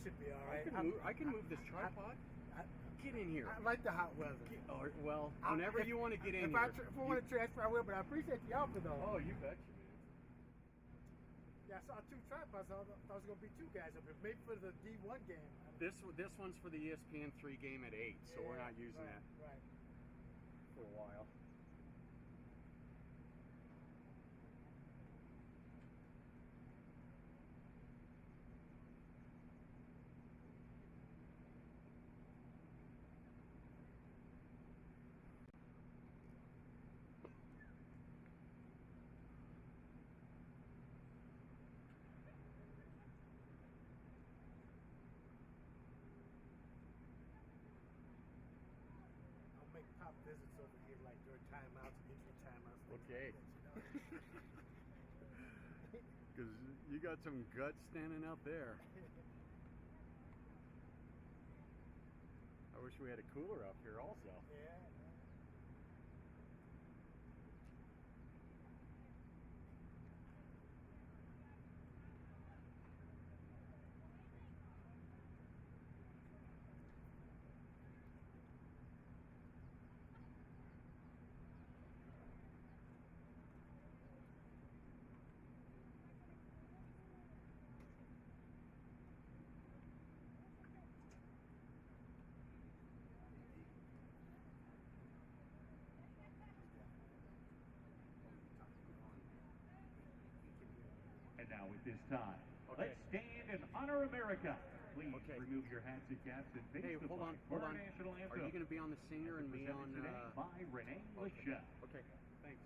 should be all right. I can move this tripod. Get in here. I like the hot weather. Well, whenever you want to get in here. If I want to transfer, I will, but I appreciate the offer, though. Oh, you betcha, man. Yeah, I saw 2 tripods. I thought it was going to be 2 guys up here. Maybe for the D1 game. This one's for the ESPN 3 game at 8, so we're not using that for a while. Make pop visits over here, like during timeouts and injury timeouts. Okay. Because you got some guts standing out there. I wish we had a cooler up here also. Yeah. And now at this time, let's stand and honor America. Please remove your hats and caps and face the flag for our national anthem. Are you going to be on the singer and me on... today by Renee Lachette. Okay, thanks.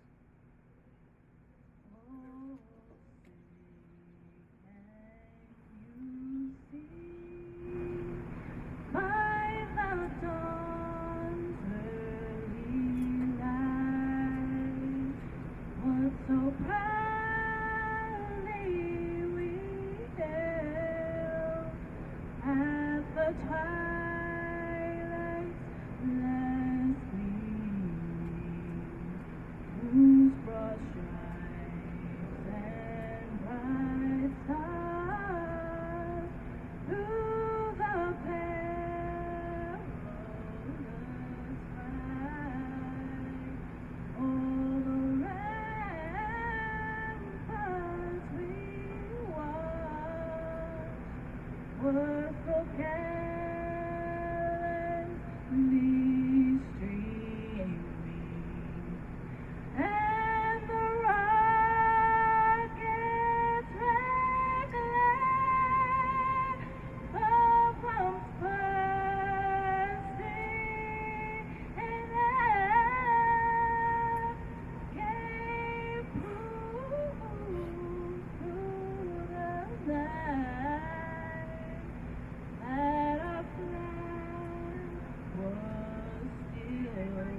Oh, you see by the dawn's early light, what so proudly we hailed at the twilight's last gleam, whose broad stripes and bright stars through the perilous fight, all the ramparts we watched were so gallantly streaming, and the rockets reckless, the bombs bursting, and gave proof through the night that our flag was still there.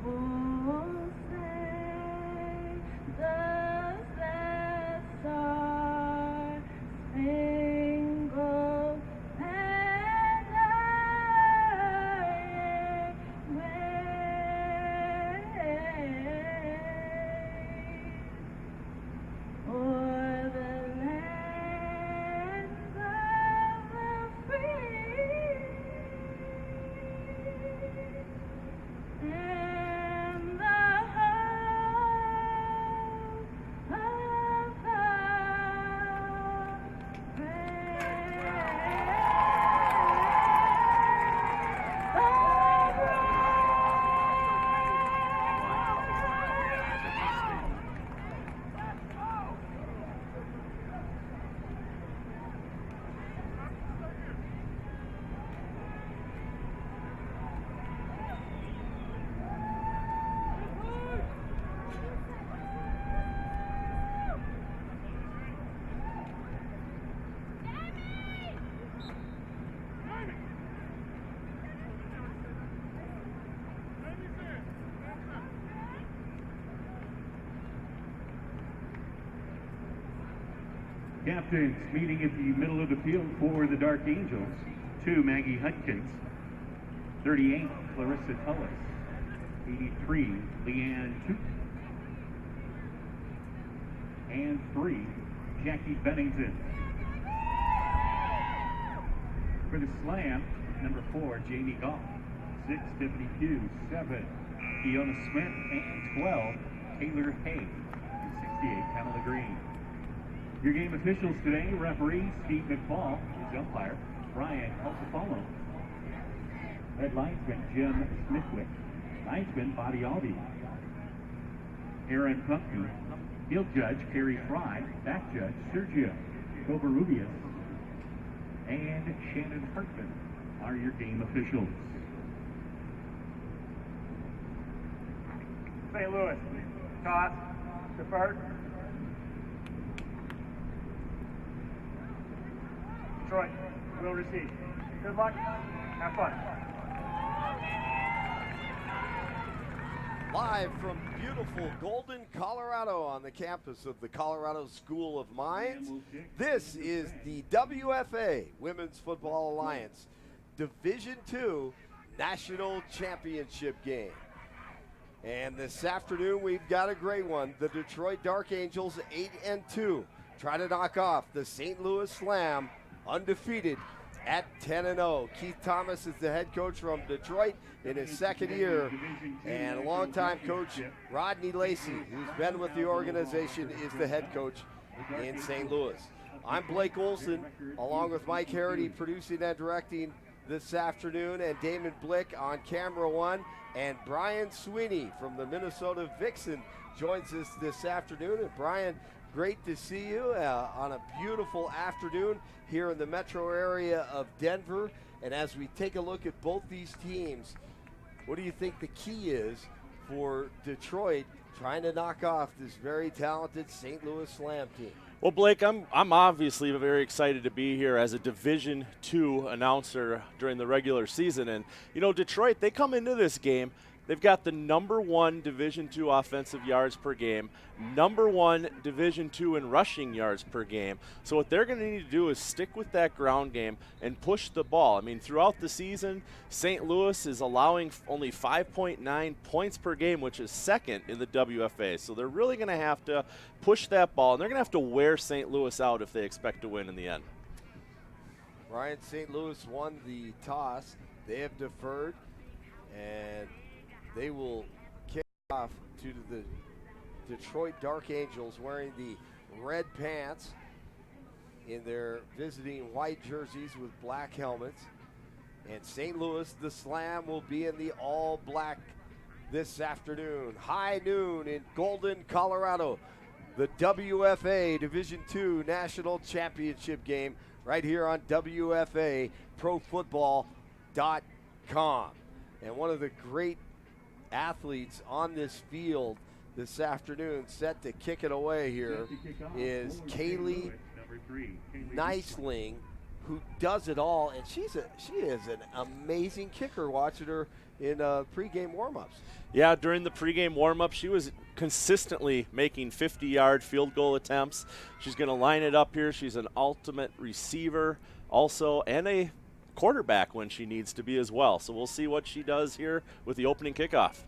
Oh, say, does that star-spangled banner wave o'er the lands of the free and the hope of the Captains meeting at the middle of the field for the Dark Angels. 2, Maggie Hudkins. 38, Clarissa Tullis. 83, Leanne Toot. And 3, Jackie Bennington. For the Slam, number 4, Jamie Goff. 6, Tiffany Pugh. 7, Fiona Smith. And 12, Taylor Hay. And 68, Pamela Green. Your game officials today, referee Steve McFall, his umpire, Brian Calcifalo. Head linesman Jim Smithwick. Linesman Bobby Aldi. Aaron Pumpkin. Field judge Carrie Fry. Back judge Sergio Covarrubias. And Shannon Hartman are your game officials. St. Louis, toss, defer. Detroit, will receive. Good luck, have fun. Live from beautiful Golden, Colorado on the campus of the Colorado School of Mines. This is the WFA, Women's Football Alliance, Division II National Championship game. And this afternoon we've got a great one. The Detroit Dark Angels 8-2 try to knock off the St. Louis Slam undefeated at 10-0. Keith Thomas is the head coach from Detroit in his second year, and longtime coach Rodney Lacey, who's been with the organization, is the head coach in St. Louis. I'm Blake Olson, along with Mike Harity, producing and directing this afternoon, and Damon Blick on camera one, and Brian Sweeney from the Minnesota Vixen joins us this afternoon. And Brian, great to see you on a beautiful afternoon here in the metro area of Denver. And as we take a look at both these teams, what do you think the key is for Detroit trying to knock off this very talented St. Louis Slam team? Well, Blake, I'm obviously very excited to be here as a Division II announcer during the regular season. And, you know, Detroit, they come into this game, they've got the #1 Division II offensive yards per game, #1 Division II in rushing yards per game. So what they're going to need to do is stick with that ground game and push the ball. I mean, throughout the season, St. Louis is allowing only 5.9 points per game, which is second in the WFA. So they're really going to have to push that ball, and they're going to have to wear St. Louis out if they expect to win in the end. Ryan, St. Louis won the toss. They have deferred, and they will kick off to the Detroit Dark Angels wearing the red pants in their visiting white jerseys with black helmets. And St. Louis, the Slam, will be in the all black this afternoon. High noon in Golden, Colorado. The WFA Division II National Championship game right here on WFAProFootball.com. And one of the great athletes on this field this afternoon set to kick it away here is Kaylee Neisling, who does it all, and she is an amazing kicker. Watching her in pregame warm-ups. Yeah, during the pregame warm-up, she was consistently making 50-yard field goal attempts. She's going to line it up here. She's an ultimate receiver also, and a quarterback when she needs to be as well. So we'll see what she does here with the opening kickoff.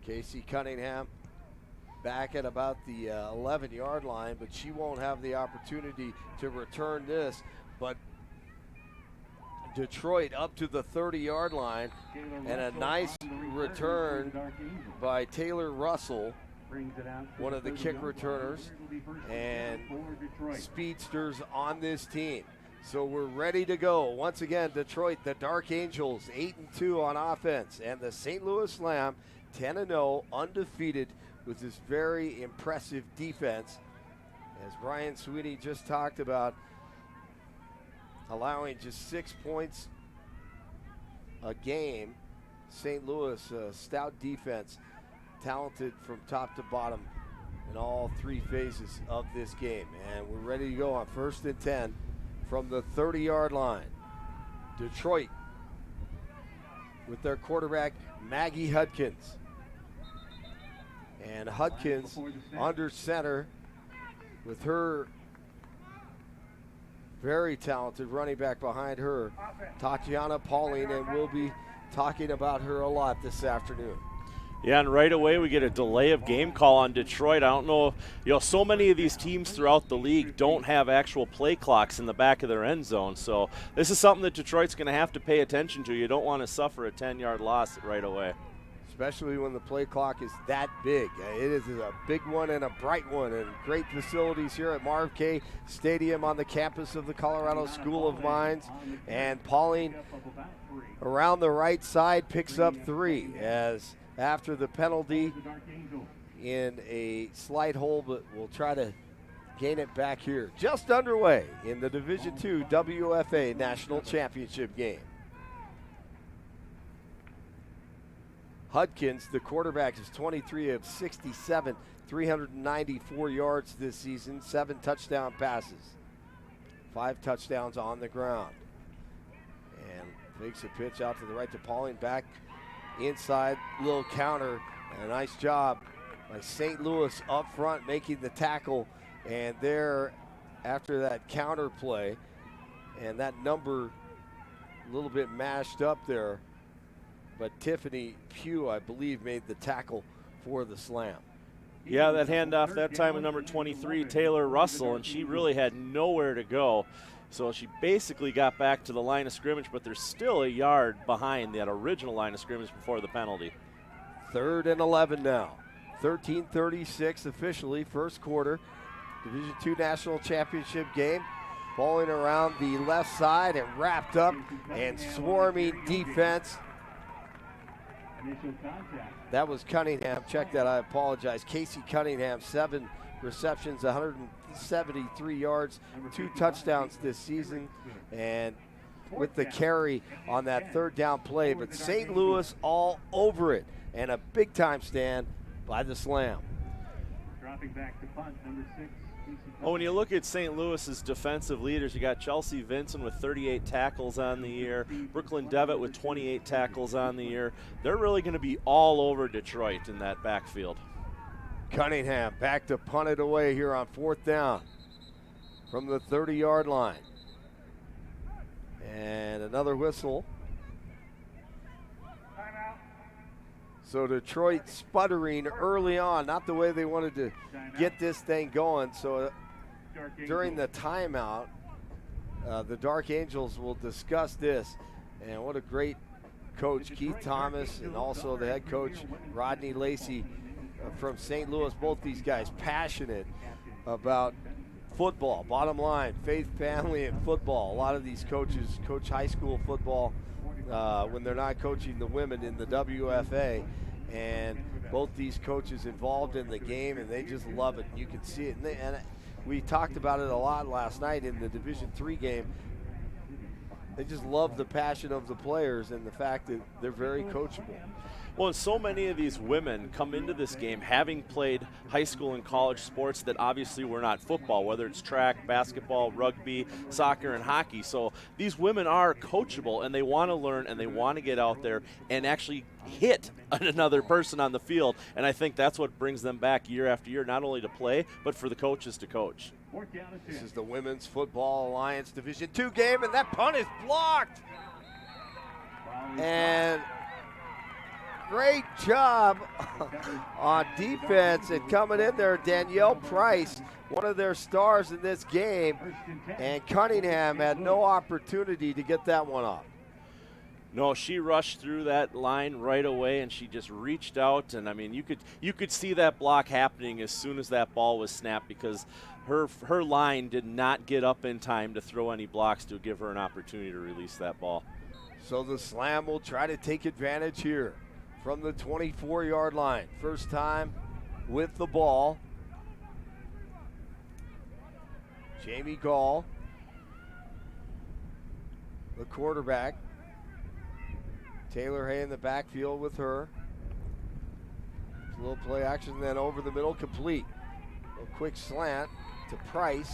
Casey Cunningham back at about the 11-yard line, but she won't have the opportunity to return this. But Detroit up to the 30-yard line, and a nice return by Taylor Russell, one of the kick returners and speedsters on this team. So we're ready to go. Once again, Detroit, the Dark Angels, 8-2 on offense, and the St. Louis Slam, 10-0, undefeated with this very impressive defense. As Brian Sweeney just talked about, allowing just 6 points a game. St. Louis, stout defense, talented from top to bottom in all three phases of this game. And we're ready to go on 1st and 10 from the 30-yard line. Detroit with their quarterback, Maggie Hudkins. And Hudkins under center with her very talented running back behind her, Tatiana Pauling, and we'll be talking about her a lot this afternoon. Yeah, and right away we get a delay of game call on Detroit. I don't know, so many of these teams throughout the league don't have actual play clocks in the back of their end zone. So this is something that Detroit's going to have to pay attention to. You don't want to suffer a 10-yard loss right away. Especially when the play clock is that big. It is a big one and a bright one, and great facilities here at Marv K Stadium on the campus of the Colorado School of Mines. And Pauling around the right side picks up 3 as after the penalty in a slight hole, but we'll try to gain it back here. Just underway in the Division II WFA National Championship game. Hudkins, the quarterback, is 23 of 67, 394 yards this season, 7 touchdown passes, 5 touchdowns on the ground. And takes a pitch out to the right to Pauling, back inside, little counter, and a nice job by St. Louis up front making the tackle. And there, after that counter play, and that number a little bit mashed up there, but Tiffany Pugh, I believe, made the tackle for the slam. Yeah, that handoff that time with number 23, Taylor Russell, and she really had nowhere to go. So she basically got back to the line of scrimmage, but they're still a yard behind that original line of scrimmage before the penalty. 3rd and 11 now. 13:36 officially, first quarter. Division II National Championship game. Bowling around the left side and wrapped up and swarming defense. That was Cunningham. Check that, I apologize. Casey Cunningham, 7 receptions, 173 yards, 2 touchdowns this season, and with the carry on that 3rd down play. But St. Louis all over it, and a big-time stand by the slam. Dropping back to punt, number 6. Oh, when you look at St. Louis's defensive leaders, you got Chelsea Vinson with 38 tackles on the year, Brooklyn Devitt with 28 tackles on the year. They're really going to be all over Detroit in that backfield. Cunningham back to punt it away here on 4th down from the 30-yard line. And another whistle. So Detroit sputtering early on, not the way they wanted to get this thing going. So during the timeout, the Dark Angels will discuss this. And what a great coach, Keith Thomas, and also the head coach, Rodney Lacey from St. Louis. Both these guys passionate about football. Bottom line, faith, family, and football. A lot of these coaches coach high school football when they're not coaching the women in the WFA. And both these coaches involved in the game, and they just love it. You can see it. And we talked about it a lot last night in the Division III game. They just love the passion of the players and the fact that they're very coachable. Well, and so many of these women come into this game having played high school and college sports that obviously were not football, whether it's track, basketball, rugby, soccer, and hockey. So these women are coachable, and they want to learn, and they want to get out there and actually hit another person on the field. And I think that's what brings them back year after year, not only to play, but for the coaches to coach. This is the Women's Football Alliance Division II game, and that punt is blocked. And great job on defense and coming in there, Danielle Price, one of their stars in this game, and Cunningham had no opportunity to get that one off. No, she rushed through that line right away, and she just reached out, and I mean, you could see that block happening as soon as that ball was snapped, because her line did not get up in time to throw any blocks to give her an opportunity to release that ball. So the Slam will try to take advantage here from the 24-yard line. First time with the ball. Jamie Gall, the quarterback. Taylor Hay in the backfield with her. A little play action, then over the middle, complete. A quick slant to Price.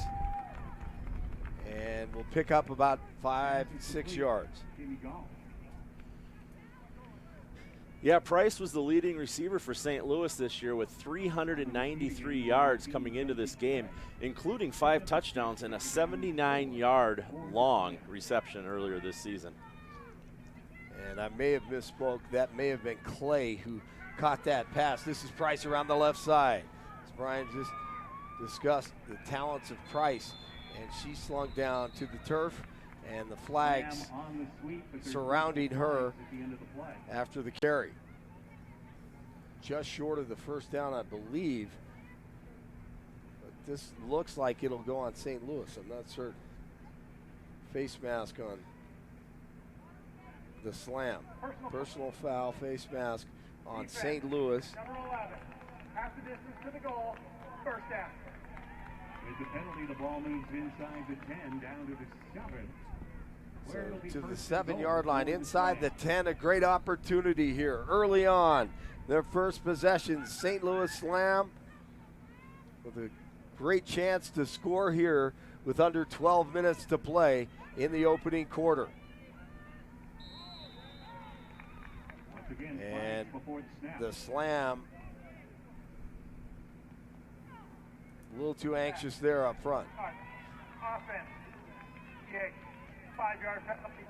And we'll pick up about 5-6 yards. Yeah, Price was the leading receiver for St. Louis this year with 393 yards coming into this game, including 5 touchdowns and a 79-yard long reception earlier this season. And I may have misspoke. That may have been Clay who caught that pass. This is Price around the left side. As Brian just discussed the talents of Price, and she slung down to the turf, and the flags surrounding her after the carry. Just short of the first down, I believe. But this looks like it'll go on St. Louis. I'm not certain. Face mask on the slam. Personal foul, face mask on St. Louis. Number 11. Half the distance to the goal. First down. With the penalty, the ball moves inside the 10, down to the 7. So to the 7-yard line, inside the 10, a great opportunity here early on. Their first possession, St. Louis Slam with a great chance to score here with under 12 minutes to play in the opening quarter. And the Slam a little too anxious there up front. Offense. 5-yard penalty.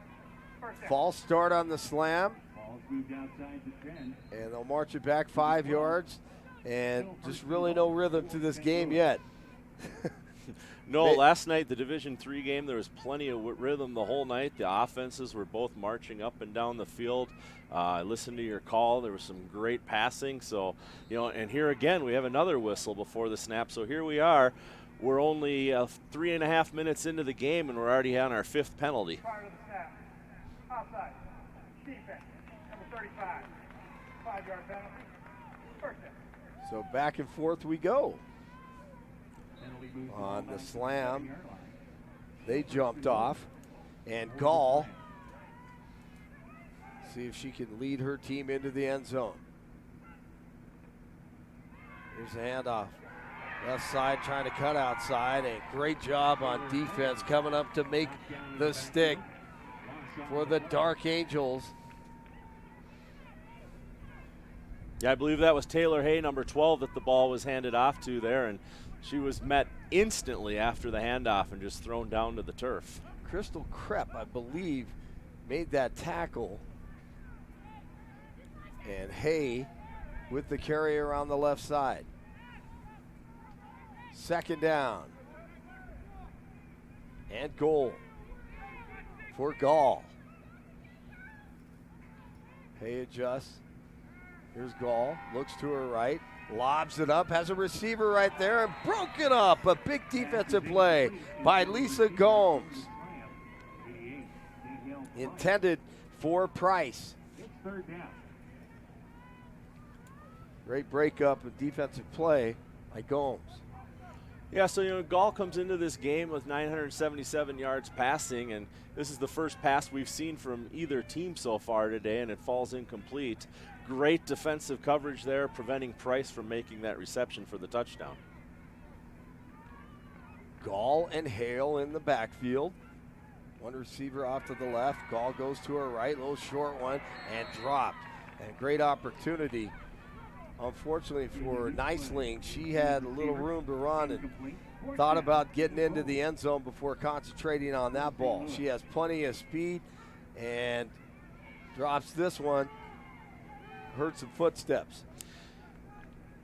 First down. False start on the Slam. Ball's moved outside the 10. And they'll march it back 5 yards. And just really no rhythm to this game yet. No, last night, the Division III game, there was plenty of rhythm the whole night. The offenses were both marching up and down the field. I listened to your call. There was some great passing. So, and here again, we have another whistle before the snap. So here we are. We're only 3.5 minutes into the game, and we're already on our 5th penalty. Prior to the snap. Outside. Defense. Number 35. 5-yard penalty. First down. So back and forth we go. On the Slam, they jumped off, and Gall, see if she can lead her team into the end zone. Here's the handoff. Left side trying to cut outside, and great job on defense coming up to make the stick for the Dark Angels. Yeah, I believe that was Taylor Hay, number 12, that the ball was handed off to there, and she was met instantly after the handoff and just thrown down to the turf. Crystal Krepp, I believe, made that tackle. And Hay with the carry around the left side. Second down. And goal for Gall. Hay adjusts. Here's Gall, looks to her right, lobs it up, has a receiver right there, and broke it up. A big defensive play by Lisa Gomes. Intended for Price. Great breakup and defensive play by Gomes. Yeah, so Gall comes into this game with 977 yards passing, and this is the first pass we've seen from either team so far today, and it falls incomplete. Great defensive coverage there, preventing Price from making that reception for the touchdown. Gall and Hale in the backfield. One receiver off to the left. Gall goes to her right, little short one, and dropped. And great opportunity. Unfortunately for Neisling, she had a little room to run and thought about getting into the end zone before concentrating on that ball. She has plenty of speed and drops this one. Heard some footsteps.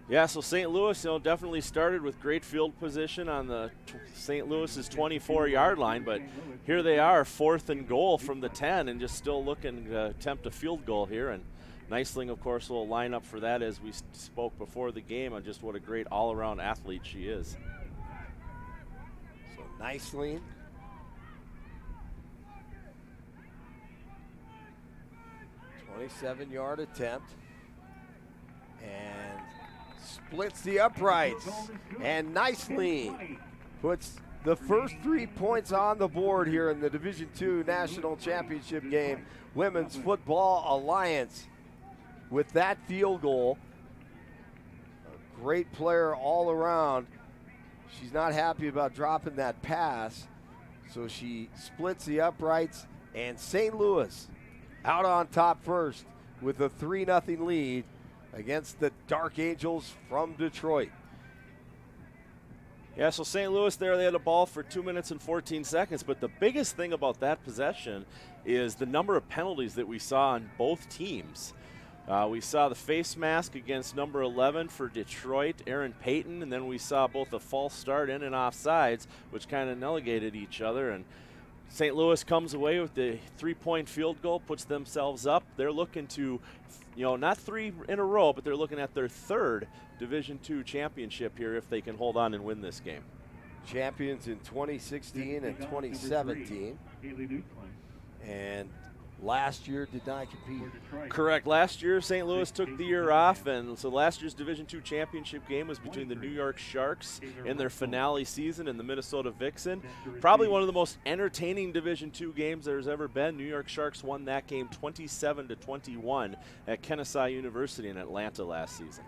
Yeah, so St. Louis, definitely started with great field position on the St. Louis's 24-yard line, but here they are, 4th and goal from the 10, and just still looking to attempt a field goal here. And Neisling, of course, will line up for that, as we spoke before the game on just what a great all-around athlete she is. So Neisling. 27-yard attempt, and splits the uprights, and Neisling puts the first 3 points on the board here in the Division II National Championship game. Women's Football Alliance with that field goal. A great player all around. She's not happy about dropping that pass, so she splits the uprights, and St. Louis out on top first with a 3-0 lead against the Dark Angels from Detroit. Yeah, so St. Louis there, they had a ball for 2 minutes and 14 seconds, but the biggest thing about that possession is the number of penalties that we saw on both teams. We saw the face mask against number 11 for Detroit, Aaron Payton, and then we saw both a false start and an offsides, which kind of negated each other. And St. Louis comes away with the 3-point field goal, puts themselves up. They're looking to, not 3 in a row, but they're looking at their 3rd Division II championship here if they can hold on and win this game. Champions in 2016 and 2017. And last year did not compete. Correct. Last year, St. Louis took the year off, and so last year's Division II championship game was between the New York Sharks in their finale season and the Minnesota Vixen. Probably one of the most entertaining Division II games there's ever been. New York Sharks won that game 27-21 at Kennesaw University in Atlanta last season.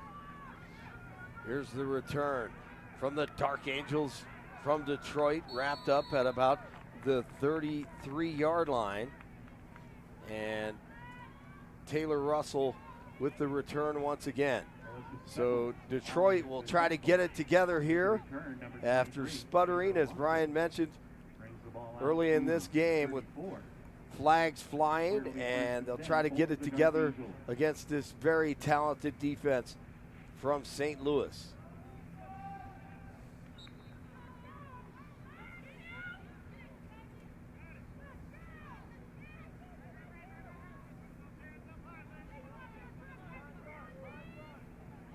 Here's the return from the Dark Angels from Detroit, wrapped up at about the 33-yard line. And Taylor Russell with the return once again. So Detroit will try to get it together here after sputtering, as Brian mentioned, early in this game with flags flying, and they'll try to get it together against this very talented defense from St. Louis.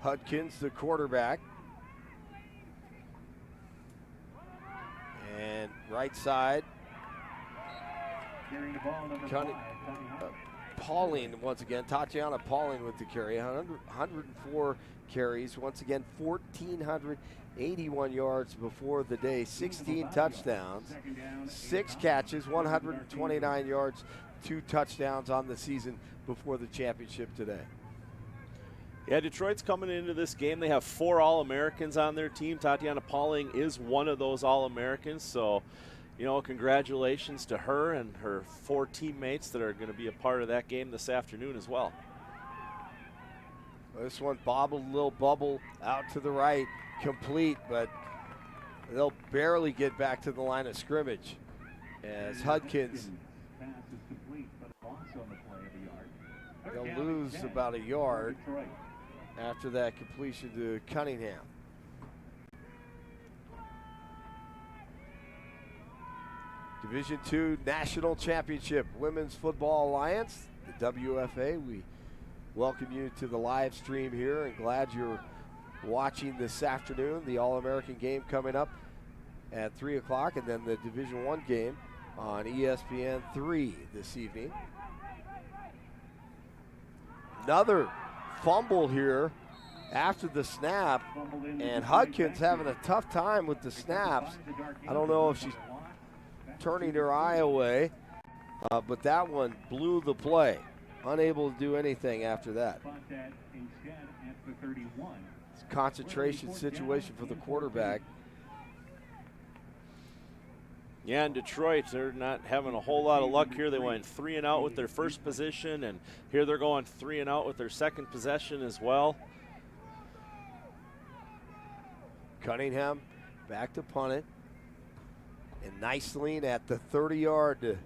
Hudkins, the quarterback. And right side. Pauling once again. Tatiana Pauling with the carry. 104 carries. Once again, 1,481 yards before the day. 16 touchdowns. 6 catches, 129 yards, 2 touchdowns on the season before the championship today. Yeah, Detroit's coming into this game. They have 4 All-Americans on their team. Tatiana Pauling is one of those All-Americans. So, congratulations to her and her 4 teammates that are going to be a part of that game this afternoon as well. This one bobbled, a little bubble out to the right, complete, but they'll barely get back to the line of scrimmage as Hudkins, they'll lose about a yard after that completion to Cunningham. Division II National Championship Women's Football Alliance, the WFA. We welcome you to the live stream here and glad you're watching this afternoon. The All-American game coming up at 3 o'clock, and then the Division I game on ESPN 3 this evening. Another fumble here after the snap, and Hudkins having a tough time with the snaps. I don't know if she's turning her eye away, but that one blew the play. Unable to do anything after that. It's a concentration situation for the quarterback. Yeah, in Detroit, they're not having a whole lot of luck here. They went 3 and out with their first possession, and here they're going 3 and out with their second possession as well. Cunningham back to punt it. And nice lean at the 30-yard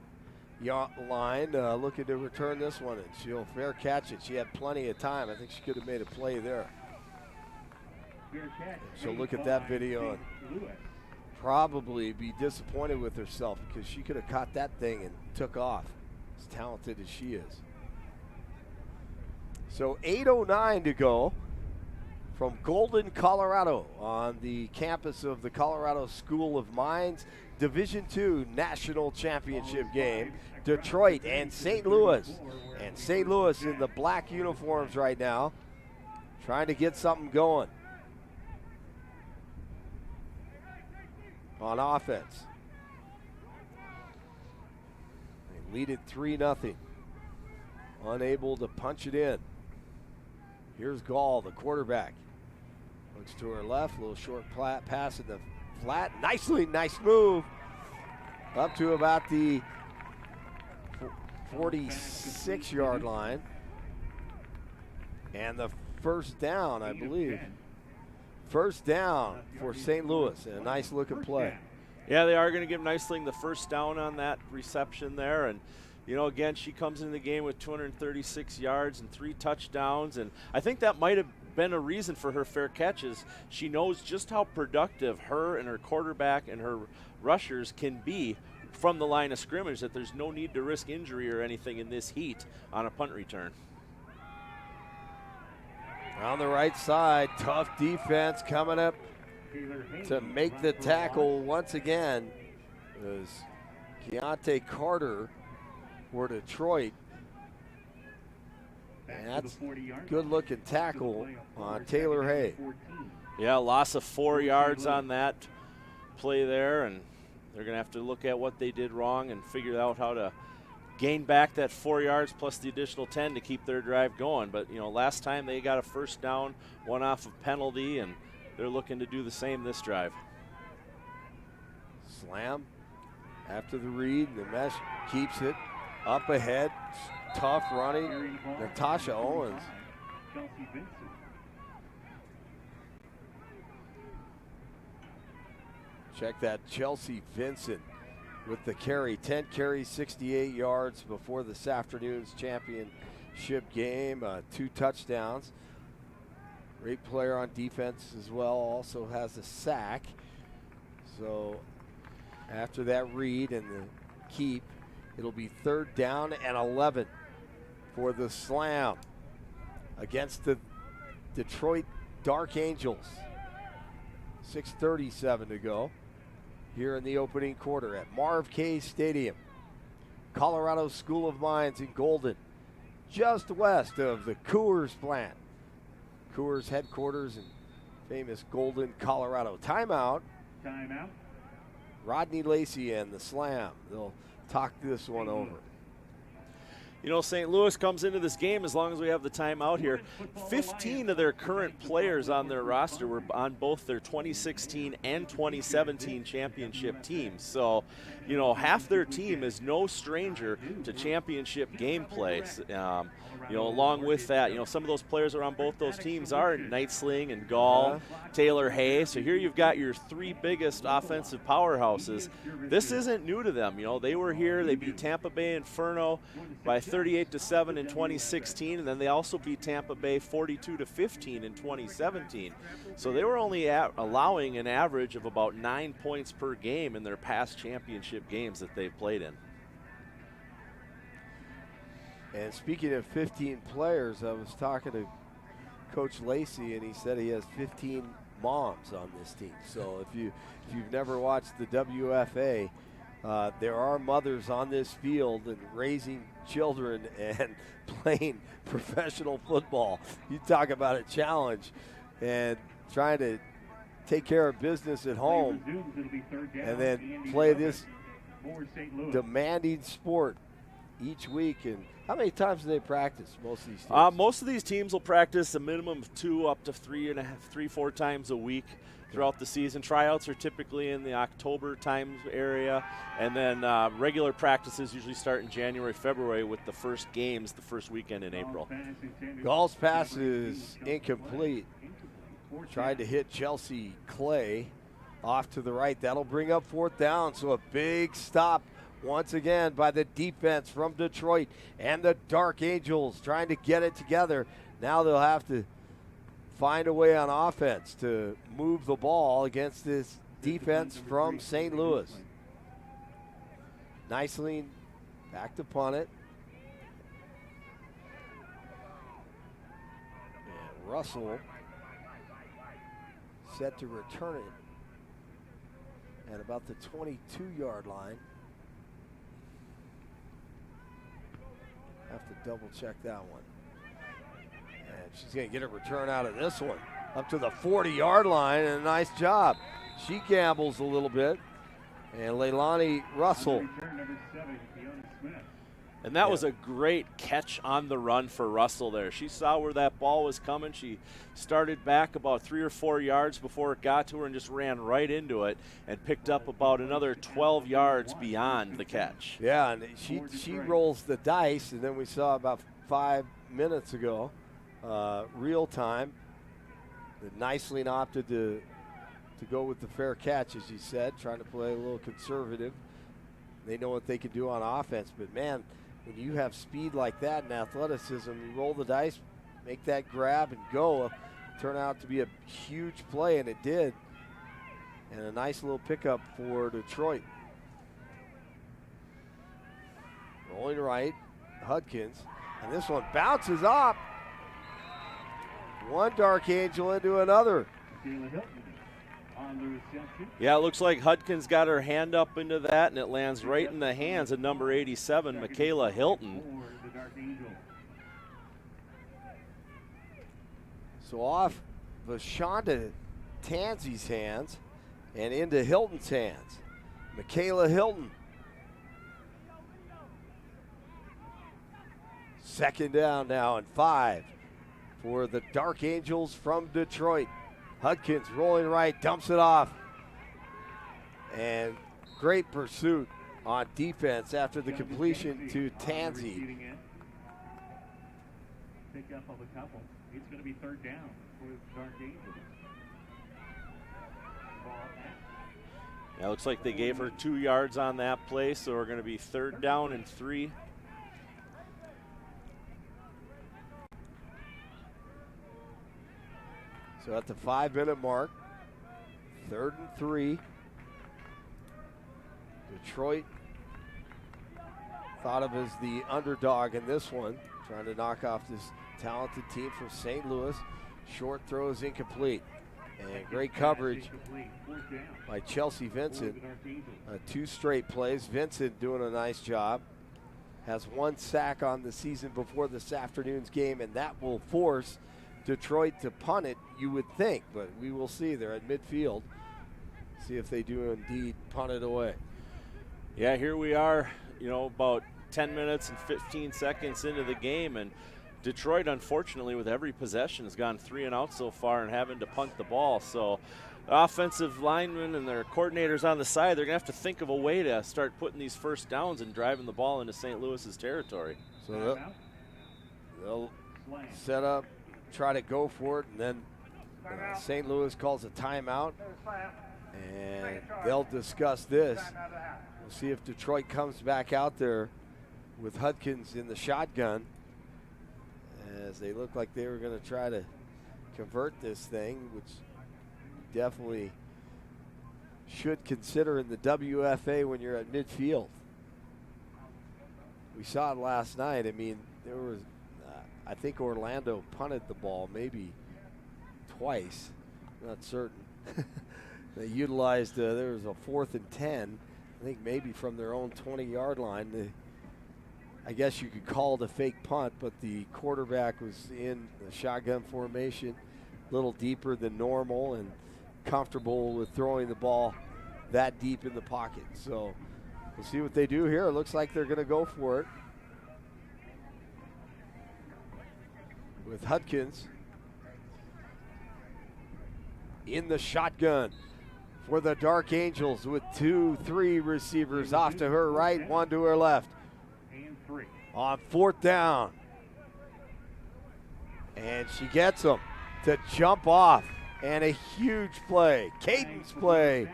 line, looking to return this one, and she'll fair catch it. She had plenty of time. I think she could have made a play there. She'll look at that video and probably be disappointed with herself because she could have caught that thing and took off, as talented as she is. So 8:09 to go from Golden, Colorado, on the campus of the Colorado School of Mines. Division II National Championship game. Detroit and St. Louis. And St. Louis in the black uniforms right now, trying to get something going on offense. They lead it 3-0. Unable to punch it in. Here's Gall, the quarterback. Looks to her left, little short pass in the flat. Nice move. Up to about the 46-yard line. And the first down, I believe. First down for St. Louis, and a nice looking play. Yeah, they are going to give Niceling the first down on that reception there. And, You know, again, she comes into the game with 236 yards and 3 touchdowns, and I think that might have been a reason for her fair catches. She knows just how productive her and her quarterback and her rushers can be from the line of scrimmage, that there's no need to risk injury or anything in this heat on a punt return. On the right side, tough defense coming up to make the tackle once again is Keontae Carter for Detroit. And that's a good-looking tackle on Taylor Hay. Yeah, loss of 4 yards on that play there, and they're going to have to look at what they did wrong and figure out how to gain back that 4 yards plus the additional 10 to keep their drive going. But, you know, last time they got a first down, one off of penalty, and they're looking to do the same this drive. Slam after the read. The mesh keeps it up ahead. Tough running. Natasha Owens. Check that, Chelsea Vincent with the carry. 10 carries, 68 yards before this afternoon's championship game. 2 touchdowns. Great player on defense as well. Also has a sack. So after that read and the keep, it'll be 3rd down and 11 for the slam against the Detroit Dark Angels. 6:37 to go here in the opening quarter at Marv K Stadium. Colorado School of Mines in Golden, just west of the Coors plant. Coors headquarters in famous Golden, Colorado. Timeout. Timeout. Rodney Lacey and the slam. They'll talk this one over. You know, St. Louis comes into this game, as long as we have the timeout here, 15 of their current players on their roster were on both their 2016 and 2017 championship teams. So, you know, half their team is no stranger to championship gameplay. You know, along with that, you know, some of those players are on both those teams are Knightsling and Gall, Taylor Hay. So here you've got your 3 biggest offensive powerhouses. This isn't new to them. You know, they were here. They beat Tampa Bay Inferno by 38-7 in 2016, and then they also beat Tampa Bay 42-15 in 2017. So they were only allowing an average of about 9 points per game in their past championship games that they've played in. And speaking of 15 players, I was talking to Coach Lacey, and he said he has 15 moms on this team. So if you've never watched the WFA, there are mothers on this field and raising children and playing professional football. You talk about a challenge and trying to take care of business at home and then play this demanding sport each week. And how many times do they practice, most of these teams? Most of these teams will practice a minimum of 2 up to 3, 4 times a week throughout the season. Tryouts are typically in the October time area, and then regular practices usually start in January, February, with the first games the first weekend in April. Gall's pass is incomplete. Tried to hit Chelsea Clay off to the right. That'll bring up 4th down, so a big stop once again by the defense from Detroit, and the Dark Angels trying to get it together. Now they'll have to find a way on offense to move the ball against this defense from St. Louis. Nicely back to punt it. And Russell set to return it at about the 22-yard line. Have to double check that one. And she's going to get a return out of this one. Up to the 40-yard line, and a nice job. She gambles a little bit. And Leilani Russell. And that was a great catch on the run for Russell there. She saw where that ball was coming. She started back about 3 or 4 yards before it got to her and just ran right into it and picked up about another 12 yards beyond the catch. Yeah, and she rolls the dice, and then we saw about 5 minutes ago, real time, that Nicely opted to go with the fair catch, as you said, trying to play a little conservative. They know what they can do on offense, but man, when you have speed like that and athleticism, you roll the dice, make that grab and go. Turn out to be a huge play, and it did. And a nice little pickup for Detroit. Rolling right, Hudkins. And this one bounces up. One Dark Angel into another. Yeah, it looks like Hudkins got her hand up into that, and it lands right in the hands of number 87, Michaela Hilton. So off Vashonda Tansey's hands and into Hilton's hands. Michaela Hilton. Second down now and 5 for the Dark Angels from Detroit. Hudkins rolling right, dumps it off. And great pursuit on defense after the completion to Tansey. Pick up of a couple. It's going to be third down for the Dark Angels. Yeah, looks like they gave her 2 yards on that play, so we're going to be third down and 3. So at the 5-minute mark, 3rd and 3. Detroit thought of as the underdog in this one, trying to knock off this talented team from St. Louis. Short throw is incomplete. And great coverage by Chelsea Vincent. 2 straight plays. Vincent doing a nice job. Has 1 sack on the season before this afternoon's game, and that will force Detroit to punt it, you would think, but we will see. They're at midfield. See if they do indeed punt it away. Yeah, here we are, about 10 minutes and 15 seconds into the game, and Detroit, unfortunately, with every possession, has gone 3 and out so far and having to punt the ball. So the offensive linemen and their coordinators on the side, they're going to have to think of a way to start putting these first downs and driving the ball into St. Louis's territory. So they'll set up, try to go for it, and then St. Louis calls a timeout, and they'll discuss this. We'll see if Detroit comes back out there with Hudkins in the shotgun, as they look like they were going to try to convert this thing, which definitely should consider in the WFA when you're at midfield. We saw it last night. I mean, there was I think Orlando punted the ball maybe twice, not certain. They utilized, there was a 4th and 10, I think maybe from their own 20-yard line. I guess you could call it a fake punt, but the quarterback was in the shotgun formation, a little deeper than normal and comfortable with throwing the ball that deep in the pocket. So we'll see what they do here. It looks like they're going to go for it, with Hudkins in the shotgun for the Dark Angels with 2-3 receivers off to her right, 1 to her left. And 3. On 4th down. And she gets them to jump off. And a huge play, cadence play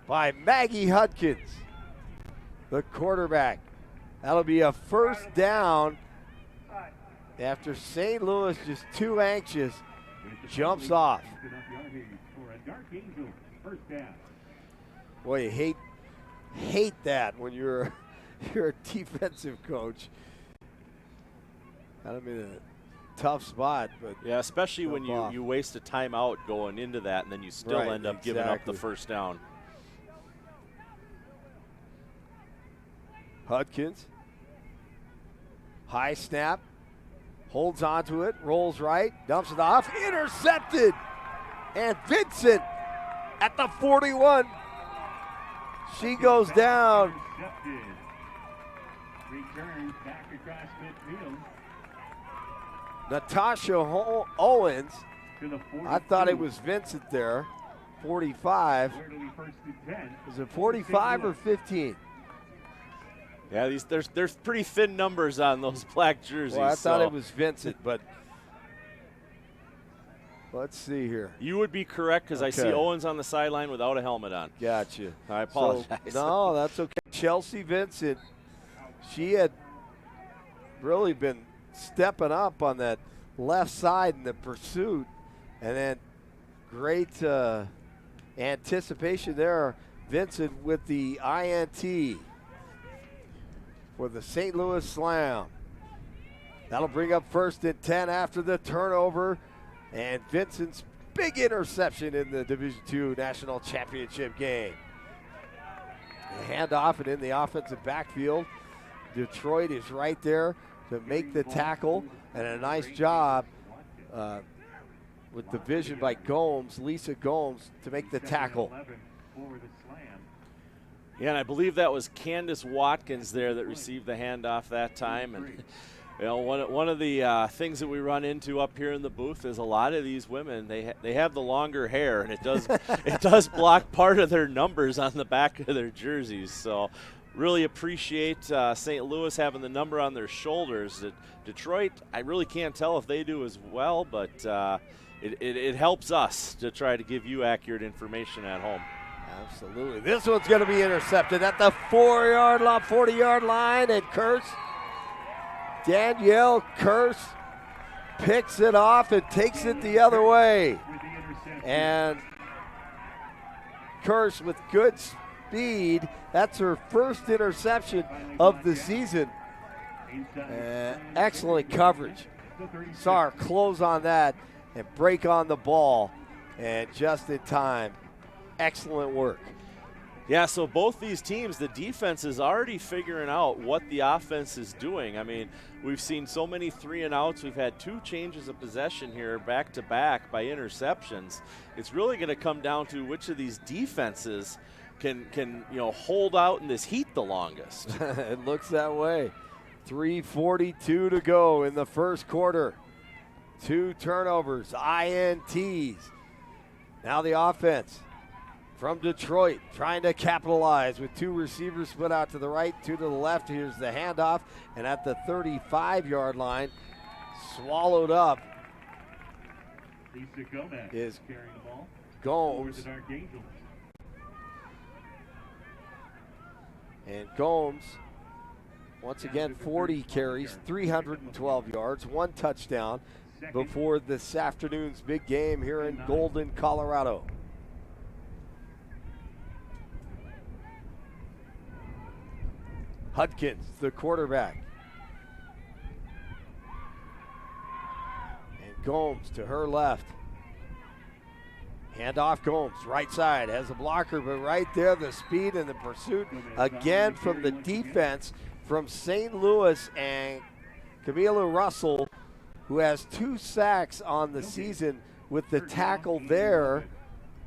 by Maggie Hudkins, the quarterback. That'll be a first down after St. Louis, just too anxious, jumps off. Boy, you hate that when you're a defensive coach. I'm in a tough spot, but yeah, especially when you waste a timeout going into that, and then you still end up giving up the first down. Hudkins, high snap, holds onto it, rolls right, dumps it off, intercepted, and Vincent at the 41. She goes down. Returns back across midfield. Natasha Owens, To the 42. I thought it was Vincent there, 45. Where do we first and 10? Is it 45 or 15? Yeah, there's pretty thin numbers on those black jerseys. Well, I thought it was Vincent, but let's see here. You would be correct because I see Okay. Owens on the sideline without a helmet on. Gotcha. I apologize. So, no, that's okay. Chelsea Vincent, she had really been stepping up on that left side in the pursuit. And then great anticipation there. Vincent with the INT for the St. Louis Slam. That'll bring up 1st and 10 after the turnover. And Vincent's big interception in the Division II National Championship game. The handoff and in the offensive backfield. Detroit is right there to make the tackle, and a nice job with the vision by Gomes, Lisa Gomes, to make the tackle. Yeah, and I believe that was Candace Watkins there that received the handoff that time. And you know, one of the things that we run into up here in the booth is a lot of these women, they have the longer hair, and it does block part of their numbers on the back of their jerseys. So really appreciate St. Louis having the number on their shoulders. Detroit, I really can't tell if they do as well, but it helps us to try to give you accurate information at home. Absolutely. This one's going to be intercepted at the 40-yard line, and Danielle Curse picks it off and takes it the other way. And Curse with good speed. That's her first interception of the season. Excellent coverage. Saw her close on that and break on the ball, and just in time. Excellent work. Yeah, so both these teams, the defense is already figuring out what the offense is doing. I mean, we've seen so many 3-and-outs. We've had 2 changes of possession here back-to-back by interceptions. It's really going to come down to which of these defenses can hold out in this heat the longest. It looks that way. 3:42 to go in the first quarter. 2 turnovers, INTs. Now the offense from Detroit, trying to capitalize with 2 receivers split out to the right, 2 to the left. Here's the handoff, and at the 35-yard line, swallowed up Lisa Gomez is carrying the ball. Gomes. And Gomes, once again, 40 carries, 312 yards, 1 touchdown before this afternoon's big game here in Golden, Colorado. Hudkins, the quarterback. And Gomes to her left. Hand off Gomes, right side, has a blocker, but right there the speed and the pursuit again from the defense from St. Louis, and Camila Russell, who has 2 sacks on the season with the tackle there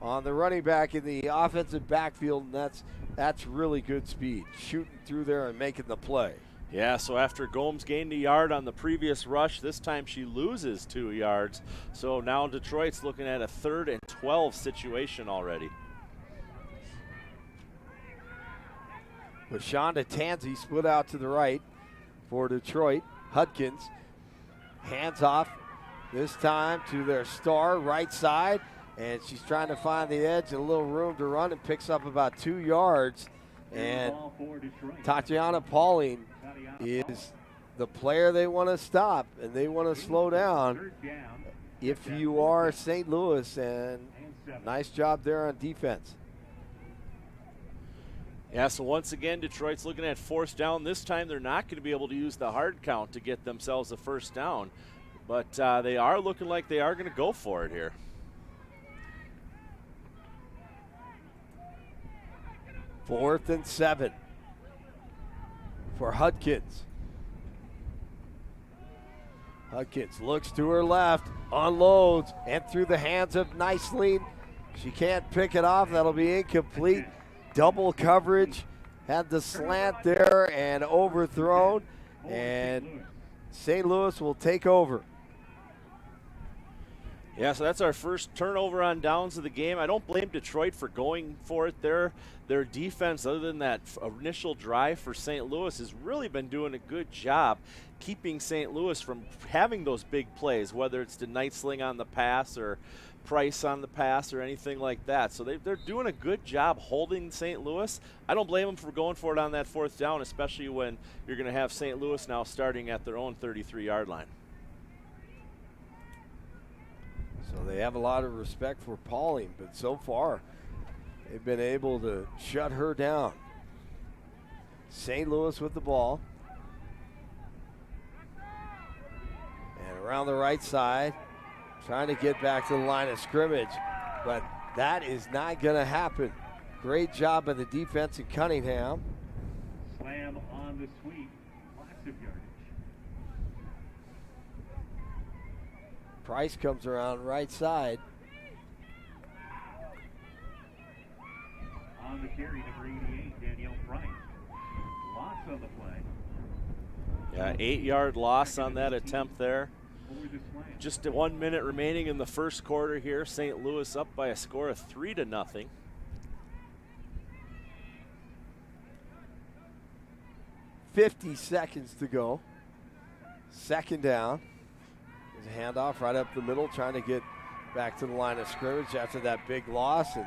on the running back in the offensive backfield, and that's really good speed, shooting through there and making the play. Yeah, so after Gomes gained a yard on the previous rush, this time she loses 2 yards. So now Detroit's looking at a 3rd and 12 situation already. LaShonda Tansey split out to the right for Detroit. Hudkins hands off this time to their star right side, and she's trying to find the edge and a little room to run, and picks up about 2 yards. And Tatiana Pauling is the player they want to stop, and they want to slow down if you are St. Louis, and nice job there on defense. Yeah, so once again, Detroit's looking at 4th down. This time they're not going to be able to use the hard count to get themselves a 1st down, but they are looking like they are going to go for it here. Fourth and 7 for Hudkins. Hudkins looks to her left, unloads, and through the hands of Nicely. She can't pick it off. That'll be incomplete. Double coverage. Had the slant there and overthrown. And St. Louis will take over. Yeah, so that's our first turnover on downs of the game. I don't blame Detroit for going for it there. Their defense, other than that initial drive for St. Louis, has really been doing a good job keeping St. Louis from having those big plays, whether it's the Nightsling on the pass or Price on the pass or anything like that. So they're doing a good job holding St. Louis. I don't blame them for going for it on that fourth down, especially when you're going to have St. Louis now starting at their own 33-yard line. So they have a lot of respect for Pauling, but so far they've been able to shut her down. St. Louis with the ball. And around the right side, trying to get back to the line of scrimmage, but that is not going to happen. Great job by the defense in Cunningham. Slam on the sweep. Lots of yardage. Price comes around right side. On the carry, number 88, Danielle Price. Loss on the play. Yeah, 8-yard loss on that attempt there. Over the slam. Just 1 minute remaining in the first quarter here. St. Louis up by a score of 3-0. 50 seconds to go. Second down. There's a handoff right up the middle, trying to get back to the line of scrimmage after that big loss, and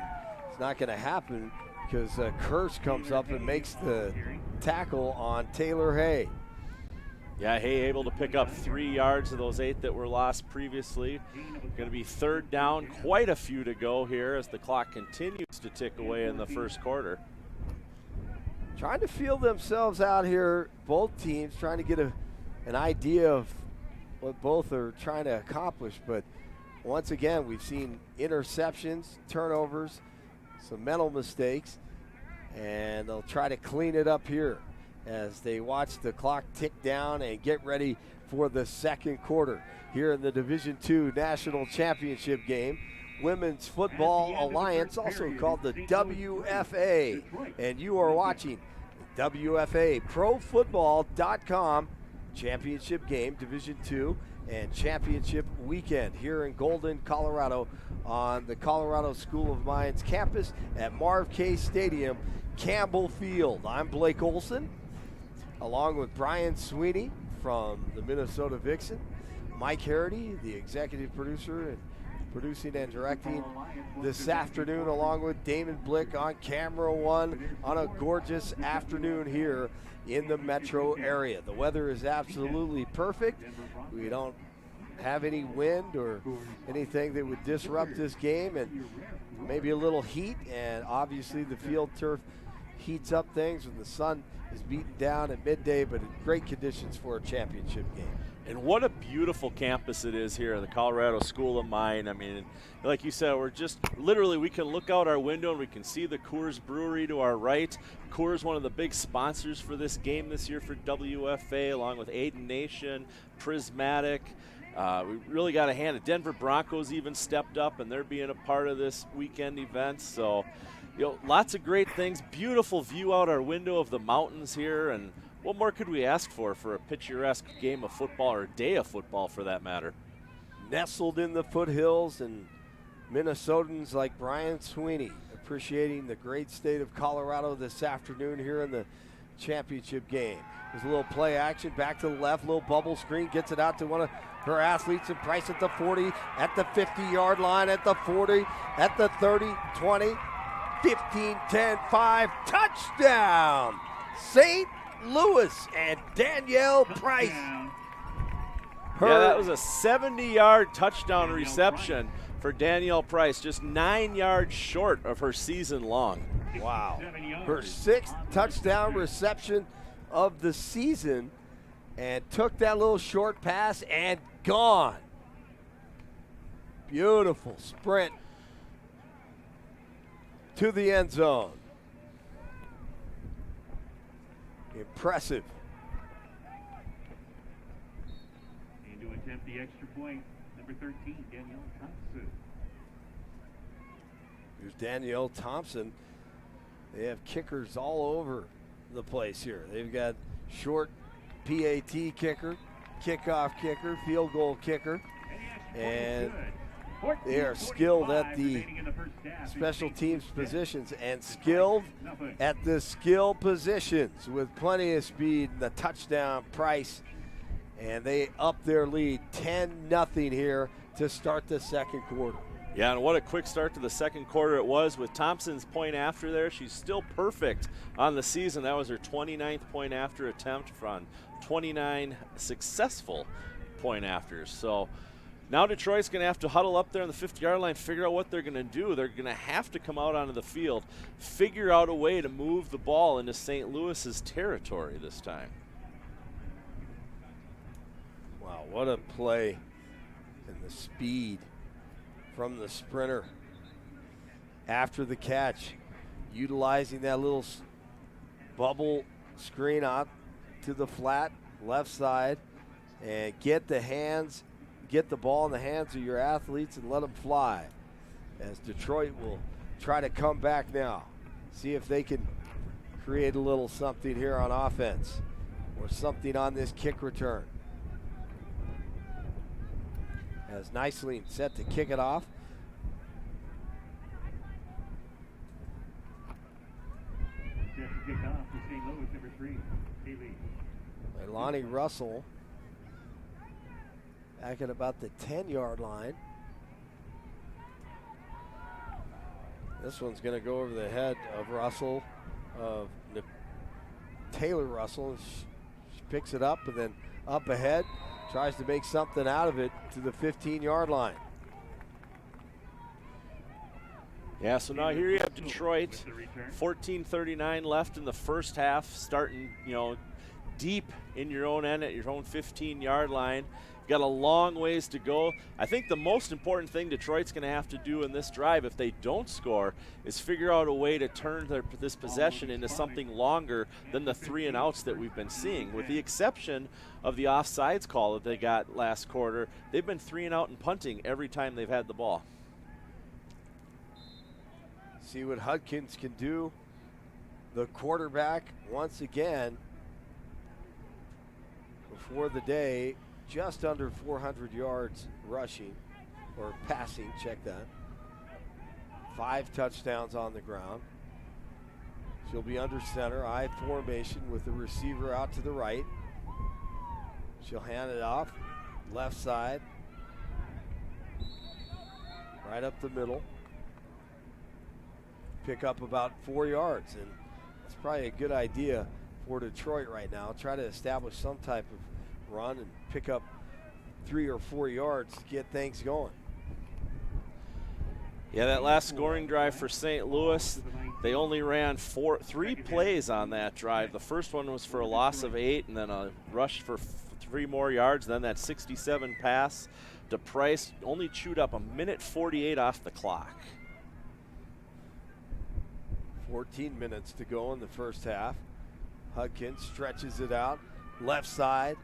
it's not going to happen because Kurse comes up and makes the tackle on Taylor Hay. Yeah, Hay able to pick up 3 yards of those 8 that were lost previously. Going to be third down, quite a few to go here as the clock continues to tick away in the first quarter. Trying to feel themselves out here, both teams trying to get an idea of what both are trying to accomplish. But once again, we've seen interceptions, turnovers, some mental mistakes, and they'll try to clean it up here as they watch the clock tick down and get ready for the second quarter here in the Division II National Championship game. Women's Football Alliance, also called the WFA, and you are watching the WFA ProFootball.com championship game, Division II and championship weekend here in Golden, Colorado on the Colorado School of Mines campus at Marv K Stadium, Campbell Field. I'm Blake Olson, along with Brian Sweeney from the Minnesota Vixen, Mike Harity, the executive producer and producing and directing this afternoon, along with Damon Blick on camera one on a gorgeous afternoon here in the metro area. The weather is absolutely perfect. We don't have any wind or anything that would disrupt this game, and maybe a little heat, and obviously the field turf heats up things when the sun is beaten down at midday, but in great conditions for a championship game. And what a beautiful campus it is here in the Colorado School of Mine. I mean, like you said, we're just literally, we can look out our window and we can see the Coors Brewery to our right. Coors, one of the big sponsors for this game this year for WFA, along with Aiden Nation, Prismatic. We really got a hand. The Denver Broncos even stepped up, and they're being a part of this weekend event. So, you know, lots of great things. Beautiful view out our window of the mountains here, and what more could we ask for a picturesque game of football, or day of football for that matter? Nestled in the foothills, and Minnesotans like Brian Sweeney appreciating the great state of Colorado this afternoon here in the championship game. There's a little play action back to the left, little bubble screen, gets it out to one of her athletes, and Price at the 40, at the 50-yard line, at the 40, at the 30, 20, 15, 10, 5, touchdown! St. Louis and Danielle Price. Yeah, that was a 70-yard touchdown reception for Danielle Price, just 9 yards short of her season long. Wow. Her 6th touchdown reception of the season, and took that little short pass and gone. Beautiful sprint to the end zone. Impressive. And to attempt the extra point, number 13, Danielle Thompson. Here's Danielle Thompson. They have kickers all over the place here. They've got short PAT kicker, kickoff kicker, field goal kicker, and They are skilled at the special teams positions and skilled at the skill positions with plenty of speed and the touchdown Price. And they up their lead 10-0 here to start the second quarter. Yeah, and what a quick start to the second quarter it was with Thompson's point after there. She's still perfect on the season. That was her 29th point after attempt from 29 successful point afters. So now Detroit's going to have to huddle up there on the 50-yard line, figure out what they're going to do. They're going to have to come out onto the field, figure out a way to move the ball into St. Louis's territory this time. Wow, what a play and the speed from the sprinter after the catch, utilizing that little bubble screen out to the flat left side and get the ball in the hands of your athletes and let them fly, as Detroit will try to come back now, see if they can create a little something here on offense or something on this kick return. As Nicely set to kick it off. Set to kick off for St. Louis, number 3, Haley. Lonnie Russell back at about the 10-yard line. This one's going to go over the head of Russell, of Taylor Russell. She picks it up and then up ahead. Tries to make something out of it to the 15-yard line. Yeah, so now here you have Detroit, 14:39 left in the first half, starting, deep in your own end at your own 15-yard line. Got a long ways to go. I think the most important thing Detroit's going to have to do in this drive, if they don't score, is figure out a way to turn this possession into something longer than the 3-and-outs that we've been seeing. With the exception of the offsides call that they got last quarter, they've been 3-and-out and punting every time they've had the ball. See what Hudkins can do. The quarterback, once again, before the day, just under 400 yards rushing or passing, check that. 5 touchdowns on the ground. She'll be under center, I formation with the receiver out to the right. She'll hand it off, left side, right up the middle. Pick up about 4 yards, and it's probably a good idea for Detroit right now. Try to establish some type of run and pick up 3 or 4 yards to get things going. Yeah, that last scoring drive for St. Louis, they only ran 3 plays on that drive. The first one was for a loss of 8 and then a rush for 3 more yards. Then that 67 pass to Price only chewed up 1:48 off the clock. 14 minutes to go in the first half. Hudkins stretches it out, left side,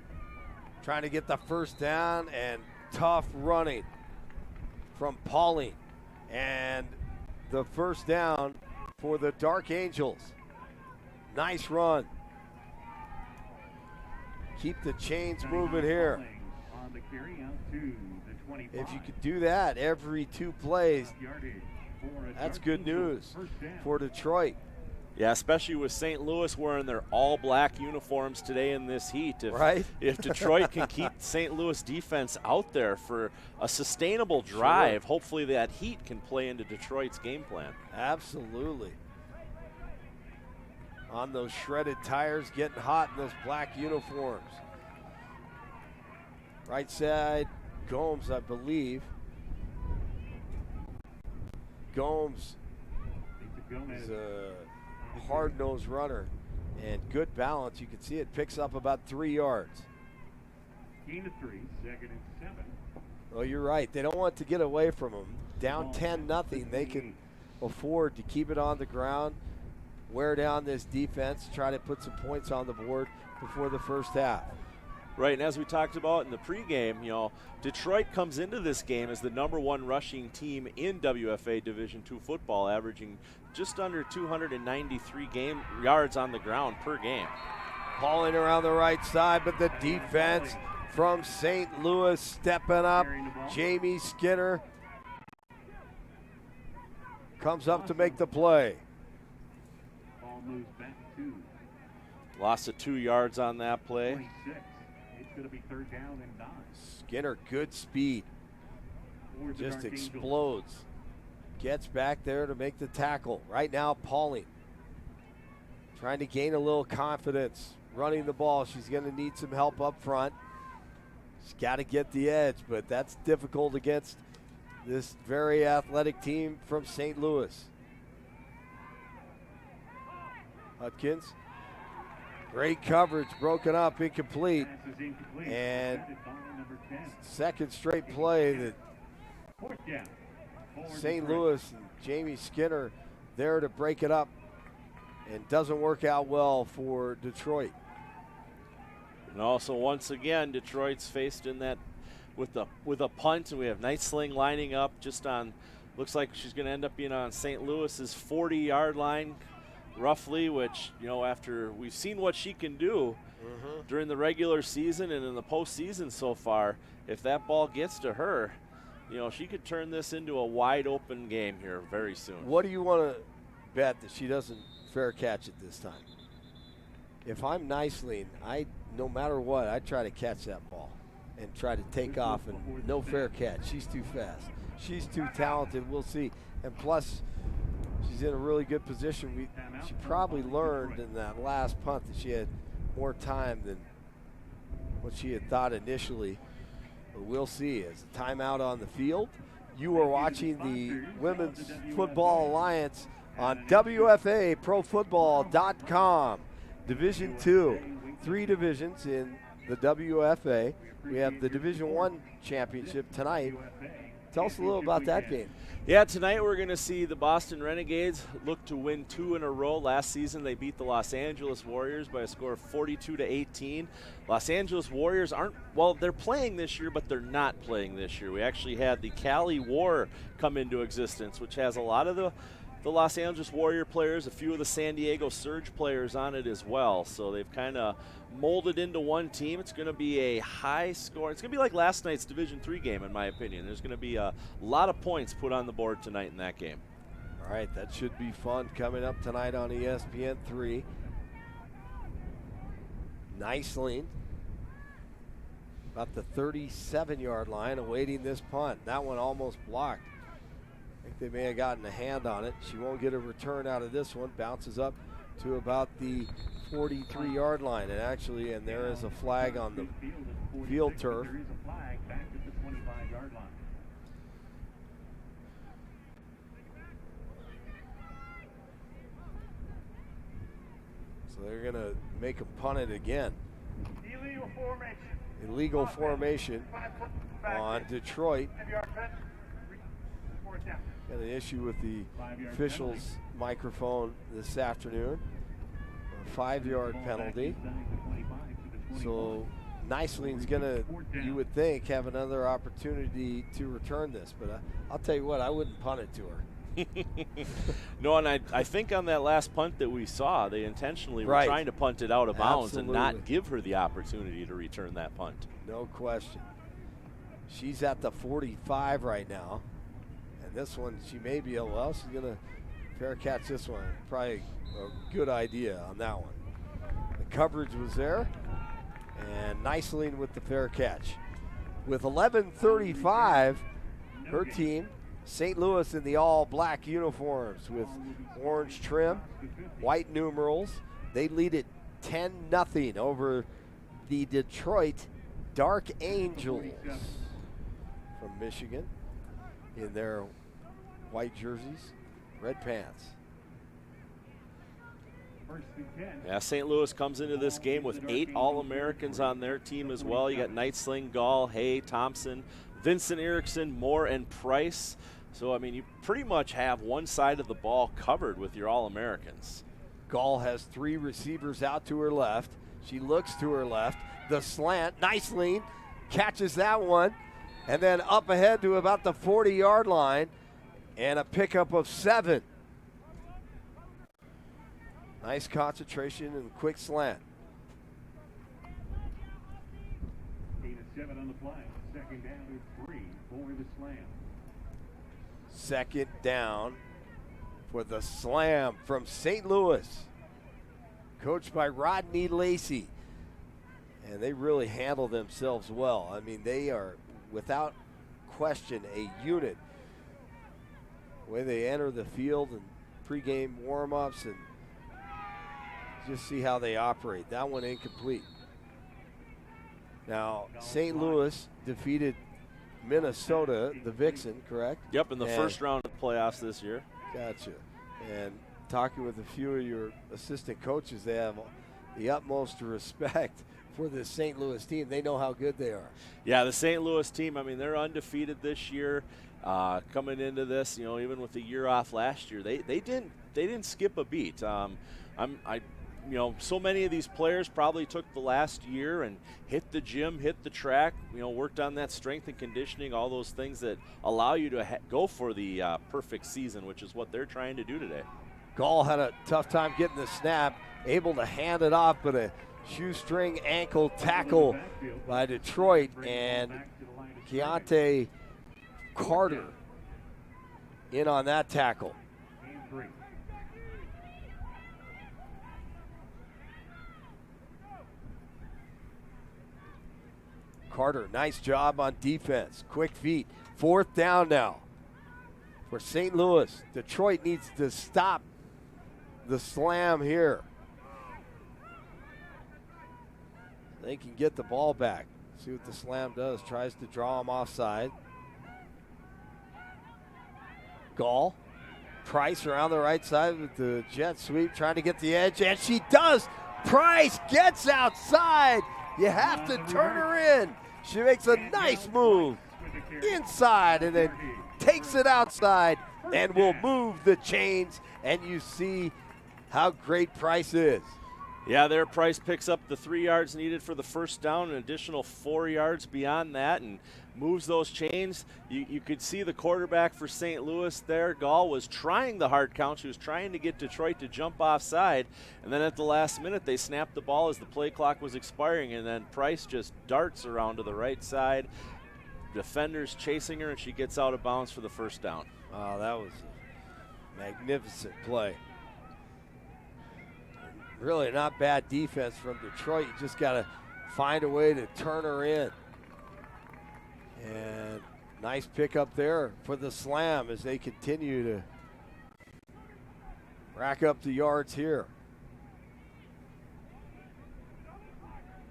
trying to get the first down, and tough running from Pauling. And the first down for the Dark Angels. Nice run. Keep the chains moving here. On the carry out to the 25. If you could do that every 2 plays, that's good news for Detroit. Yeah, especially with St. Louis wearing their all-black uniforms today in this heat. If Detroit can keep St. Louis defense out there for a sustainable drive, hopefully that heat can play into Detroit's game plan. Absolutely. On those shredded tires, getting hot in those black uniforms. Right side, Gomes, I believe. Gomes is a hard-nosed runner and good balance. You can see it picks up about 3 yards. Gain of 3, 2nd and 7. Oh, you're right. They don't want to get away from them. Down 10-0. They can afford to keep it on the ground, wear down this defense, try to put some points on the board before the first half. Right, and as we talked about in the pregame, Detroit comes into this game as the #1 rushing team in WFA Division II football, averaging just under 293 yards on the ground per game. Pauling around the right side, but the defense from St. Louis stepping up. Jamie Skinner comes up to make the play. Ball moves back 2. Loss of 2 yards on that play. 26. It's going to be 3rd down and 9. Skinner, good speed. For the Just Dark Angels. explodes. Gets back there to make the tackle. Right now, Pauling trying to gain a little confidence running the ball. She's going to need some help up front. She's got to get the edge, but that's difficult against this very athletic team from St. Louis. Hutkins, great coverage, broken up, incomplete. Pass is incomplete. And Intercepted by number 10. second straight play that 4th down. For St. Detroit. Louis and Jamie Skinner there to break it up, and doesn't work out well for Detroit. And also, once again, Detroit's faced in that with a punt, and we have Nightsling lining up just on, looks like she's going to end up being on St. Louis's 40-yard line, roughly, which, you know, after we've seen what she can do during the regular season and in the postseason so far, if that ball gets to her, you know, she could turn this into a wide open game here very soon. What do you want to bet that she doesn't fair catch it this time? If I'm Nightling, no matter what, I try to catch that ball and try to take off, and no fair catch. She's too fast. She's too talented. We'll see. And plus, she's in a really good position. She probably learned in that last punt that she had more time than what she had thought initially. But we'll see. As a timeout on the field, you are watching the Women's Football Alliance on WFA ProFootball.com. Division II, 3 divisions in the WFA. We have the Division I championship tonight. Tell us a little about that game. Yeah, tonight we're going to see the Boston Renegades look to win 2 in a row. Last season they beat the Los Angeles Warriors by a score of 42-18. Los Angeles Warriors they're playing this year, but they're not playing this year. We actually had the Cali War come into existence, which has a lot of the Los Angeles Warrior players, a few of the San Diego Surge players on it as well. So they've kind of molded into one team. It's going to be a high score. It's going to be like last night's Division III game, in my opinion. There's going to be a lot of points put on the board tonight in that game. All right, that should be fun coming up tonight on ESPN 3. Nightling about the 37-yard line awaiting this punt. That one almost blocked. I think they may have gotten a hand on it. She won't get a return out of this one. Bounces up to about the 43-yard line. And there is a flag on the field turf. There is a flag back at the 25-yard line. So they're going to make them punt it again. Illegal formation. Illegal formation on Detroit. 5-yard pen. 4th down. Got an issue with the officials' microphone this afternoon. A 5-yard penalty. So Niceling's going to, you would think, have another opportunity to return this. But I'll tell you what, I wouldn't punt it to her. No, and I think on that last punt that we saw, they intentionally were trying to punt it out of bounds and not give her the opportunity to return that punt. No question. She's at the 45 right now. And this one, she may be able, well, she's going to fair catch this one. Probably a good idea on that one. The coverage was there. And Nightling with the fair catch. With 11:35, her team, St. Louis, in the all-black uniforms with orange trim, white numerals. They lead it 10-0 over the Detroit Dark Angels from Michigan in their white jerseys, red pants. Yeah, St. Louis comes into this game with 8 All-Americans on their team as well. You got Nightsling, Gall, Hay, Thompson, Vincent Erickson, Moore, and Price. So, I mean, you pretty much have one side of the ball covered with your All-Americans. Gall has 3 receivers out to her left. She looks to her left. The slant, Nightling catches that one. And then up ahead to about the 40-yard line. And a pickup of 7. Nice concentration and quick slant. 8 of 7 on the play. 2nd down and 3 for the slam. 2nd down for the Slam from St. Louis, coached by Rodney Lacey. And they really handle themselves well. I mean, they are, without question, a unit. The way they enter the field and pregame warm-ups, and just see how they operate. That one incomplete. Now, St. Louis defeated Minnesota, the Vixen, correct? Yep, in the first round of the playoffs this year. Gotcha. And talking with a few of your assistant coaches, they have the utmost respect for the St. Louis team. They know how good they are. Yeah, the St. Louis team, I mean, they're undefeated this year. Coming into this, you know, even with the year off last year, they didn't skip a beat. You know, so many of these players probably took the last year and hit the gym, hit the track, you know, worked on that strength and conditioning, all those things that allow you to go for the perfect season, which is what they're trying to do today. Gall had a tough time getting the snap, able to hand it off, but a shoestring ankle tackle by Detroit, and Keontae Carter in on that tackle. Carter, nice job on defense. Quick feet. 4th down now for St. Louis. Detroit needs to stop the Slam here. They can get the ball back. See what the Slam does. Tries to draw him offside. Gall. Price around the right side with the jet sweep, trying to get the edge, and she does. Price gets outside. You have to turn her in. She makes a nice move inside and then takes it outside and will move the chains, and you see how great Price is. Yeah, their Price picks up the 3 yards needed for the first down, an additional 4 yards beyond that, and moves those chains. You could see the quarterback for St. Louis there. Gall was trying the hard count. She was trying to get Detroit to jump offside, and then at the last minute they snapped the ball as the play clock was expiring, and then Price just darts around to the right side. Defenders chasing her, and she gets out of bounds for the first down. Oh, that was a magnificent play. Really not bad defense from Detroit. You just got to find a way to turn her in. And nice pickup there for the Slam as they continue to rack up the yards here.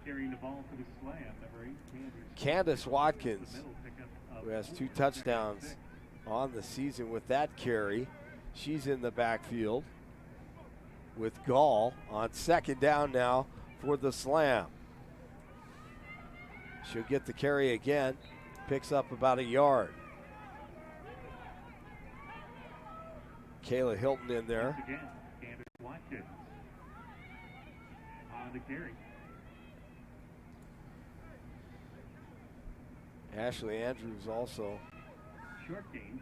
Carrying the ball for the Slam, number 8, Candace Watkins, who has 2 touchdowns on the season with that carry. She's in the backfield with Gall on 2nd down now for the Slam. She'll get the carry again. Picks up about a yard. Kayla Hilton in there. Again, Candace Watkins on the carry. Ashley Andrews also. Short gain.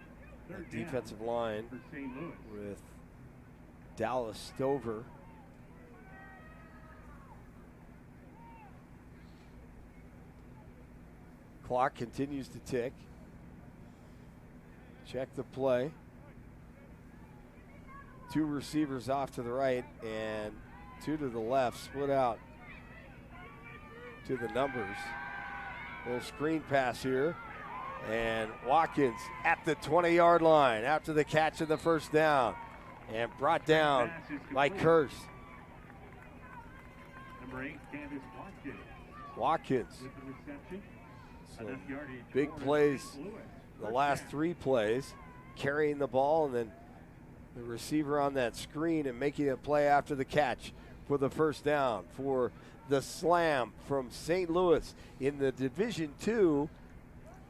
Defensive line for St. Louis with Dallas Stover. Clock continues to tick. Check the play. 2 receivers off to the right and 2 to the left, split out to the numbers. Little screen pass here. And Watkins at the 20-yard line after the catch of the first down. And brought down by Curse. Number 8, Candace Watkins. Watkins. With the reception. So big plays, the last 3 plays, carrying the ball, and then the receiver on that screen and making a play after the catch for the first down for the Slam from St. Louis in the Division II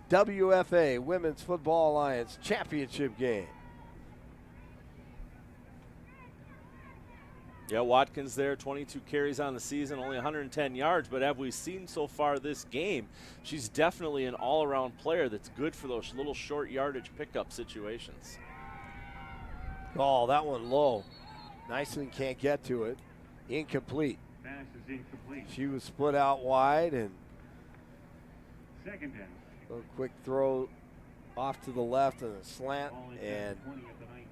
WFA Women's Football Alliance Championship game. Yeah, Watkins there, 22 carries on the season, only 110 yards, but as we've seen so far this game, she's definitely an all-around player that's good for those little short yardage pickup situations. Oh, that one low. Nyson can't get to it. Incomplete. Pass is incomplete. She was split out wide, and 2nd down. a quick throw off to the left on a slant and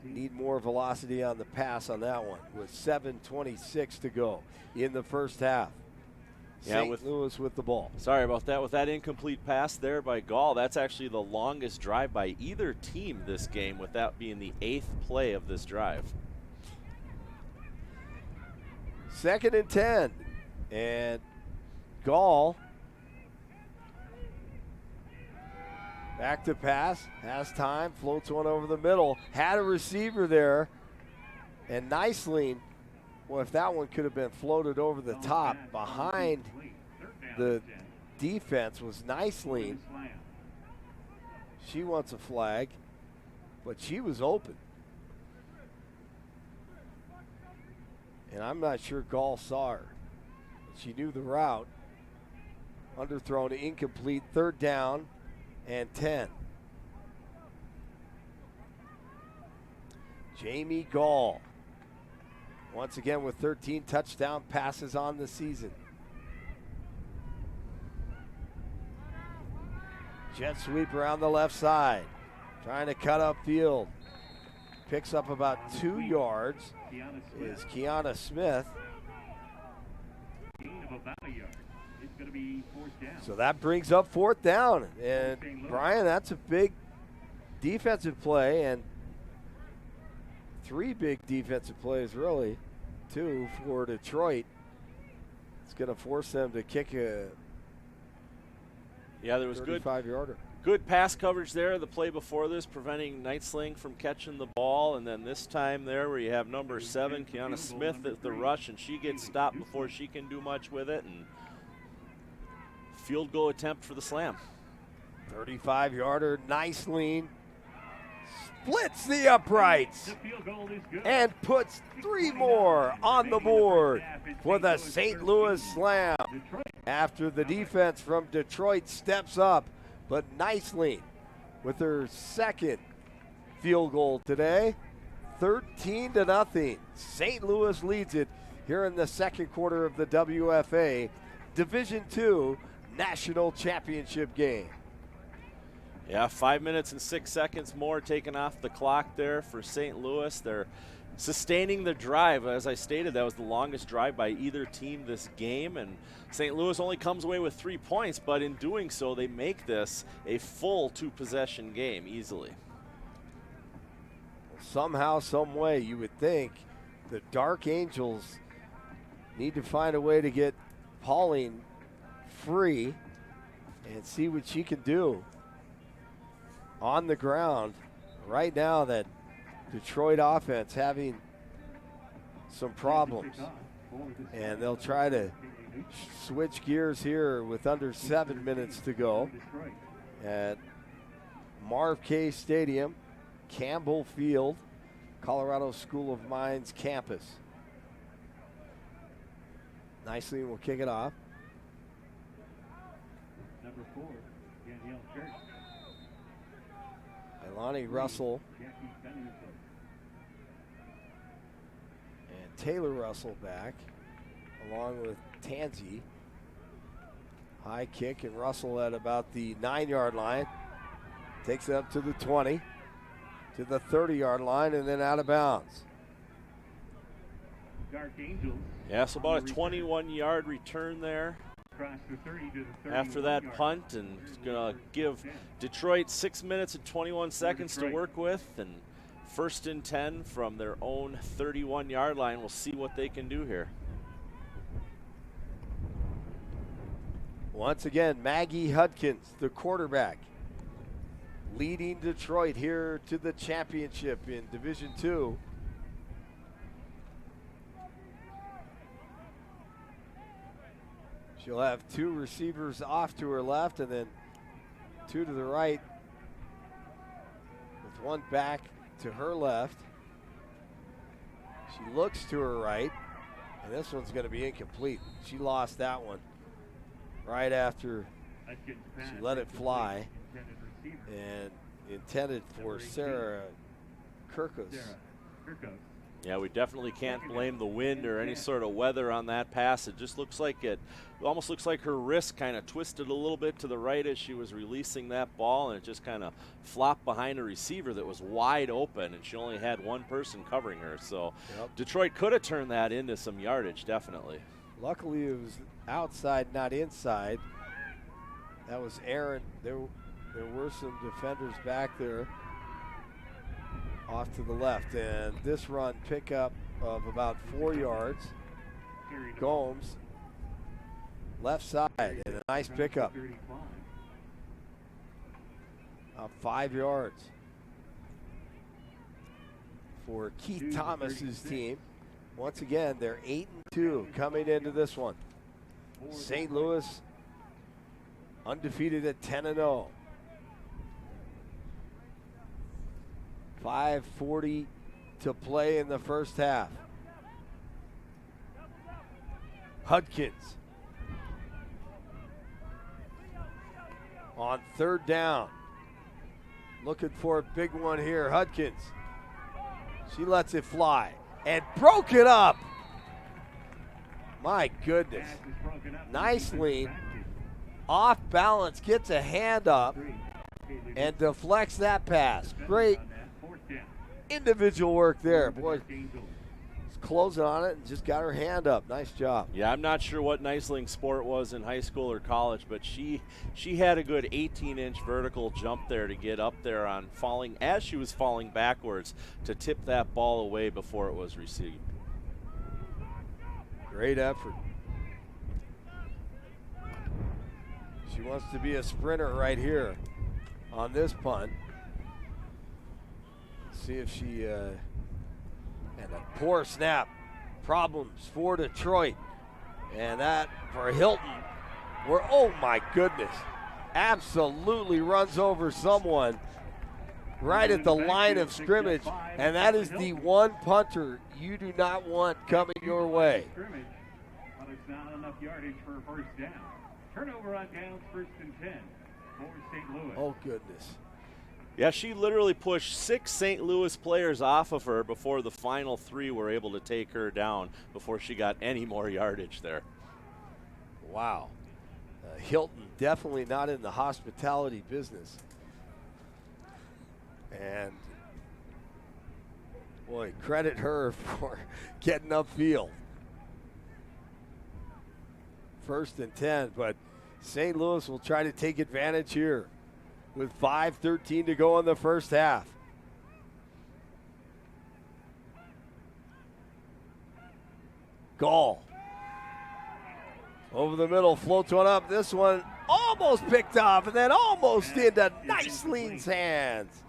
need more velocity on the pass on that one with 7:26 to go in the first half. Yeah, St. Louis with the ball. Sorry about that. With that incomplete pass there by Gall, that's actually the longest drive by either team this game, with that being the 8th play of this drive. 2nd and 10. And Gall back to pass, has time, floats one over the middle, had a receiver there, and Niceling, well, if that one could have been floated over the top behind the defense was Niceling. She wants a flag, but she was open. And I'm not sure Gall saw her. She knew the route. Underthrown, incomplete, 3rd down and 10. Jamie Gall, once again with 13 touchdown passes on the season. Jet sweep around the left side, trying to cut up field. Picks up about 2 yards is Kiana Smith. So that brings up 4th down. And Brian, that's a big defensive play, and 3 big defensive plays really, 2 for Detroit. It's going to force them to kick a there was 35-yarder. Good pass coverage there, the play before this, preventing Niceling from catching the ball. And then this time there where you have number 7, Kiana Smith, at the rush, and she gets stopped before she can do much with it. And field goal attempt for the slam. 35-yarder, Niceling splits the uprights and puts 3 more on the board for the St. Louis Slam. After the defense from Detroit steps up, but Niceling with her 2nd field goal today, 13-0. St. Louis leads it here in the 2nd quarter of the WFA Division II National Championship game. Yeah, 5 minutes and 6 seconds more taken off the clock there for St. Louis. They're sustaining the drive. As I stated, that was the longest drive by either team this game, and St. Louis only comes away with 3 points, but in doing so, they make this a full 2-possession game easily. Somehow, some way, you would think the Dark Angels need to find a way to get Pauling free and see what she can do on the ground. Right now, that Detroit offense having some problems, and they'll try to switch gears here with under 7 minutes to go at Marv K Stadium, Campbell Field, Colorado School of Mines campus. Nicely, we'll kick it off. Number 4, Danielle Church. Ilani Russell and Taylor Russell back, along with Tansy. High kick, and Russell at about the 9-yard line. Takes it up to the 20, to the 30-yard line, and then out of bounds. Dark Angels. Yeah, so about a 21-yard return there after that punt, and it's going to give Detroit 6 minutes and 21 seconds to work with, and 1st and 10 from their own 31-yard line. We'll see what they can do here. Once again, Maggie Hudkins, the quarterback, leading Detroit here to the championship in Division II. She'll have 2 receivers off to her left and then 2 to the right, with 1 back to her left. She looks to her right, and this one's going to be incomplete. She lost that one right after she let it fly, and intended for Sarah Kirkus. Yeah, we definitely can't blame the wind or any sort of weather on that pass. It just looks like it almost looks like her wrist kind of twisted a little bit to the right as she was releasing that ball, and it just kind of flopped behind a receiver that was wide open, and she only had one person covering her. So Detroit could have turned that into some yardage, definitely. Luckily, it was outside, not inside. That was Aaron. There were some defenders back there off to the left, and this run pickup of about 4 yards. Gomes, left side, and a nice pickup. 5 yards for Keith Thomas's team. Once again, they're 8-2 coming into this one. St. Louis undefeated at 10-0. 5:40 to play in the first half. Hudkins on third down. Looking for a big one here. Hudkins. She lets it fly and broke it up. My goodness. Nice lean. Off balance, gets a hand up and deflects that pass. Great individual work there. Boy, closing on it and just got her hand up. Nice job. Yeah, I'm not sure what Niceling's sport was in high school or college, but she had a good 18-inch vertical jump there to get up there on falling, as she was falling backwards, to tip that ball away before it was received. Great effort. She wants to be a sprinter right here on this punt. See if she, and a poor snap. Problems for Detroit. And that for Hilton, where, oh my goodness, absolutely runs over someone right at the line of scrimmage. And that is the one punter you do not want coming your way. But it's not enough yardage for a first down. Turnover on downs, 1st and 10 for St. Louis. Oh goodness. Yeah, she literally pushed 6 St. Louis players off of her before the final 3 were able to take her down before she got any more yardage there. Wow. Hilton definitely not in the hospitality business. And boy, credit her for getting upfield. 1st and 10, but St. Louis will try to take advantage here with 5:13 to go in the first half. Gall. Over the middle, floats one up. This one almost picked off and then almost into Niceling's hands.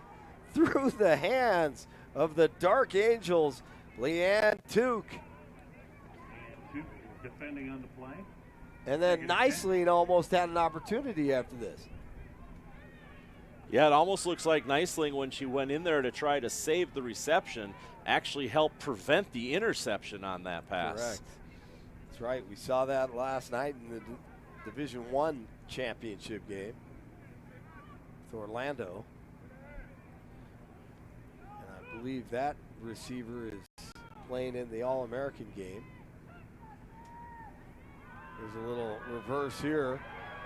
Through the hands of the Dark Angels, Leanne Tuke. Defending on the play. And then Niceling almost had an opportunity after this. Yeah, it almost looks like Niceling, when she went in there to try to save the reception, actually helped prevent the interception on that pass. Correct. That's right. We saw that last night in the Division I championship game with Orlando. And I believe that receiver is playing in the All-American game. There's a little reverse here.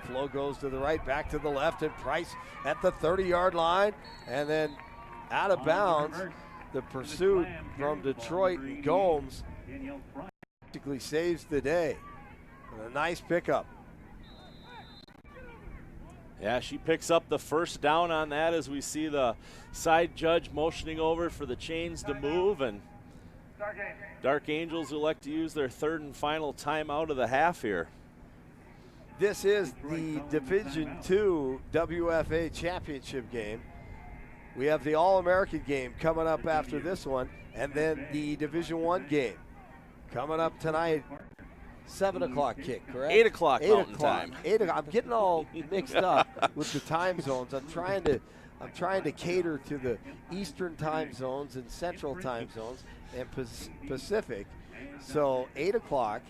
Flow goes to the right, back to the left, and Price at the 30-yard line. And then out of bounds, the pursuit from Detroit and Gomes basically saves the day. And a nice pickup. Yeah, she picks up the first down on that as we see the side judge motioning over for the chains to move, and Dark Angels elect to use their 3rd and final timeout of the half here. This is the Division II WFA championship game. We have the All-American game coming up after this one, and then the Division I game coming up tonight. 7 o'clock kick, correct? 8 o'clock 8 mountain o'clock. time. 8 o'clock. I'm getting all mixed up with the time zones. I'm trying to cater to the Eastern time zones and Central time zones and Pacific. So 8 o'clock,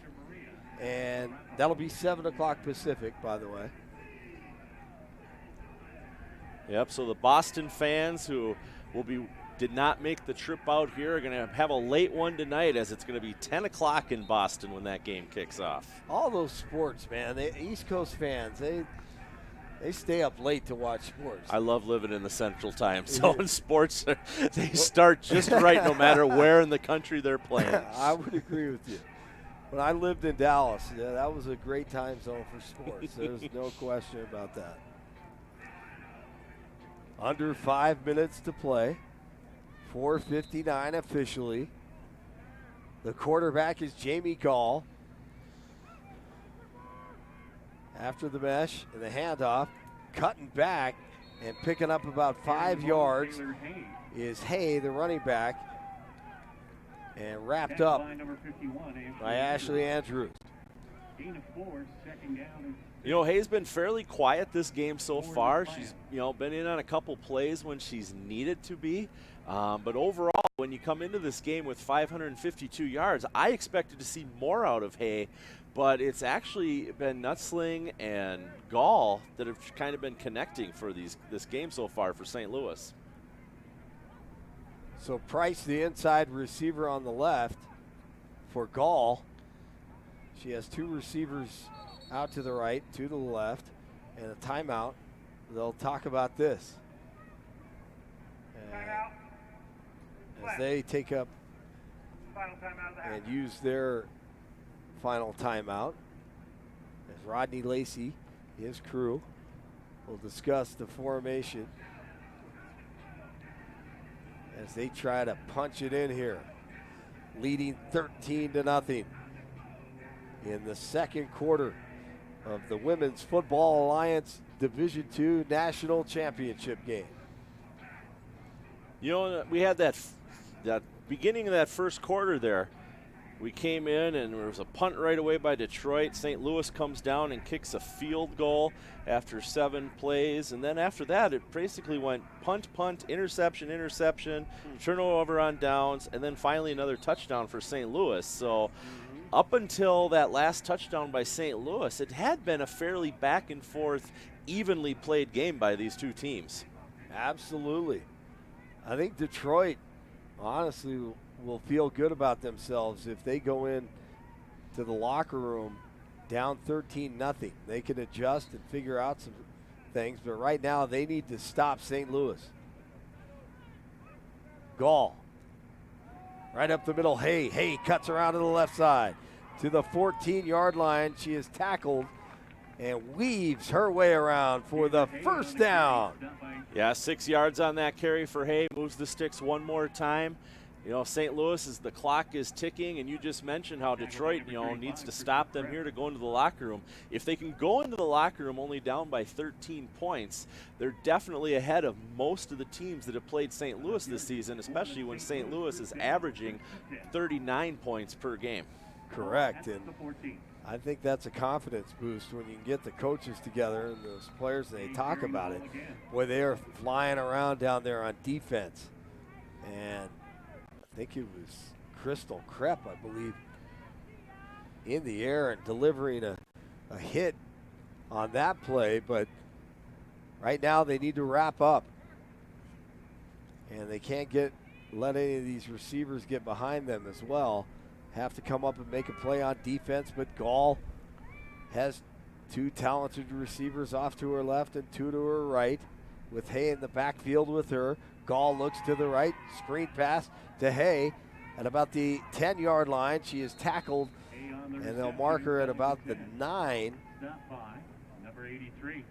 and that'll be 7 o'clock Pacific, by the way. Yep, so the Boston fans who will be did not make the trip out here are going to have a late one tonight, as it's going to be 10 o'clock in Boston when that game kicks off. All those sports, man. East Coast fans, they stay up late to watch sports. I love living in the Central Time Zone. Sports, they start just right no matter where in the country they're playing. I would agree with you. When I lived in Dallas, yeah, that was a great time zone for sports. There's no question about that. Under 5 minutes to play. 4:59 officially. The quarterback is Jamie Gall. After the mesh and the handoff, cutting back and picking up about 5 yards is Hay, the running back, and wrapped up by Ashley Andrews. You know, Hay's been fairly quiet this game so far. She's, been in on a couple plays when she's needed to be. But overall, when you come into this game with 552 yards, I expected to see more out of Hay. But it's actually been Nutzling and Gall that have kind of been connecting for this game so far for St. Louis. So Price, the inside receiver on the left for Gall. She has 2 receivers out to the right, 2 to the left, and a timeout. They'll talk about this. As they take up and use their final timeout, as Rodney Lacey, his crew, will discuss the formation as they try to punch it in here, leading 13-0 in the second quarter of the Women's Football Alliance Division II National Championship game. We had that beginning of that first quarter there. We came in and there was a punt right away by Detroit. St. Louis comes down and kicks a field goal after 7 plays. And then after that, it basically went punt, interception, turnover on downs, and then finally another touchdown for St. Louis. So up until that last touchdown by St. Louis, it had been a fairly back and forth, evenly played game by these two teams. Absolutely. I think Detroit, honestly, will feel good about themselves if they go in to the locker room down 13-0. They can adjust and figure out some things, but right now they need to stop St. Louis. Gall, right up the middle. Hay cuts around to the left side to the 14-yard line. She is tackled and weaves her way around for the first down. Yeah, 6 yards on that carry for Hay. Moves the sticks one more time. St. Louis, the clock is ticking, and you just mentioned how Detroit, needs to stop them here to go into the locker room. If they can go into the locker room only down by 13 points, they're definitely ahead of most of the teams that have played St. Louis this season, especially when St. Louis is averaging 39 points per game. Correct, and I think that's a confidence boost when you can get the coaches together and those players, and they talk about it, where they're flying around down there on defense. And I think it was Crystal Krepp, I believe, in the air and delivering a hit on that play. But right now they need to wrap up. And they can't let any of these receivers get behind them as well. Have to come up and make a play on defense. But Gall has 2 talented receivers off to her left and 2 to her right, with Hay in the backfield with her. Gall looks to the right, screen pass to Hay at about the 10-yard line. She is tackled, and they'll mark her at about the 9. Number 83.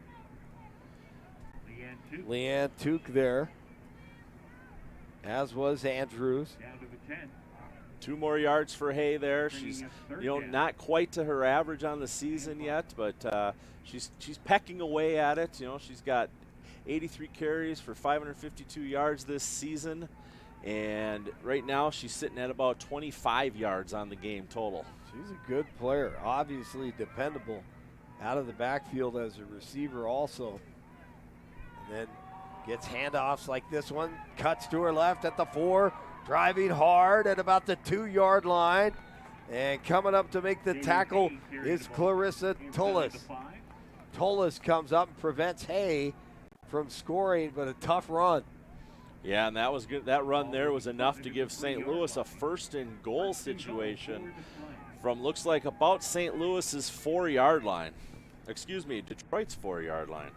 Leanne Took there, as was Andrews. Down to the 10. 2 more yards for Hay there. She's, not quite to her average on the season yet, but she's pecking away at it. She's got 83 carries for 552 yards this season, and right now she's sitting at about 25 yards on the game total. She's a good player, obviously dependable out of the backfield as a receiver also. And then gets handoffs like this one, cuts to her left at the 4, driving hard at about the 2-yard line, and coming up to make the tackle is Clarissa Tullis. Tullis comes up and prevents Hay from scoring, but a tough run Yeah, and that was good. That run there was enough to give St. Louis a first and goal situation from looks like about St. Louis's 4-yard line. Excuse me, Detroit's 4-yard line.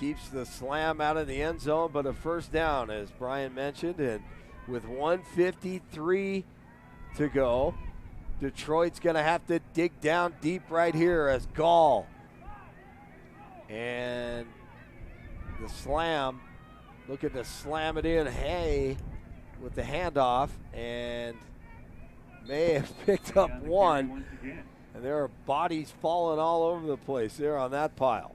Keeps the slam out of the end zone, but a first down, as Brian mentioned, and with 1:53 to go, Detroit's going to have to dig down deep right here as Gall. And the slam, looking to slam it in. Hay with the handoff, and may have picked up one. And there are bodies falling all over the place there on that pile.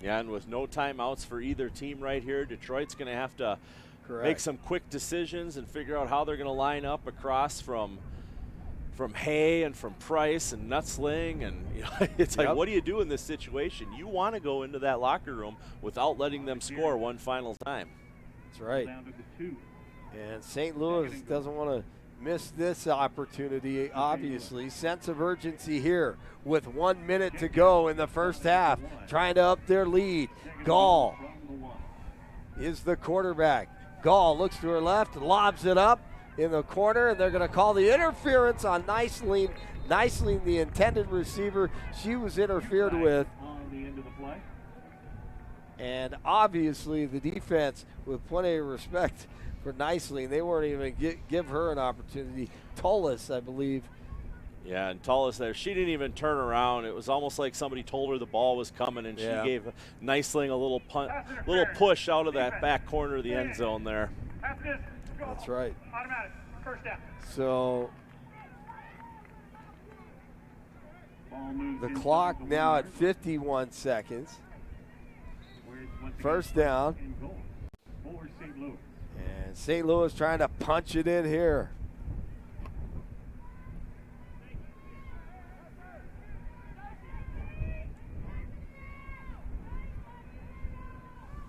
Yeah, and with no timeouts for either team right here, Detroit's going to have to Correct. make some quick decisions and figure out how they're going to line up across from Hay and from Price and Nutzling. And you know, it's like, what do you do in this situation? You want to go into that locker room without letting them score one final time. That's right. And St. Louis doesn't want to miss this opportunity, obviously. Sense of urgency here with 1 minute to go in the first half, trying to up their lead. Gall is the quarterback. Gall looks to her left, lobs it up in the corner, and they're going to call the interference on Niceling. Niceling, the intended receiver, she was interfered with. And obviously the defense, with plenty of respect for Niceling, they weren't even give her an opportunity. Tullis, I believe. Yeah, and Tullis there, she didn't even turn around. It was almost like somebody told her the ball was coming, and she gave Niceling a little push out of that back corner of the end zone there. That's right. Automatic. First down. So the clock now at 51 seconds. First down. And St. Louis trying to punch it in here.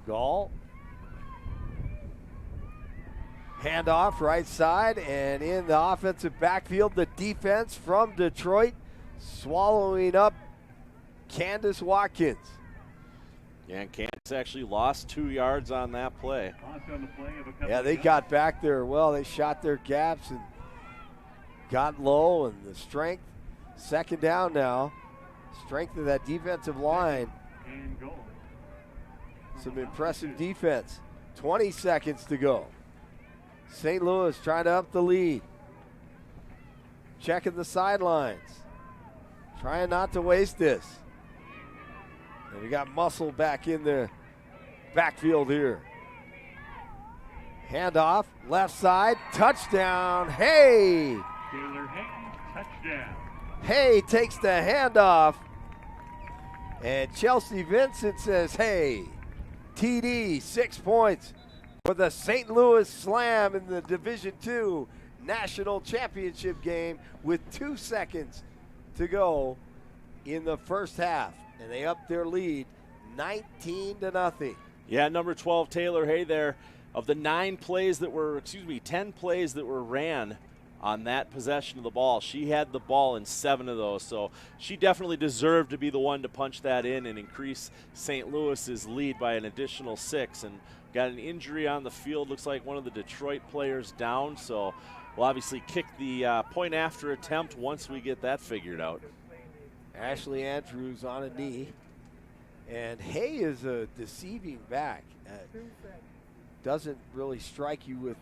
Gall. Handoff right side, and in the offensive backfield, the defense from Detroit swallowing up Candace Watkins. Yeah, and Kansas actually lost 2 yards on that play. Yeah, they got back there well. They shot their gaps and got low, and the strength, second down now, strength of that defensive line. Some impressive defense. 20 seconds to go. St. Louis trying to up the lead. Checking the sidelines. Trying not to waste this. And we got Muscle back in the backfield here. Handoff, left side, touchdown, Hay! Taylor Hay, touchdown. Hay takes the handoff. And Chelsea Vincent says, hey, TD, 6 points for the St. Louis Slam in the Division II National Championship game with 2 seconds to go in the first half. And they up their lead 19-0. Yeah, number 12, Taylor Hay there. Of the 10 plays that were ran on that possession of the ball, she had the ball in 7 of those. So she definitely deserved to be the one to punch that in and increase St. Louis's lead by an additional 6. And got an injury on the field. Looks like one of the Detroit players down. So we'll obviously kick the point after attempt once we get that figured out. Ashley Andrews on a knee. And Hay is a deceiving back. Doesn't really strike you with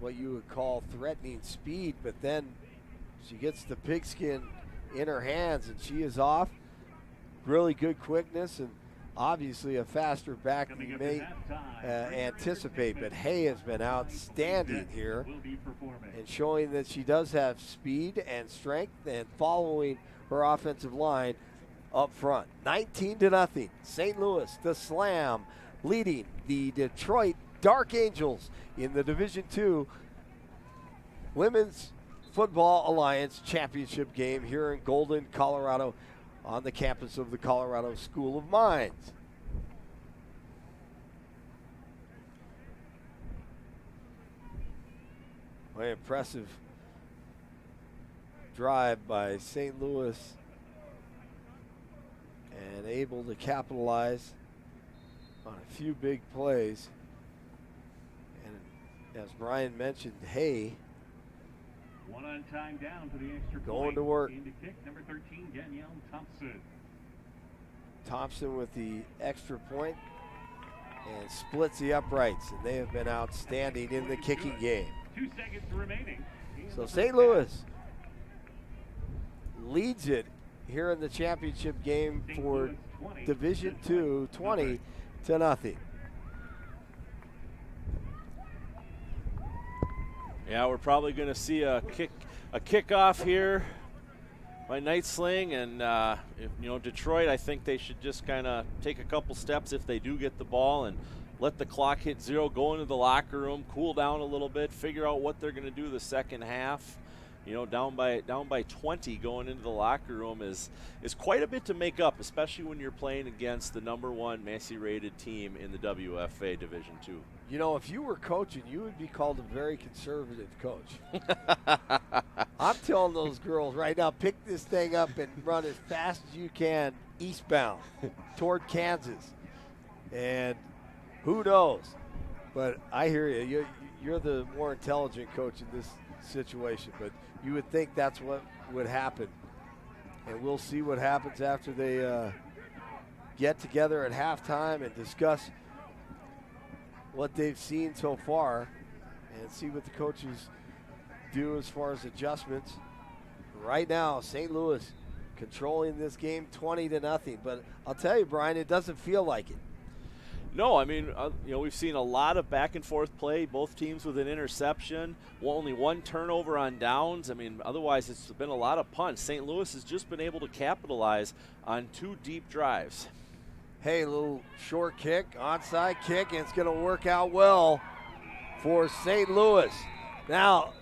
what you would call threatening speed, but then she gets the pigskin in her hands and she is off. Really good quickness and obviously a faster back than you may anticipate, but Hay has been outstanding here and showing that she does have speed and strength and following her offensive line up front. 19-0. St. Louis, the Slam, leading the Detroit Dark Angels in the Division II Women's Football Alliance Championship game here in Golden, Colorado, on the campus of the Colorado School of Mines. Very impressive drive by St. Louis and able to capitalize on a few big plays. And as Brian mentioned, Hay One on time down to the extra going point. to work. In to kick, number 13, Danielle Thompson. Thompson with the extra point and splits the uprights, and they have been outstanding in the kicking game. 2 seconds remaining. So St. Louis leads it here in the championship game for Division II, 20-0. Yeah, we're probably going to see a kickoff here by Night Sling, and Detroit, I think they should just kind of take a couple steps if they do get the ball and let the clock hit 0, go into the locker room, cool down a little bit, figure out what they're going to do the second half. Down by 20 going into the locker room is quite a bit to make up, especially when you're playing against the #1 Massey-rated team in the WFA Division II. If you were coaching, you would be called a very conservative coach. I'm telling those girls right now, pick this thing up and run as fast as you can eastbound toward Kansas. And who knows? But I hear you. You're the more intelligent coach in this situation, but you would think that's what would happen. And we'll see what happens after they get together at halftime and discuss what they've seen so far and see what the coaches do as far as adjustments. Right now, St. Louis controlling this game 20-0. But I'll tell you, Brian, it doesn't feel like it. No, I mean, we've seen a lot of back and forth play, both teams with an interception, only one turnover on downs. I mean, otherwise it's been a lot of punts. St. Louis has just been able to capitalize on 2 deep drives. Hey, a little short kick, onside kick, and it's going to work out well for St. Louis. Now,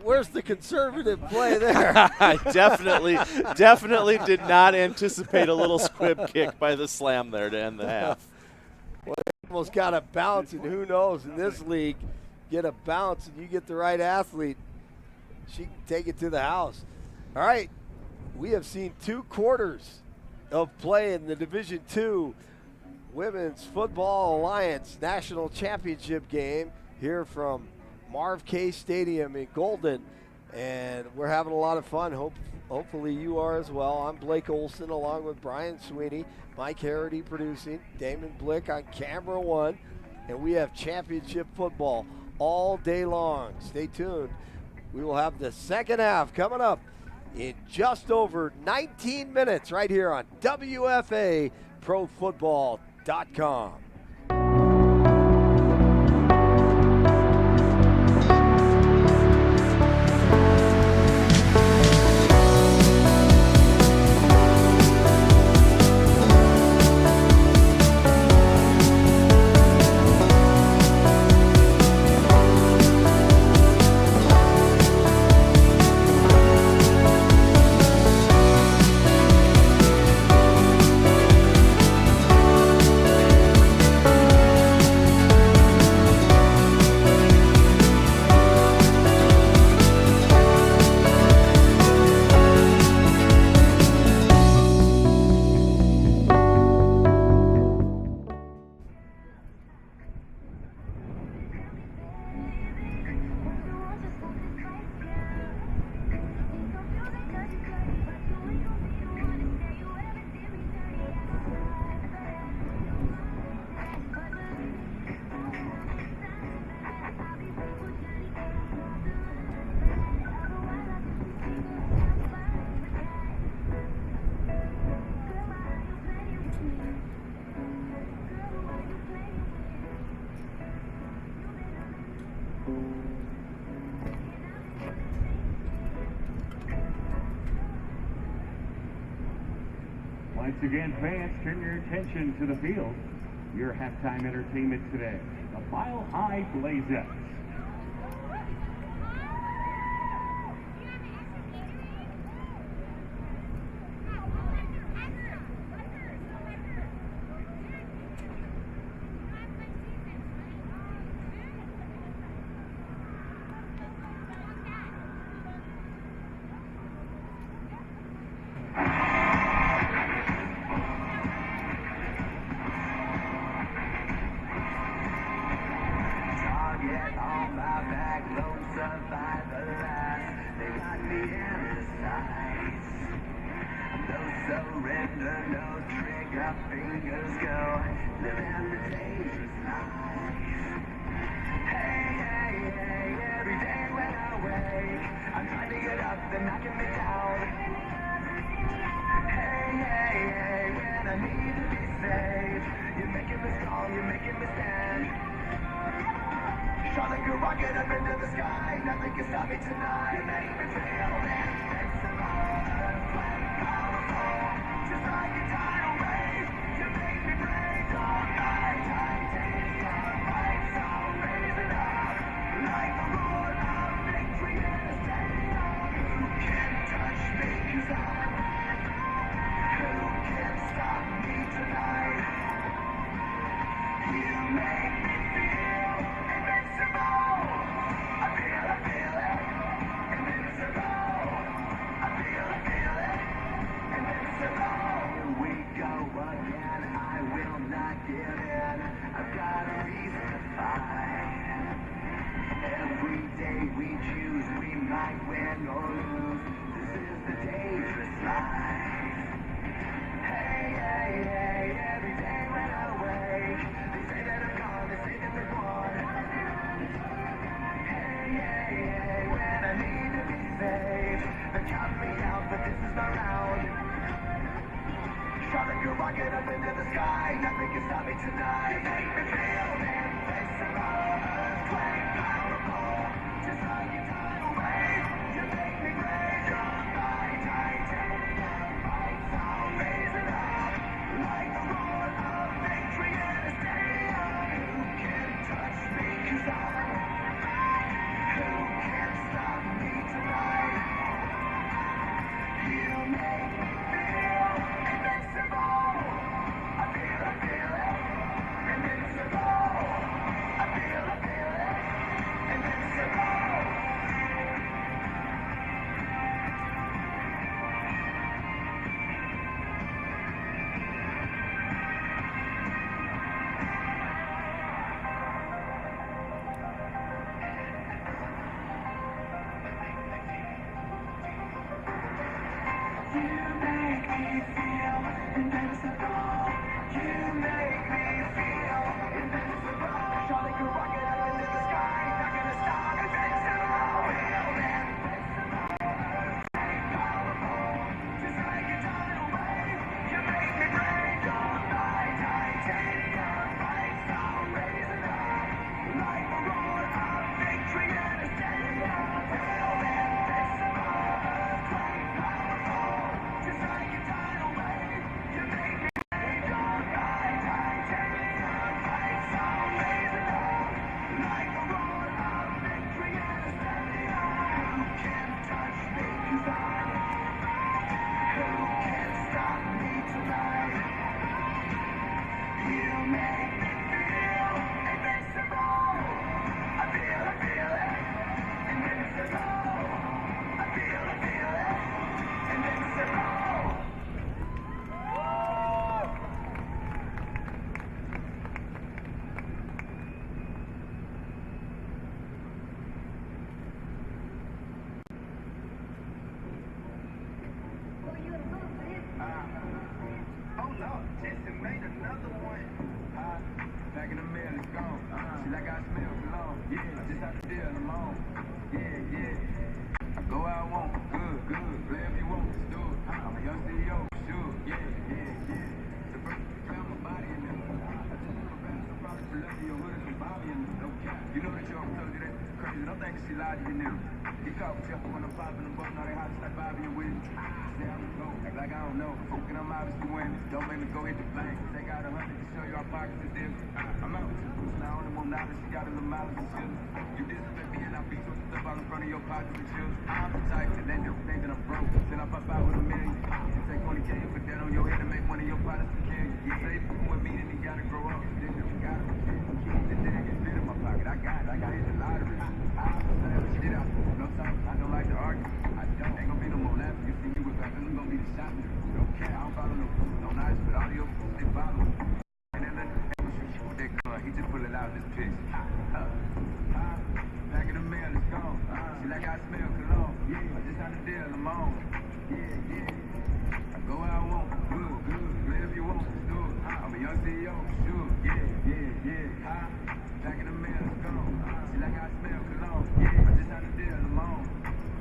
where's the conservative play there? I definitely did not anticipate a little squib kick by the slam there to end the half. Well, they almost got a bounce, and who knows, in this league, get a bounce and you get the right athlete, she can take it to the house. All right, we have seen 2 quarters of play in the Division II Women's Football Alliance National Championship game here from Marv K Stadium in Golden, and we're having a lot of fun. Hopefully you are as well. I'm Blake Olson along with Brian Sweeney, Mike Harity producing, Damon Blick on camera 1, and we have championship football all day long. Stay tuned. We will have the second half coming up in just over 19 minutes right here on WFA ProFootball.com. Once again, fans, turn your attention to the field. Your halftime entertainment today, the Mile High Blazettes. like lone survivor last. They got me emphasized. No surrender, no trigger, fingers go. Living the dangerous life. Hey, hey, hey, every day when I wake, I'm trying to get up, they're knocking me down. Hey, hey, hey, when I need to be saved, you're making me strong, you're making me stand. Shot like a rocket up into the sky, nothing can stop me tonight. You make me feel invincible, earthquake powerful, just like a tidal wave. You make me brave, dark night, titanium lights, I'll raise it up, like the roar of victory in a stadium. Who can touch me, 'cause who can stop me tonight? You make me feel invincible. I feel it, invincible. I feel it, invincible. Here we go again, I will not give in. I've got a reason to fight. Every day we choose, we might win or lose. This is the dangerous life. Hey, hey, hey, every day when I wake, they say that I'm gone, they say that they're gone. Hey, hey, hey, when I need to be saved, they count me out, but this is my round. Shot like a rocket up into the sky, nothing can stop me tonight. You make me feel invincible, earthquake powerful, just like a tidal wave. You make me brave, strong by titanium lights, I'll raise it up, like the roar of victory in a stadium. Who can touch me, 'cause who can stop me tonight? You make me feel invincible. I feel it, invincible. I feel it, invincible. You make me feel invincible. You make me feel invincible. Shot like a rocket up into the sky, not gonna stop. Invincible, feel invincible, powerful, just like a tidal wave. You make me brave, dark by titanium lights, I'll raise it up, like the roar of victory in a stadium. Feel invincible, earthquake powerful, just like a tidal wave. You make me brave, dark by titanium lights, I'll raise it up, like the roar of victory in a stadium. Who can touch me, 'cause who can stop me tonight? You make me feel invincible. I feel it, invincible. I feel it, invincible. Oh Lord, Jason made another one. Back in the middle, it's gone. She like I smell cologne. Yeah, just how to deal alone. Yeah, yeah. I go where I want. Good. Play if you want. Just do it. I'm a young CEO, sure. Yeah. The first found my body in there. I just look back, some products for lucky, your hood is some Bobby in there. No cap. You know that y'all told you that crazy. Don't think she lied to you now. He caught me when I'm popping them both. Now they hot just like Bobby and Whitney. Say I'm go. Act like I don't know. Fucking I'm obviously winning. Don't make me go hit the bank. Take out 100 to show you our pockets is different. I'm out with you. Now only more knowledge. She got a little mileage and shit. You disrespect me and I beat you stuff out in front of your pockets and chills. I'm the type to let them think that I'm broke. Then I pop out with $1 million. You take 20K and put that on your head and make one of your partners to kill you. You say fucking with me, then you gotta grow up. Then you gotta then they get fit in my pocket. I got it. I hit the lottery. I'm the shit out. No time. I don't like to argue. I don't. Ain't gonna be no more laughing. You see me with back, then I'm gonna be the shot. Don't care. I don't follow no nice, but audio, they follow. And then that gun, he just pull it out this piece. Back in the mail. the deal, I'm on. Yeah, yeah. I go where I want, good, good. Play if you want, let's do it. I'm a young CEO, sure. Yeah, yeah, yeah. Back in the mail, let's go. She like how I smell cologne. Yeah, I just had the deal, I'm on.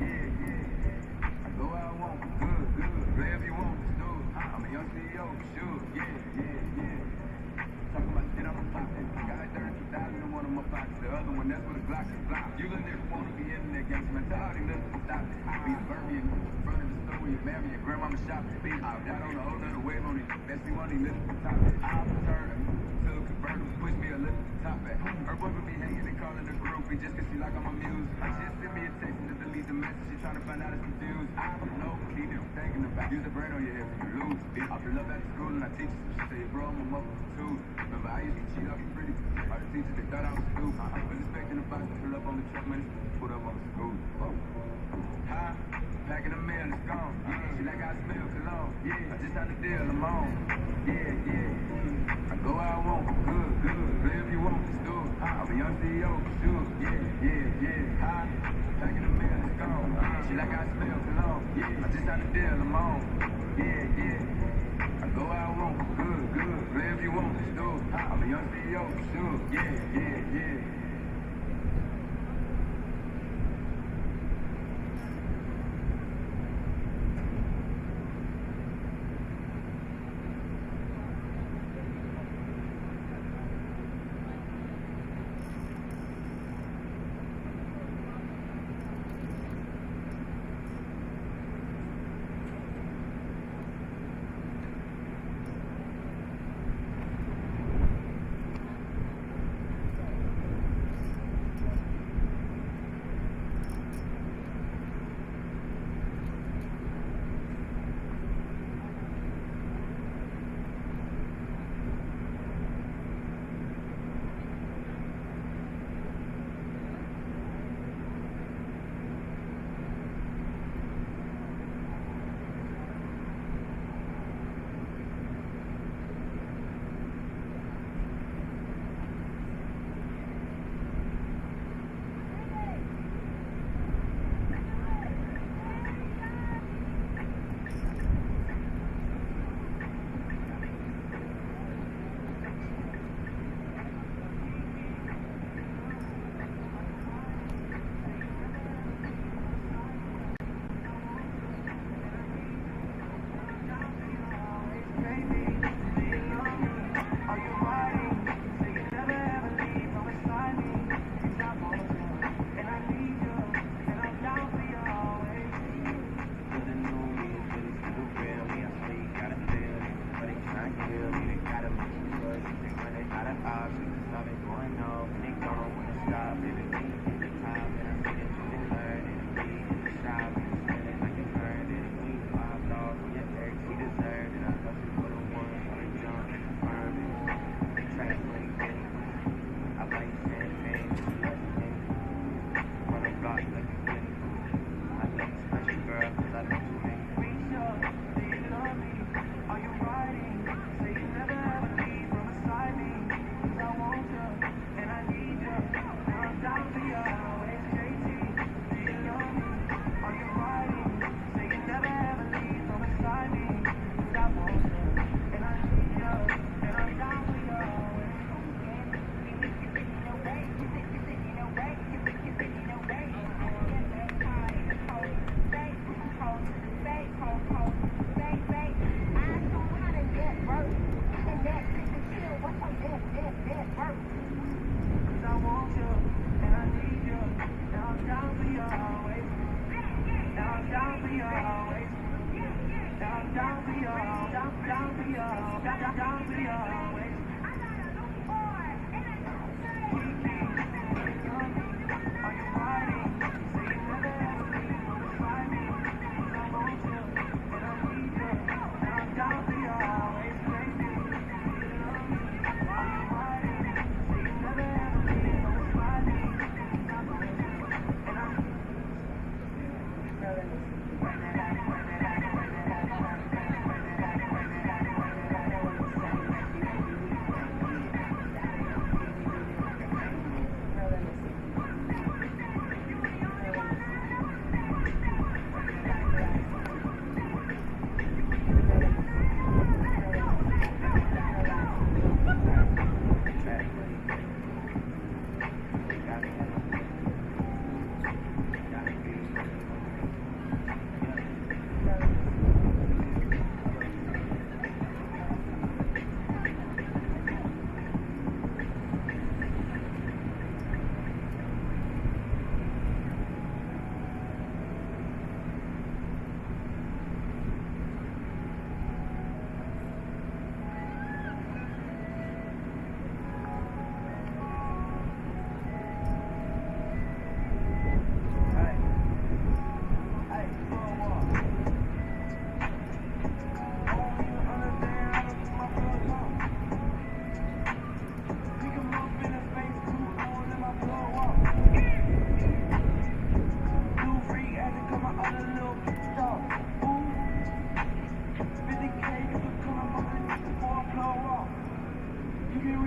Yeah, yeah. I go where I want, good, good. Play if you want, let's do it. I'm a young CEO, sure. Yeah, yeah, yeah. Talking about shit, I'm a pop it. Got like 32,000 in one of my pockets. The other one, that's where the Glock is blocked. You little nigga wanna be in that gangster mentality, listen, stop it. Be a Burberry in front of the store where your mammy and grandmama shopping. Be out got on a whole nother wave on it. Best you want, he listen to top it. I'll return him to a convertible, push me a lift to the top it. Her boyfriend be hanging and calling the groupie just cause she like I'm a muse. She send me a text and to delete the message. She trying to find out it's confused. I don't know, keep it thinking about. Use the brain on your head for you lose. I pull up after school and I teach you. She say, bro, I'm a motherfucker too. Remember, I used to cheat off you pretty. All the teachers, they thought I was stupid. I was expecting the box to pull up on the truck, man. Put up on the school. Hi, packing the mail, it's gone. Yeah, she like how I smell cologne. Yeah, I just had the deal, I'm on. Yeah, yeah. I go where I want, good, good. Play if you want, let's do it. I'm a young CEO, sure. Yeah, yeah, yeah. Hi, packing the mail, it's gone. She like how I smell cologne. Yeah, I just had the deal, I'm on. Yeah, yeah. I go where I want, good, good. Play if you want, let's do it. I'm a young CEO, sure. Yeah, yeah, yeah.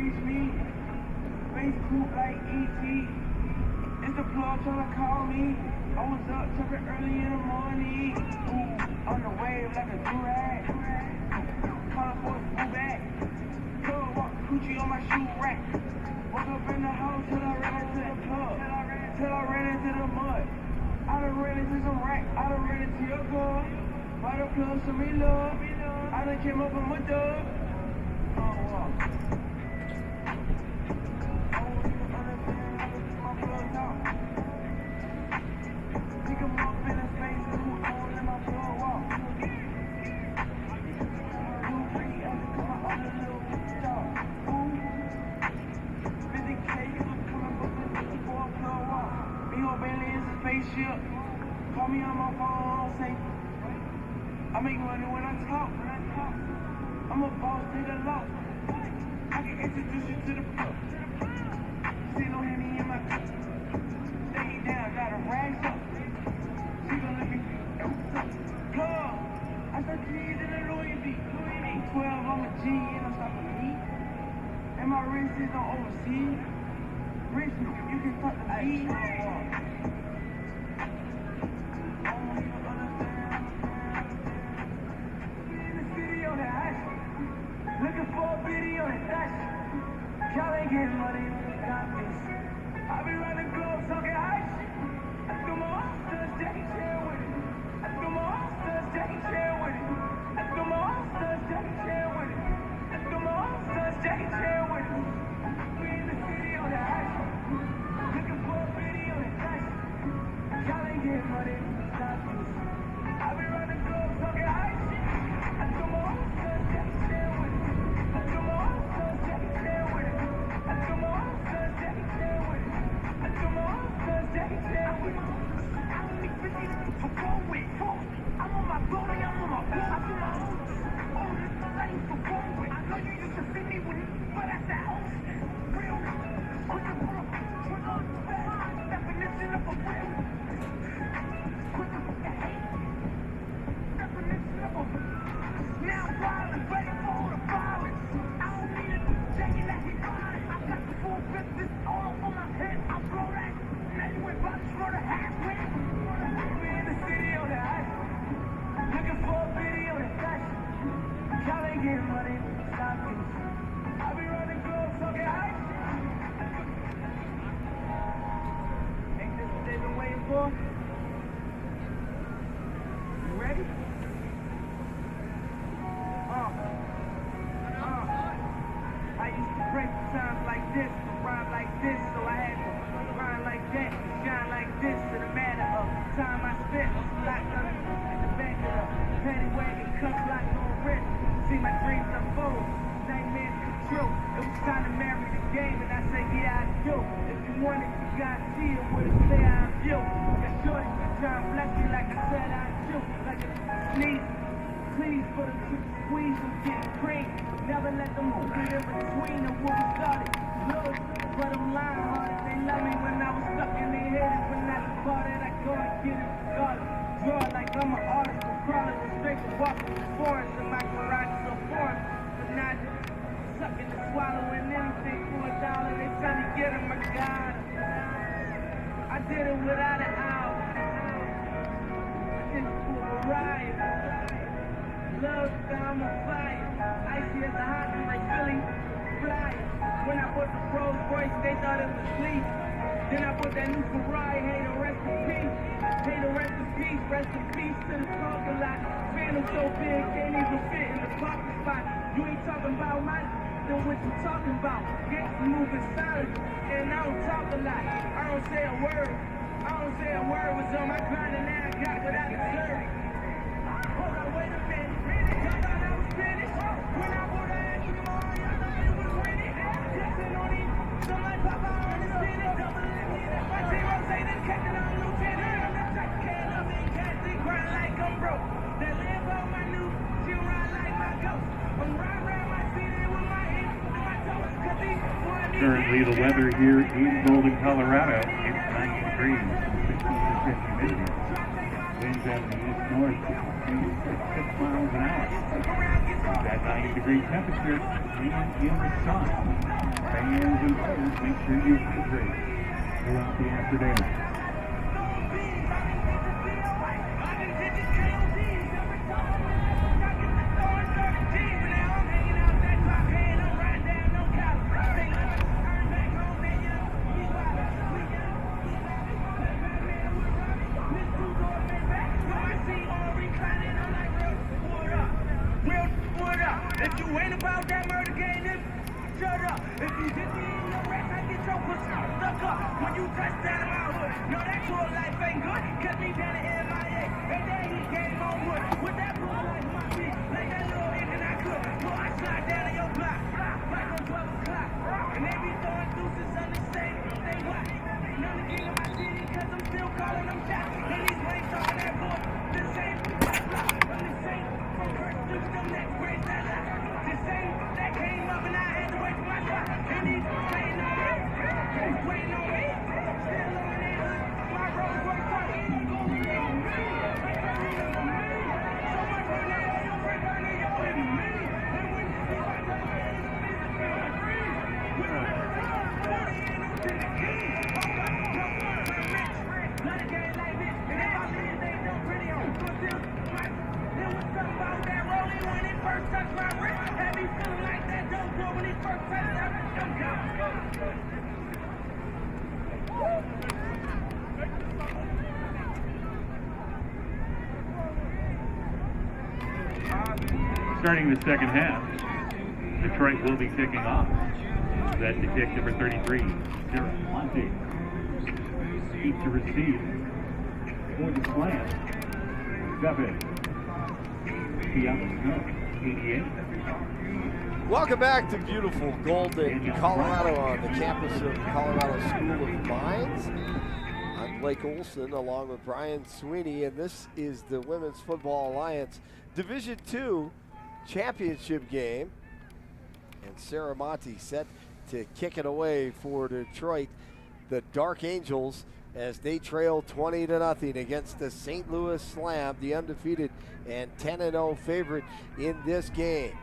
reach me. Face cool like E.T. It's the plug trying to call me. I was up tripping early in the morning. Ooh, on the wave like a do-rag. Call it for a school bag. Plug walk coochie on my shoe rack. Woke up in the house till I ran into the plug. Till I ran into the mud. I done ran into some rack. I done ran into your girl. By the plug, some me love. I done came up with my dub. Spaceship. Call me on my phone, say I make money when I talk. I'm a boss, take a loss. I can introduce you to the plug. See no Henny in my cup. Stay down, got a rags up. She gon' let me plug. I start keys in the Louis V. 12, I'm a G and I'm stopping me. And my wrist is on overseas. Rich, you can talk to me. Looking for a video and dash. Y'all ain't getting money, not this. I be running gloves, talking high shit. I do my monsters, Jackie Chan with it. I do my monsters, Jackie Chan with it. I do my monsters, Jackie Chan with it. I do my monsters, Jackie Chan with it. We in the city on that high shit. Looking for a video and dash. Y'all ain't getting money, not this. I be running gloves, talking high shit. I do my monsters, Jackie Chan with it. Currently the weather here in Golden, Colorado, it's 90 degrees, 60% humidity. Winds out of the east-north, 6 miles an hour. That 90-degree temperature, and in the sun. players, make sure you hydrate throughout the afternoon. If you ain't about that murder game, then shut up. If you hit me in your rack, I get your pussy stuck up. When you touch down in my hood, no, that tour life ain't good. Cause me down in MIA, and then he came on wood. With that tour life, my feet, like that little engine I could. So I slide down in your block, like on 12 o'clock. And they be throwing deuces on the same, they watch. None of in my city, cause I'm still calling them shots. And these waves on that boy, the same, I'm the same. From first to the next, praise that lot. The same that came up and I had to wait for my shot. And these waiting on me, waiting on me. Still on their hood, my Rolls Royce truck. Going on me, so much for that, you'll break her name, yo, it's me. And when you see my touch, it's free. With the time, 40 ain't no to the key. Hold up, no fun, we're rich. Not a game like this, and if I leave, they don't pretty on. So still, there was something about that rolling when it first touched my wrist. Had me feeling like that dope boy when it first touched that wrist. I'm gone. Starting the second half, Detroit will be kicking off. Set to kick number 33, Sarah Monte. Eight to receive for the slant. 7. Smith, 88. Welcome back to beautiful Golden, Colorado, on the campus of Colorado School of Mines. I'm Blake Olson along with Brian Sweeney, and this is the Women's Football Alliance Division II championship game. And Sarah Monti set to kick it away for Detroit, the Dark Angels, as they trail 20-0 against the St. Louis Slam, the undefeated and 10-0 favorite in this game.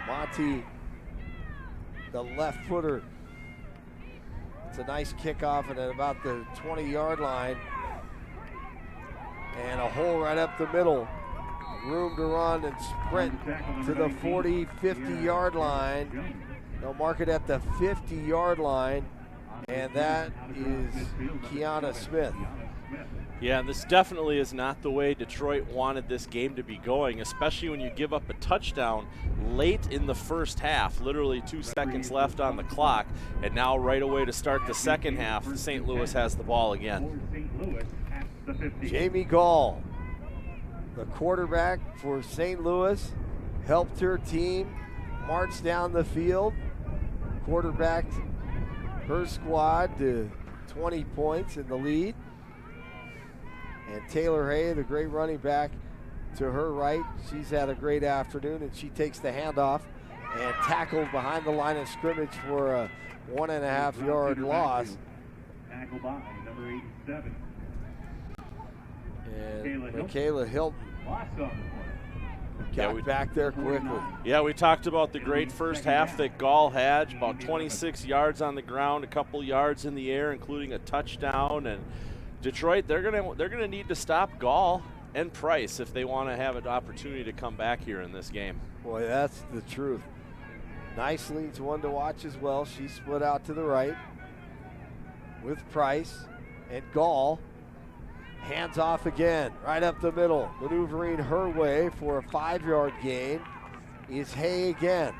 Monty, the left footer. It's a nice kickoff and at about the 20-yard line. And a hole right up the middle. Room to run and sprint to the 40, 50-yard line. They'll mark it at the 50-yard line. And that is Kiana Smith. Yeah, and this definitely is not the way Detroit wanted this game to be going, especially when you give up a touchdown late in the first half, literally 2 seconds left on the clock, and now right away to start the second half, St. Louis has the ball again. Jamie Gall, the quarterback for St. Louis, helped her team march down the field, quarterbacked her squad to 20 points in the lead. And Taylor Hay, the great running back, to her right. She's had a great afternoon, and she takes the handoff and tackled behind the line of scrimmage for a 1.5-yard loss. Tackle by number 87. And Michaela Hilton got back there quickly. Yeah, we talked about the great first half that Gall had, about 26 yards on the ground, a couple yards in the air, including a touchdown. And Detroit, they're gonna need to stop Gall and Price if they want to have an opportunity to come back here in this game. Boy, that's the truth. Nice leans one to watch as well. She split out to the right with Price and Gall. Hands off again, right up the middle. Maneuvering her way for a 5-yard gain is Hay again.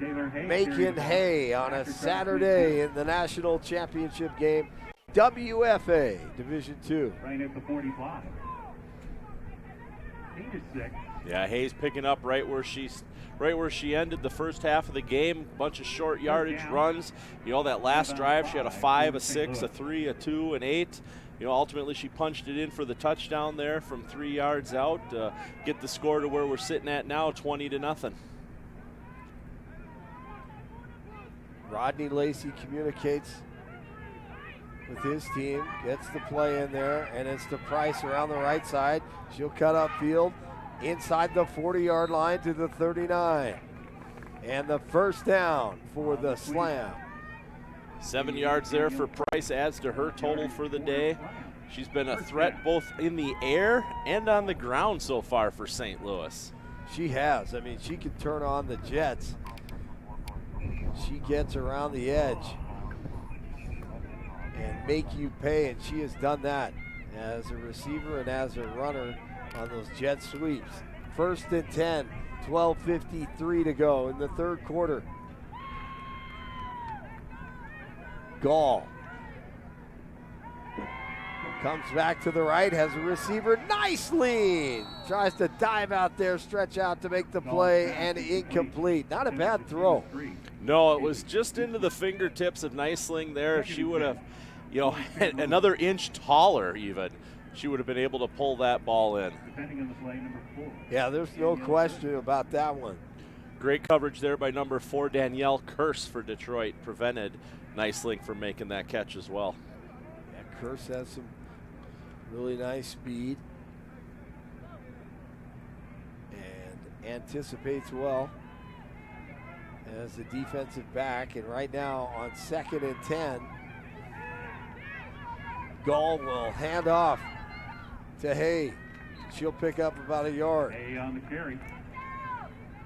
Making hay on a Saturday in the national championship game. WFA Division II. Right at the 45. 8-6. Yeah, Hayes picking up right where she ended the first half of the game. Bunch of short yardage runs. You know, that last drive she had a 5, a 6, a 3, a 2, an 8. You know, ultimately she punched it in for the touchdown there from 3 yards out. Get the score to where we're sitting at now, 20-0. Rodney Lacey communicates with his team, gets the play in there, and it's to Price around the right side. She'll cut upfield inside the 40-yard line to the 39. And the first down for the Slam. 7 yards there for Price, adds to her total for the day. She's been a threat both in the air and on the ground so far for St. Louis. She has. I mean, she can turn on the jets. She gets around the edge and make you pay, and she has done that as a receiver and as a runner on those jet sweeps. 1st and 10, 12:53 to go in the third quarter. Gall comes back to the right, has a receiver, nice lean. Tries to dive out there, stretch out to make the play, and incomplete. Not a bad throw. No, it was just into the fingertips of Neisling there. If she would have, another inch taller even, she would have been able to pull that ball in. Yeah, there's no question about that one. Great coverage there by number 4, Danielle Curse for Detroit. Prevented Neisling from making that catch as well. Yeah, Curse has some really nice speed and anticipates well as the defensive back. And right now on 2nd and 10, Gall will hand off to Hay. She'll pick up about a yard. Hay on the carry.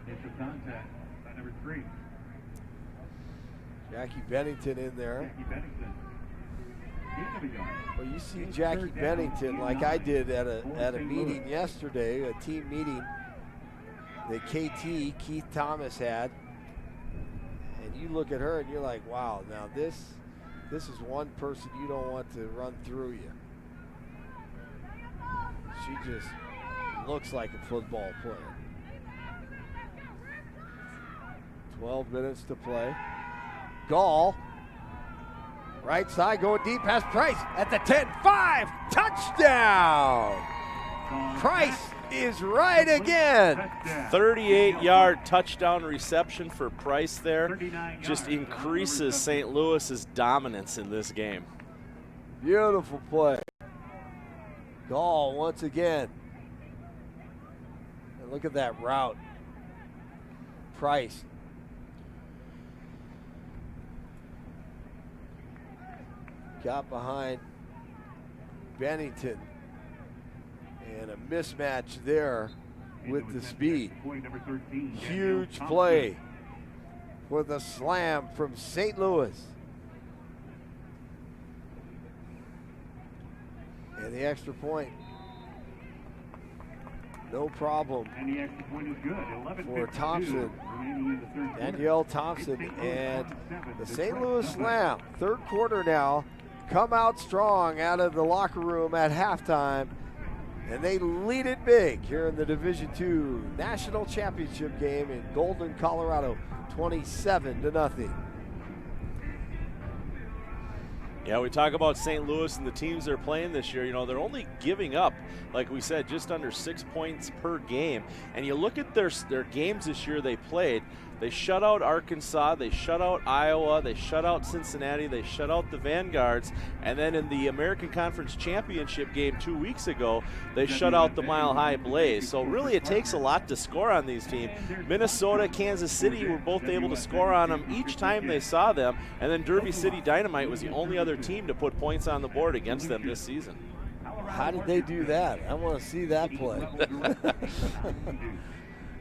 It's a contact by number 3. Jackie Bennington in there. Jackie Bennington. Well, you see Jackie Bennington like I did at a meeting yesterday, a team meeting that KT, Keith Thomas, had. And you look at her and you're like, wow, now this is one person you don't want to run through you. She just looks like a football player. 12 minutes to play. Gall, right side, going deep, has Price at the 10-5, touchdown! Price is right again. 38-yard touchdown reception for Price there. Just increases St. Louis's dominance in this game. Beautiful play. Gall once again. And look at that route. Price. Got behind Bennington. And a mismatch there with the speed. Huge play for the slam from St. Louis. And the extra point, no problem. And the extra point is good. For Thompson, Danielle Thompson, and the St. Louis Slam. Third quarter now, come out strong out of the locker room at halftime, and they lead it big here in the Division II National Championship game in Golden, Colorado, 27-0. Yeah, we talk about St. Louis and the teams they're playing this year. You know, they're only giving up, like we said, just under 6 points per game. And you look at their games this year they played. They shut out Arkansas, they shut out Iowa, they shut out Cincinnati, they shut out the Vanguards, and then in the American Conference Championship game 2 weeks ago, they shut out the Mile High Blaze. So really it takes a lot to score on these teams. Minnesota, Kansas City were both able to score on them each time they saw them, and then Derby City Dynamite was the only other team to put points on the board against them this season. How did they do that? I want to see that play.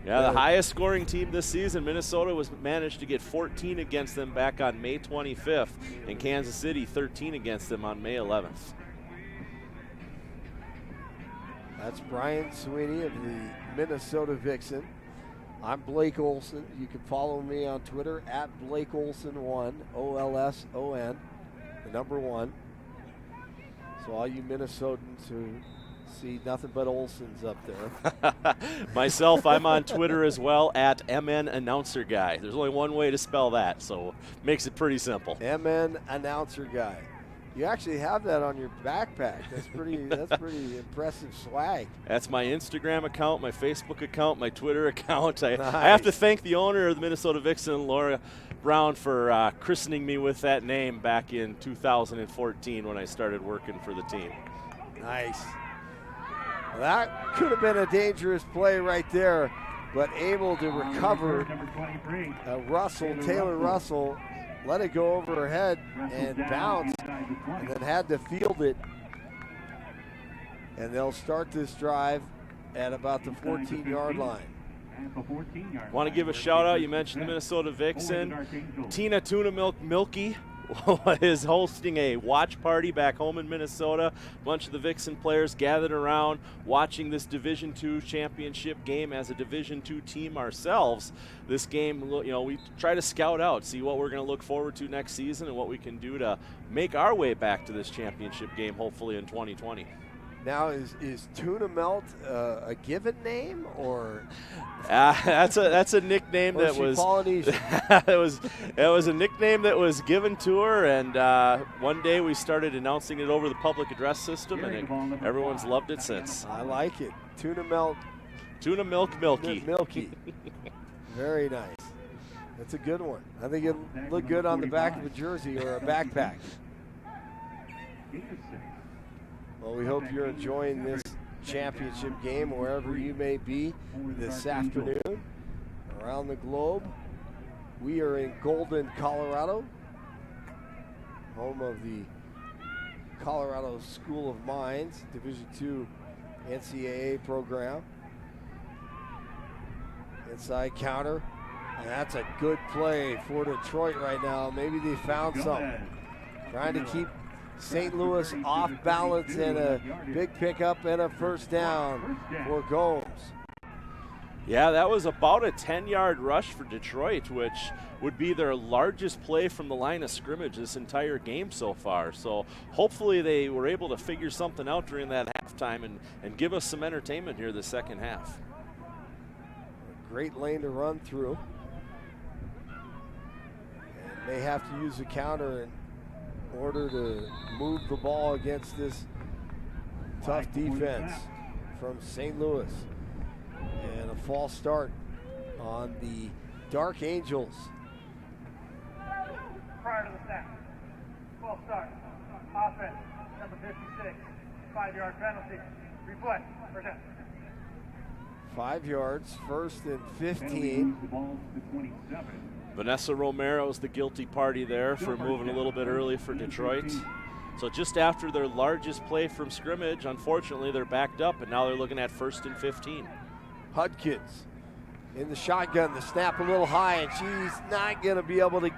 Yeah, the highest scoring team this season, Minnesota, was managed to get 14 against them back on May 25th, and Kansas City 13 against them on May 11th. That's Brian Sweeney of the Minnesota Vixen. I'm Blake Olson. You can follow me on Twitter at Blake Olson1, OLSON, the number 1. So all you Minnesotans who see nothing but Olsons up there. Myself, I'm on Twitter as well at MN Announcer Guy. There's only one way to spell that, so makes it pretty simple. MN Announcer Guy. You actually have that on your backpack. That's pretty impressive swag. That's my Instagram account, my Facebook account, my Twitter account. Nice. I have to thank the owner of the Minnesota Vixen, Laura Brown, for christening me with that name back in 2014 when I started working for the team. Nice. Well, that could have been a dangerous play right there, but able to recover Taylor Russell, let it go over her head and bounce, and then had to field it. And they'll start this drive at about the 14-yard line. Want to give a shout out, you mentioned the Minnesota Vixen. Tina Tuna Milk Milky is hosting a watch party back home in Minnesota. A bunch of the Vixen players gathered around watching this Division II championship game as a Division II team ourselves. This game, you know, we try to scout out, see what we're going to look forward to next season and what we can do to make our way back to this championship game, hopefully in 2020. Now, is Tuna Melt a given name, or that's a nickname that was Polynesian? it was a nickname that was given to her, and one day we started announcing it over the public address system, and everyone's loved it since. I like it. Tuna Melt. Tuna Milk Milky. Milky. Very nice. That's a good one. I think it'll look good on the back of a jersey or a backpack. Well, we hope you're enjoying this championship game wherever you may be this afternoon around the globe. We are in Golden, Colorado, home of the Colorado School of Mines, Division II NCAA program. Inside counter, and that's a good play for Detroit right now. Maybe they found something. Trying to keep St. Louis off balance, and a big pickup and a first down for Gomes. Yeah, that was about a 10-yard rush for Detroit, which would be their largest play from the line of scrimmage this entire game so far. So hopefully they were able to figure something out during that halftime and give us some entertainment here the second half. A great lane to run through. And they have to use the counter in order to move the ball against this tough defense from St. Louis. And a false start on the Dark Angels. Prior to the snap. False start. Offense, number 56. 5-yard penalty. Replay. First down. 5 yards, first and 15. Vanessa Romero is the guilty party there for moving a little bit early for Detroit. So just after their largest play from scrimmage, unfortunately, they're backed up, and now they're looking at first and 15. Hudkins in the shotgun, the snap a little high, and she's not going to be able to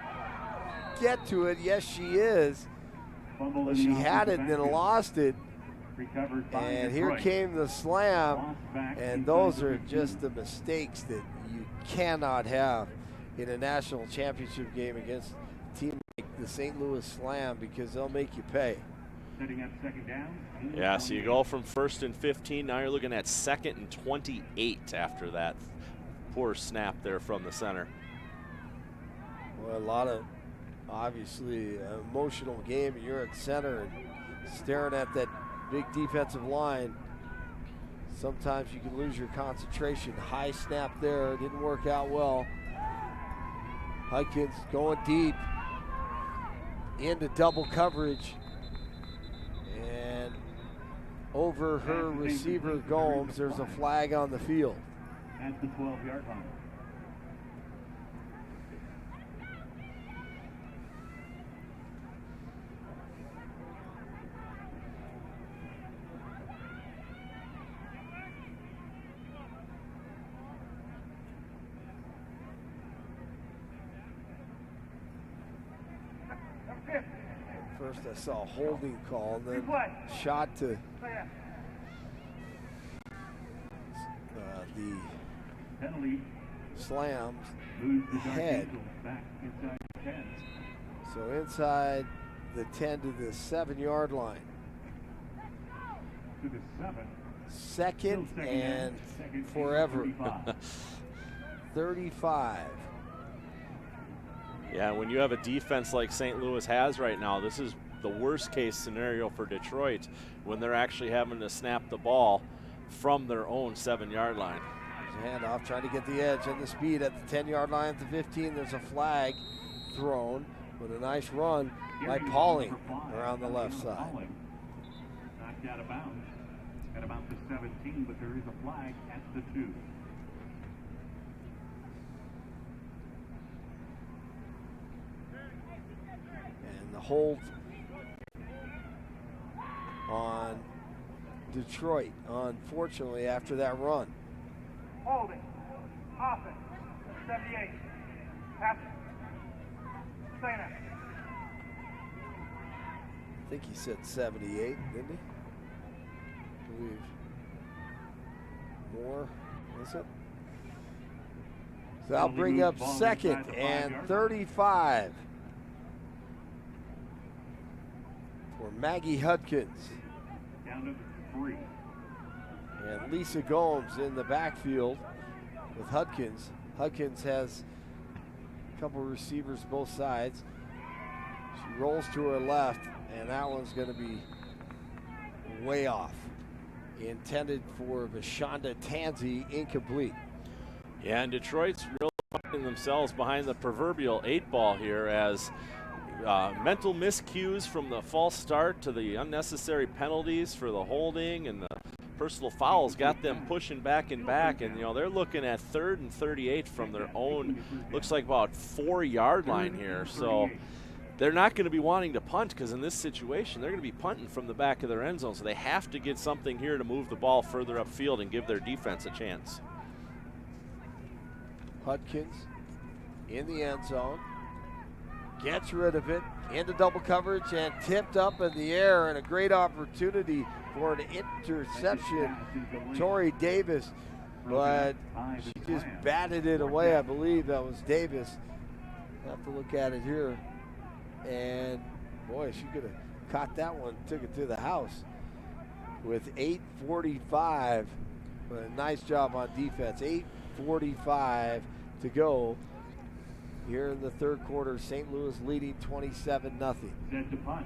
get to it. Yes, she is. But she had it and then lost it. And here came the slam, and those are just the mistakes that you cannot have in a national championship game against a team like the St. Louis Slam, because they'll make you pay. Yeah, so you go from first and 15, now you're looking at second and 28 after that poor snap there from the center. Well, a lot of, obviously, emotional game. You're at center and staring at that big defensive line. Sometimes you can lose your concentration. High snap there, didn't work out well. Hudkins going deep into double coverage, and over her receiver Gomes. There's a flag on the field. At the 12-yard line. First I saw a holding call, and then shot to the Penalty. Slams Moves the head. back inside the 10. So inside the 10 to the 7-yard line. To the 7. Second Still and second forever. 35. 35. Yeah, when you have a defense like St. Louis has right now, this is the worst case scenario for Detroit when they're actually having to snap the ball from their own 7-yard line. There's a handoff, trying to get the edge and the speed at the 10-yard line at the 15. There's a flag thrown, but a nice run by Pauling around the left side. Knocked out of bounds at about the 17, but there is a flag at the 2. the hold on Detroit, unfortunately, after that run. Holding. Offense. 78. Pass. Staying out. I think he said 78, didn't he? I believe. More, is it? So I'll bring up second and 35 for Maggie Hudkins. Down to 3. And Lisa Gomes in the backfield with Hudkins. Hudkins has a couple receivers both sides. She rolls to her left, and that one's going to be way off. Intended for Vashonda Tansey, incomplete. Yeah, and Detroit's really putting themselves behind the proverbial 8-ball here as mental miscues from the false start to the unnecessary penalties for the holding and the personal fouls got them pushing back and back, and they're looking at 3rd and 38 from their own, looks like about 4-yard line here. So they're not going to be wanting to punt because in this situation they're going to be punting from the back of their end zone, so they have to get something here to move the ball further upfield and give their defense a chance. Hudkins in the end zone, gets rid of it, into double coverage and tipped up in the air, and a great opportunity for an interception. Tori Davis, but she just batted it away. I believe that was Davis. I'll have to look at it here. And boy, she could have caught that one, took it to the house with 8:45. But a nice job on defense. 8:45 to go here in the third quarter. St. Louis leading 27-0. Set to punt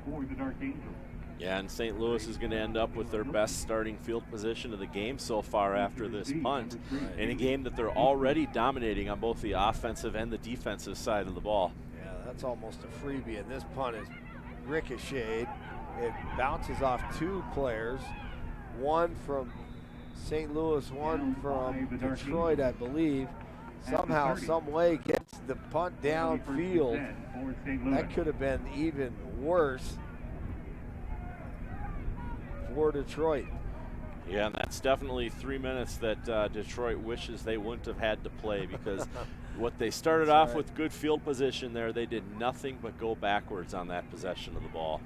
for the Dark Angels. Yeah, and St. Louis is going to end up with their best starting field position of the game so far after this punt, in a game that they're already dominating on both the offensive and the defensive side of the ball. Yeah, that's almost a freebie, and this punt is ricocheted. It bounces off 2 players, one from St. Louis, one from Detroit, I believe. Somehow, some way gets the punt downfield. That could have been even worse for Detroit. Yeah, and that's definitely 3 minutes that Detroit wishes they wouldn't have had to play, because what they started off with good field position there, they did nothing but go backwards on that possession of the ball.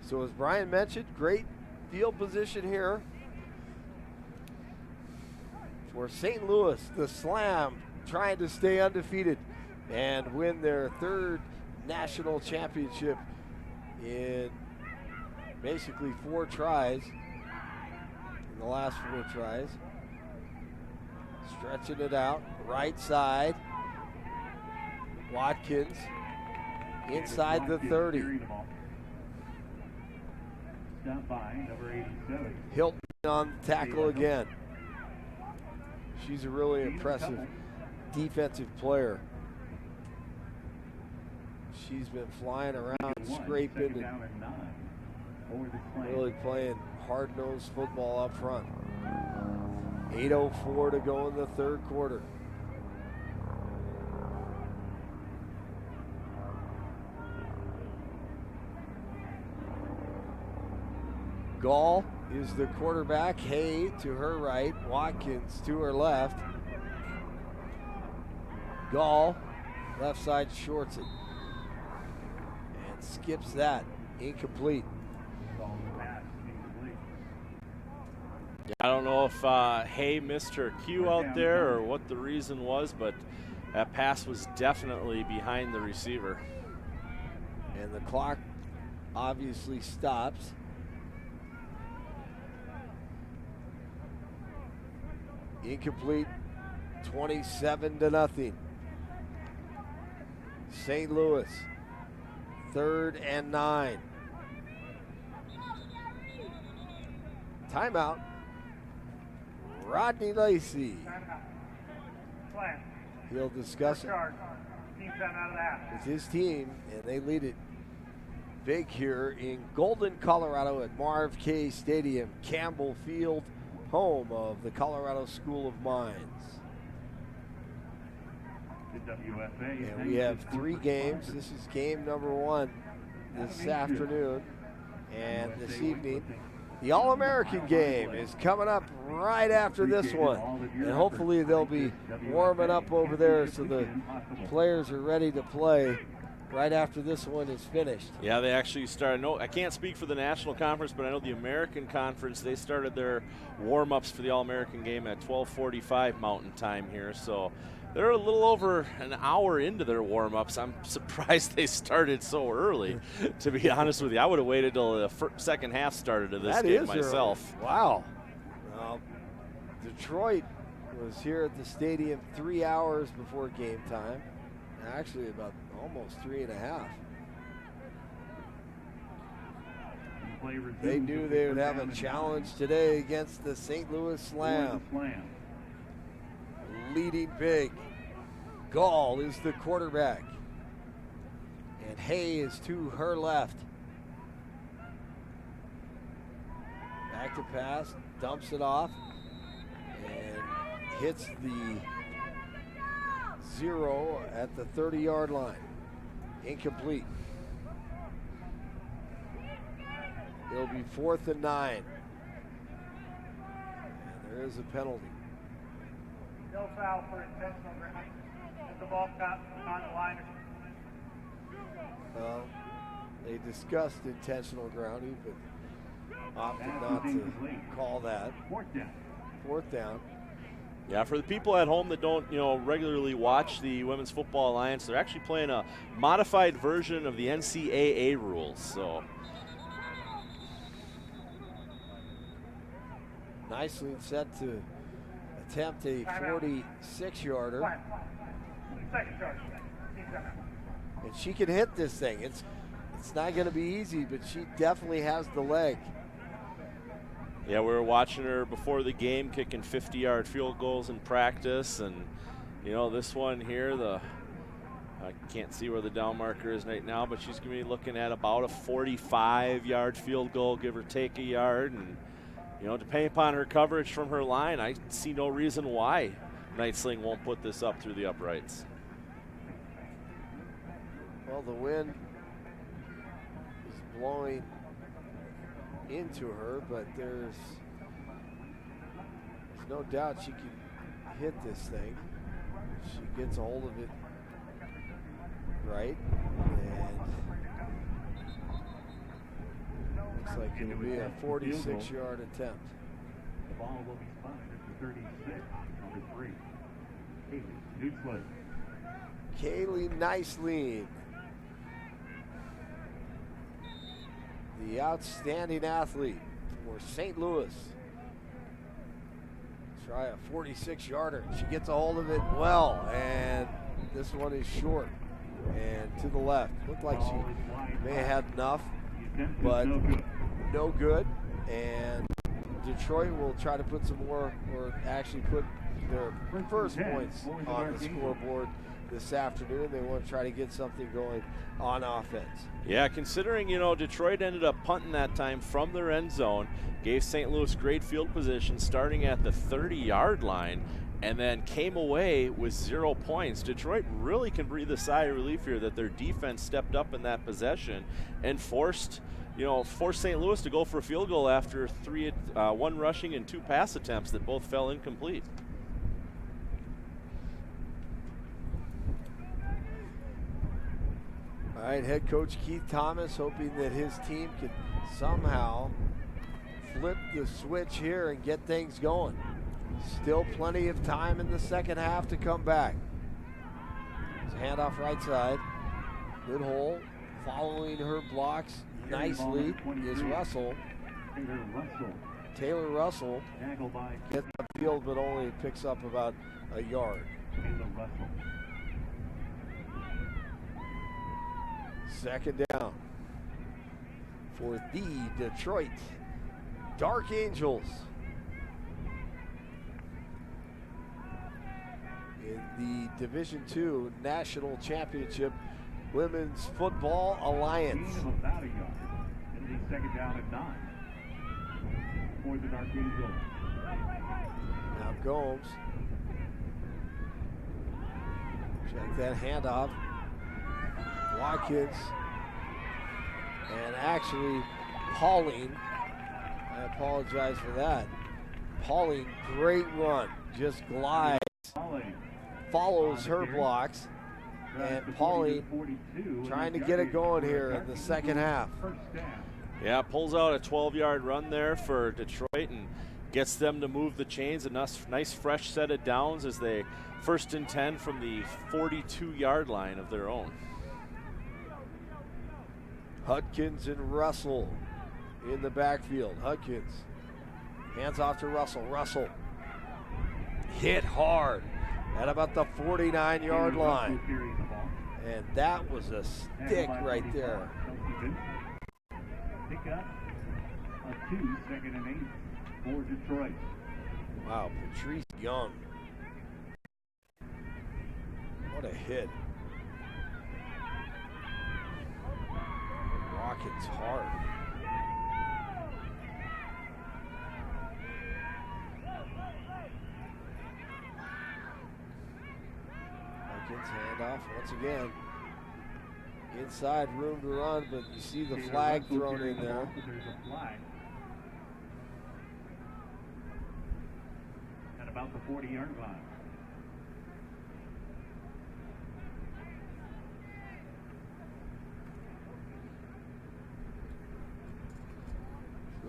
So as Brian mentioned, great field position here for St. Louis. The Slam trying to stay undefeated and win their 3rd national championship in basically 4 tries. In the last 4 tries. Stretching it out, right side. Watkins inside the 30. Stop by number 87. Hilton on the tackle again. She's a really impressive defensive player. She's been flying around, scraping, and really playing hard-nosed football up front. 8:04 to go in the third quarter. Gall is the quarterback. Hay to her right. Watkins to her left. Gall, left side, shorts it. And skips that. Incomplete. I don't know if Hay missed her cue out there or what the reason was, but that pass was definitely behind the receiver. And the clock obviously stops. Incomplete, 27-0. St. Louis, 3rd and 9. Timeout. Rodney Lacey. He'll discuss it with his team, and they lead it big here in Golden, Colorado at Marv K Stadium, Campbell Field, home of the Colorado School of Mines. The WFA. And we have 3 games. This is game number 1 this afternoon. And this evening, the All-American game is coming up right after this one. And hopefully they'll be warming up over there so the players are ready to play right after this one is finished. Yeah, they actually started. No, I can't speak for the National Conference, but I know the American Conference, they started their warm-ups for the All-American game at 12:45 Mountain Time here. So they're a little over an hour into their warm-ups. I'm surprised they started so early, to be honest with you. I would have waited till the second half started of this game myself. Early. Wow. Well, Detroit was here at the stadium 3 hours before game time. Actually, about almost 3.5. They knew they would have a challenge today against the St. Louis Slam. Leading big. Gall is the quarterback. And Hay is to her left. Back to pass, dumps it off, and hits the 0 at the 30-yard line. Incomplete. It'll be 4th and 9. And there is a penalty. No foul for intentional grounding. Is the ball caught on the line? Well, they discussed intentional grounding, but opted not to call that. 4th down. Yeah, for the people at home that don't, regularly watch the Women's Football Alliance, they're actually playing a modified version of the NCAA rules. So Nicely set to attempt a 46-yarder. Second charge. And she can hit this thing. It's not going to be easy, but she definitely has the leg. yeah, we were watching her before the game kicking 50-yard field goals in practice, and this one here, I can't see where the down marker is right now, but she's going to be looking at about a 45-yard field goal, give or take a yard, and depending upon her coverage from her line, I see no reason why Nightsling won't put this up through the uprights. Well, the wind is blowing into her, but there's no doubt she can hit this thing. She gets a hold of it right, and looks like it'll be a 46-yard attempt. The ball will be spotted at the 36, number 3, Kaylee Kaylee Nicely. Nicely, the outstanding athlete for St. Louis. Try a 46-yarder. She gets a hold of it well, and this one is short and to the left. Looked like she may have had enough, but no good. And Detroit will try to put some more, or actually put their first points on the scoreboard this afternoon. They want to try to get something going on offense. Yeah, considering, Detroit ended up punting that time from their end zone, gave St. Louis great field position starting at the 30-yard line, and then came away with 0 points. Detroit really can breathe a sigh of relief here that their defense stepped up in that possession and forced St. Louis to go for a field goal after 1 rushing and 2 pass attempts that both fell incomplete. All right, head coach Keith Thomas hoping that his team can somehow flip the switch here and get things going. Still plenty of time in the second half to come back. It's a handoff right side. Good hole. Following her blocks nicely is Russell. Taylor Russell gets the field, but only picks up about a yard. Second down for the Detroit Dark Angels in the Division II National Championship Women's Football Alliance. About a yard. It'll be second down at 9 for the Dark Angels. Gomes. Check that handoff. Watkins. And actually, Pauling. I apologize for that. Pauling, great run. Just glides. Follows her blocks. And Pauling trying to get it going here in the second half. Yeah, pulls out a 12-yard run there for Detroit and gets them to move the chains. A nice fresh set of downs as they 1st and 10 from the 42-yard line of their own. Hudkins and Russell in the backfield. Hudkins hands off to Russell. Russell hit hard at about the 49-yard line. And that was a stick right there. Pick up a 2, 2nd and 8 for Detroit. Wow, Patrice Young. What a hit. Watkins hard. Watkins handoff once again. Inside, room to run, but you see the flag thrown in there. There's a flag at about the 40-yard line.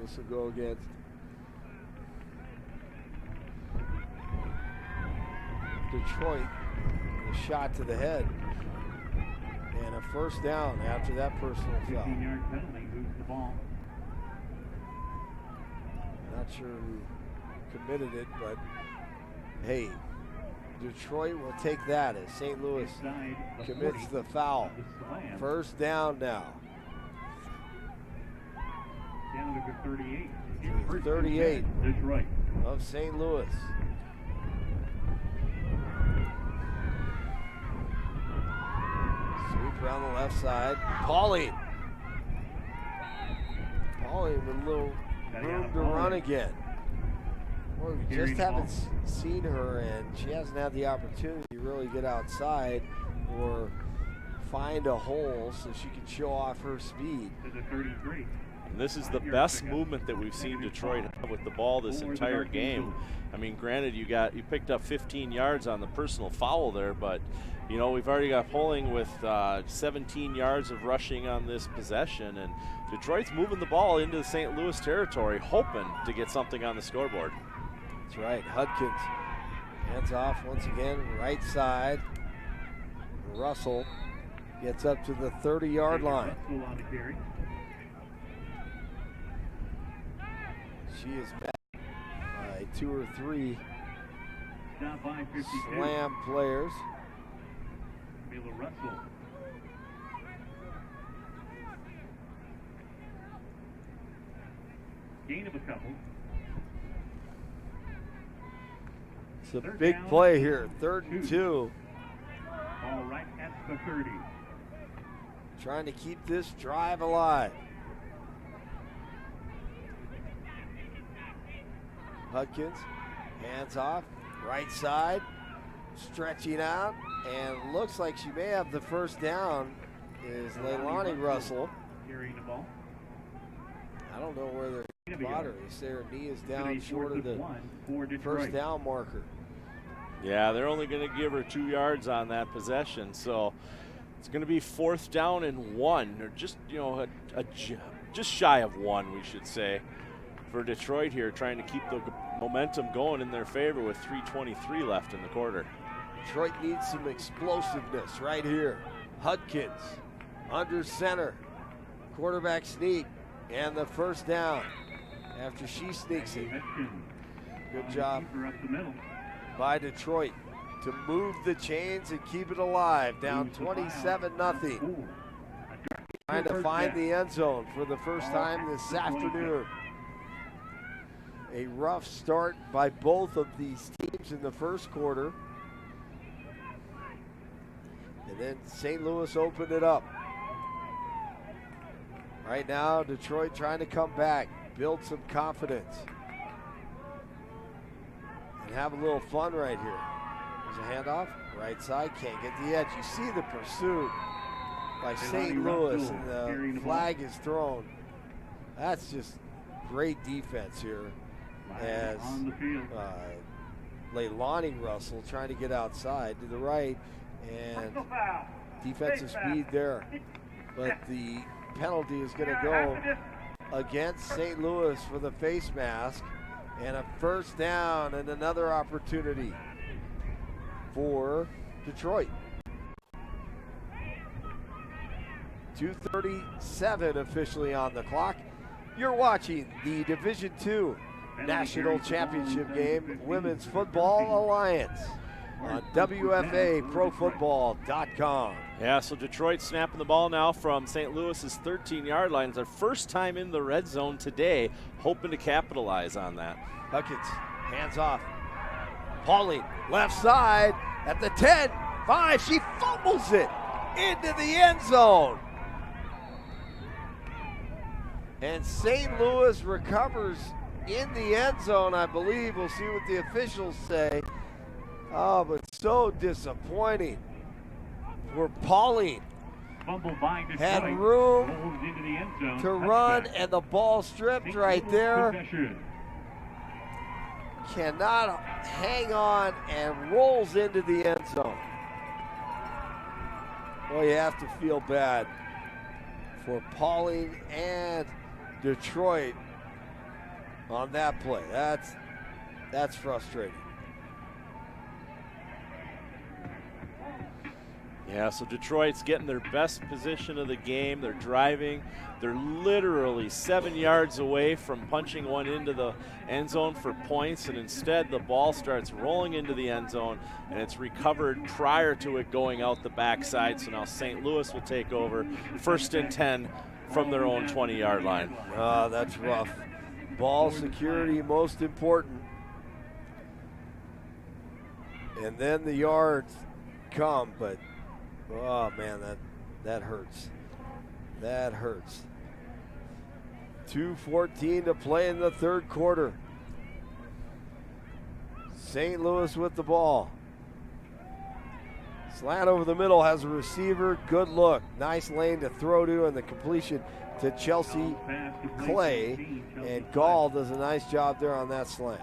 This will go against Detroit. A shot to the head. And a 1st down after that personal foul. 15-yard penalty moves the ball. Not sure who committed it, but hey, Detroit will take that as St. Louis commits the foul. 1st down now. Down to 38. 38 Detroit of St. Louis. Sweep around the left side. Pauling. Pauling with a little room to run again. Well, we just haven't seen her, and she hasn't had the opportunity to really get outside or find a hole so she can show off her speed. To the 33. And this is the best movement that we've seen Detroit have with the ball this entire game. I mean, granted, you picked up 15 yards on the personal foul there, but you know, we've already got Pauling with 17 yards of rushing on this possession, and Detroit's moving the ball into the St. Louis territory, hoping to get something on the scoreboard. That's right. Hudkins hands off once again, right side. Russell gets up to the 30-yard line. She is met by 2 or 3 slam players. Russell. Gain of a couple. It's a big play here. 3rd and 2. All right at the 30. Trying to keep this drive alive. Hudkins, hands off, right side, stretching out, and looks like she may have the 1st down is Leilani Russell. Carrying the ball. I don't know where their spotter is. Their knee is down short of the 1st down marker. Yeah, they're only going to give her 2 yards on that possession, so it's going to be 4th down and 1, or just, you know, just shy of 1, we should say, for Detroit here, trying to keep the momentum going in their favor with 3:23 left in the quarter. Detroit needs some explosiveness right here. Hudkins under center, quarterback sneak, and the 1st down after she sneaks it. Good job by Detroit to move the chains and keep it alive, down 27-0. Trying to find the end zone for the first time this afternoon. A rough start by both of these teams in the 1st quarter. And then St. Louis opened it up. Right now, Detroit trying to come back, build some confidence. and have a little fun right here. There's a handoff, right side, can't get the edge. You see the pursuit by St. Louis, and the flag is thrown. That's just great defense here as Leilani Russell trying to get outside to the right, and defensive speed there. But the penalty is going to go against St. Louis for the face mask, and a first down and another opportunity for Detroit. 2:37 officially on the clock. You're watching the Division II National Championship game, Women's Football Alliance, on WFAProFootball.com. Yeah, so Detroit snapping the ball now from St. Louis's 13-yard line. It's their first time in the red zone today, hoping to capitalize on that. Huckins, hands off. Pauling, left side at the 10, 5. She fumbles it into the end zone. And St. Louis recovers in the end zone, I believe. We'll see what the officials say. Oh, but so disappointing for Pauling. Had room to run, and the ball stripped right there. Cannot hang on and rolls into the end zone. Well, you have to feel bad for Pauling and Detroit on that play. That's frustrating. Yeah, so Detroit's getting their best position of the game. They're driving. They're literally 7 yards away from punching one into the end zone for points, and instead the ball starts rolling into the end zone, and it's recovered prior to it going out the backside. So now St. Louis will take over, 1st and 10 from their own 20-yard line. That's rough. Ball security most important. And then the yards come, but oh man, that hurts. That hurts. 2:14 to play in the third quarter. St. Louis with the ball. Slant over the middle, has a receiver. Good look. Nice lane to throw to, and the completion to Chelsea Clay. And Gall does a nice job there on that slant.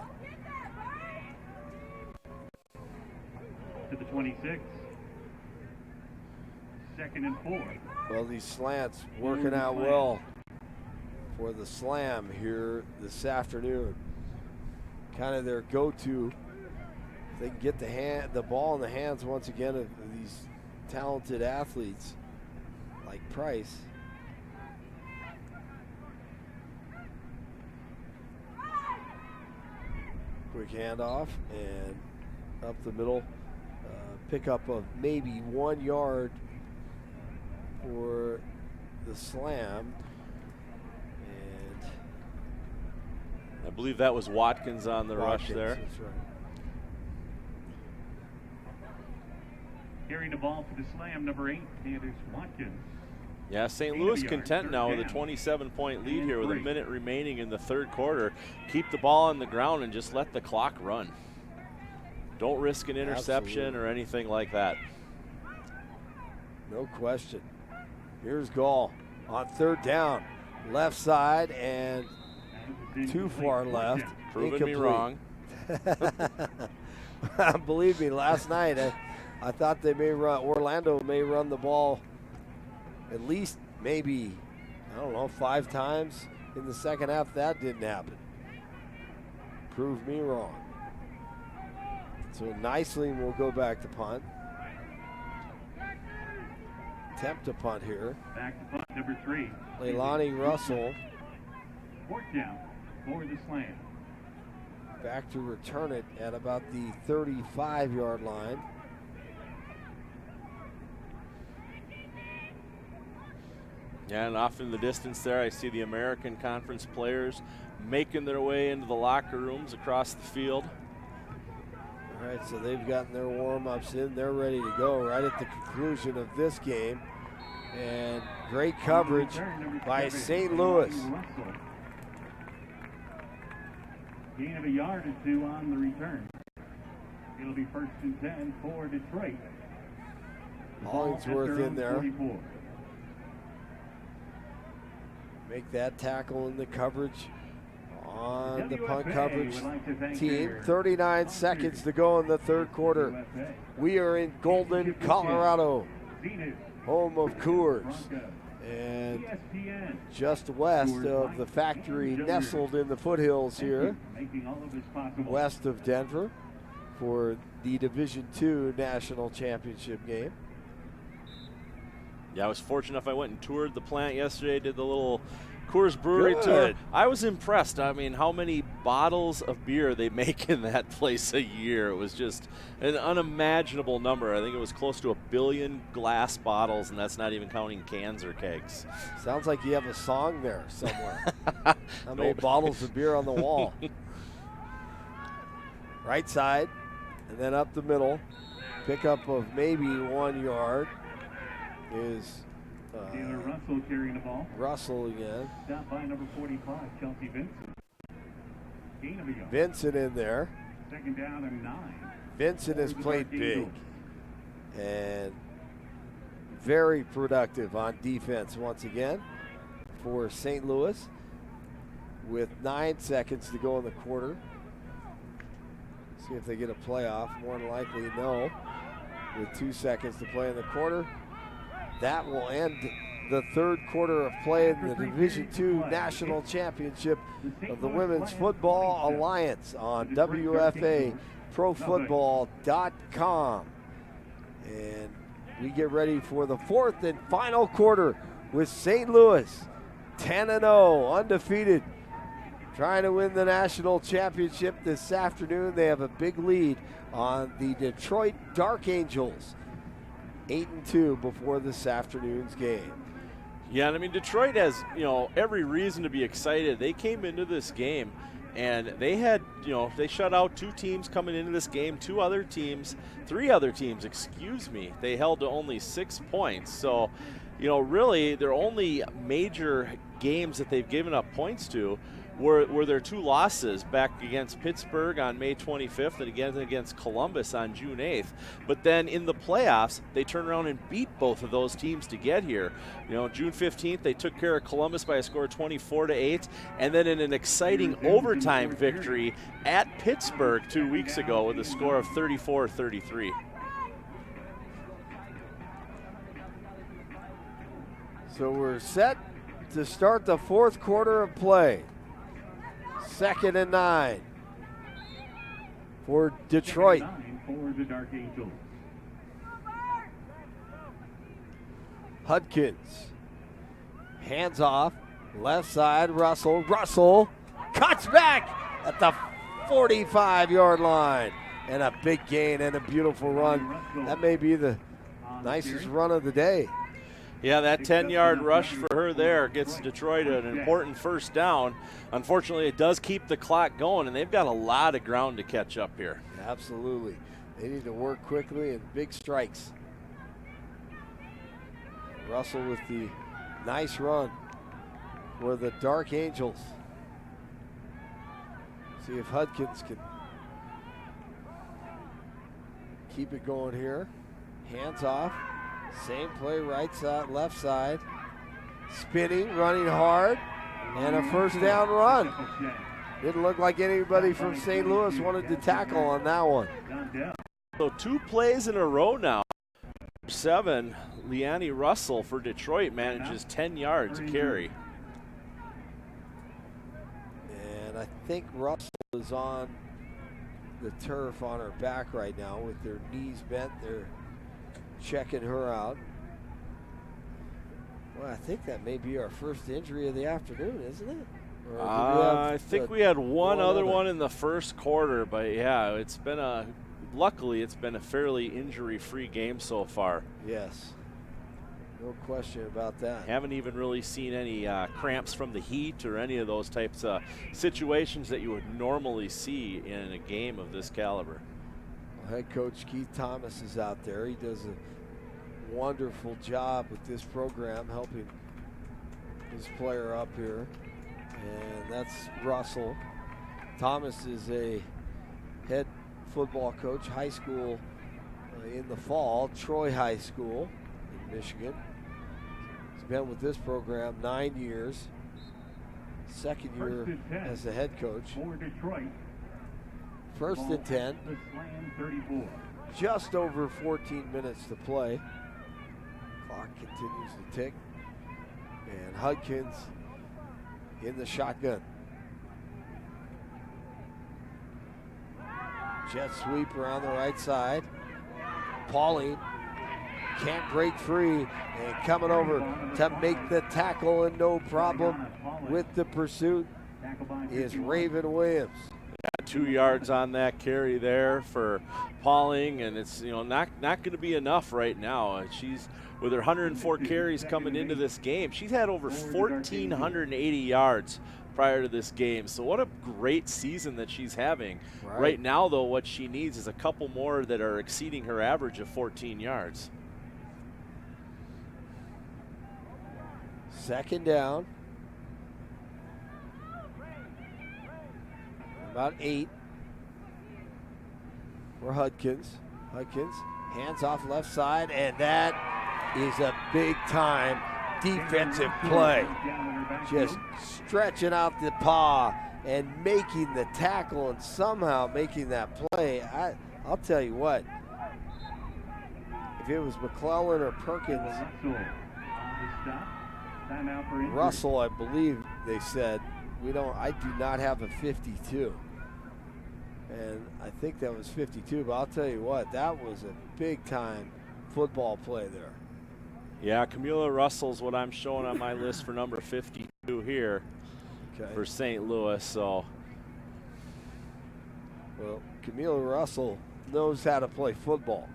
To the 26. 2nd and 4. Well, these slants working out well for the Slam here this afternoon. Kind of their go-to. They can get the ball in the hands once again of these talented athletes like Price. Quick handoff and up the middle. Pickup of maybe 1 yard for the Slam. And I believe that was Watkins on the rush there. That's right. Carrying the ball for the Slam, number 8, Anders Watkins. Yeah, St. Louis content now with a 27-point lead here with a minute remaining in the third quarter. Keep the ball on the ground and just let the clock run. Don't risk an interception or anything like that. No question. Here's Gall on 3rd down. Left side and too far left. Proving me wrong. Believe me, last night I thought they may run, Orlando may run the ball at least maybe, I don't know, 5 times in the second half. That didn't happen. Proved me wrong. So nicely, we'll go back to punt. Attempt to punt here. Back to punt, number 3. Leilani Russell. 4th down for the Slam. Back to return it at about the 35-yard line. Yeah, and off in the distance there, I see the American Conference players making their way into the locker rooms across the field. All right, so they've gotten their warm-ups in. They're ready to go right at the conclusion of this game. And great coverage by St. Louis. Gain of a yard or 2 on the return. It'll be 1st and 10 for Detroit. Hollingsworth in there. 44. Make that tackle in the coverage on the punt WFA coverage would like to thank team. their 39 seconds to go in the third quarter. WFA. We are in Golden, Colorado, Zenith, home of Coors, Bronco, and ESPN, just west of the factory, nestled in the foothills here, making all of this possible. west of Denver, for the Division II National Championship game. Yeah, I was fortunate enough. I went and toured the plant yesterday, did the little Coors Brewery Good. tour. I was impressed. I mean, how many bottles of beer they make in that place a year. It was just an unimaginable number. I think it was close to 1 billion glass bottles, and that's not even counting cans or kegs. Sounds like you have a song there somewhere. How many bottles of beer on the wall? Right side, and then up the middle. Pickup of maybe 1 yard is Taylor Russell carrying the ball. Russell again. Stop by number 45, Chelsea Vincent. Gain of a yard. Vincent in there. 2nd down and 9. Vincent has played big and very productive on defense once again for St. Louis, with 9 seconds to go in the quarter. See if they get a playoff. More than likely, no. With 2 seconds to play in the quarter. That will end the third quarter of play in the Division II National Championship of the Women's Football Alliance on WFA ProFootball.com. And we get ready for the fourth and final quarter with St. Louis 10-0, undefeated, trying to win the national championship this afternoon. They have a big lead on the Detroit Dark Angels, 8-2 before this afternoon's game. Yeah, and I mean, Detroit has, every reason to be excited. They came into this game and they had, they shut out 2 teams coming into this game, 3 other teams, they held to only 6 points. So, really their only major games that they've given up points to were their 2 losses, back against Pittsburgh on May 25th and again against Columbus on June 8th. But then in the playoffs, they turned around and beat both of those teams to get here. June 15th, they took care of Columbus by a score of 24-8, and then in an exciting overtime victory at Pittsburgh 2 weeks ago with a score of 34-33. So we're set to start the fourth quarter of play. 2nd and 9 for Detroit. 2nd and 9 for the Dark Angels. Hudkins, hands off, left side, Russell. Russell cuts back at the 45-yard line. And a big gain and a beautiful run. That may be the nicest run of the day. Yeah, that 10-yard rush for her there gets Detroit an important first down. Unfortunately, it does keep the clock going, and they've got a lot of ground to catch up here. Absolutely. They need to work quickly and big strikes. Russell with the nice run for the Dark Angels. See if Hudkins can keep it going here. Hands off. Same play, right side, left side. Spinning, running hard, and a first down run. Didn't look like anybody from St. Louis wanted to tackle on that one. So 2 plays in a row now. 7, Leanne Russell for Detroit manages 10 yards a carry. And I think Russell is on the turf on her back right now with their knees bent. They're checking her out. Well, I think that may be our first injury of the afternoon, isn't it? Or do we have I think we had one other one in the first quarter, but yeah, luckily it's been a fairly injury-free game so far. Yes, no question about that. Haven't even really seen any cramps from the heat or any of those types of situations that you would normally see in a game of this caliber. Head coach Keith Thomas is out there. He does a wonderful job with this program, helping his player up here. And that's Russell. Thomas is a head football coach, high school in the fall, Troy High School in Michigan. He's been with this program 9 years. Second year as the head coach. For Detroit. First and 10. The slam 34. Just over 14 minutes to play. Clock continues to tick. And Hudkins in the shotgun. Jet sweep around the right side. Pauling can't break free, and coming over to make the tackle, and no problem with the pursuit is Raven Williams. 2 yards on that carry there for Pauling, and it's not going to be enough right now. She's with her 104 carries coming into this game. She's had over 1,480 yards prior to this game. So what a great season that she's having. Right now, though, what she needs is a couple more that are exceeding her average of 14 yards. Second down. About 8 for Hudkins. Hudkins, hands off left side, and that is a big time defensive play. Just stretching out the paw and making the tackle and somehow making that play. I'll tell you what, if it was McClellan or Perkins, Russell, I believe they said, I do not have a 52. And I think that was 52, but I'll tell you what, that was a big time football play there. Yeah, Camila Russell's what I'm showing on my list for number 52 here for St. Louis. So, well, Camila Russell knows how to play football.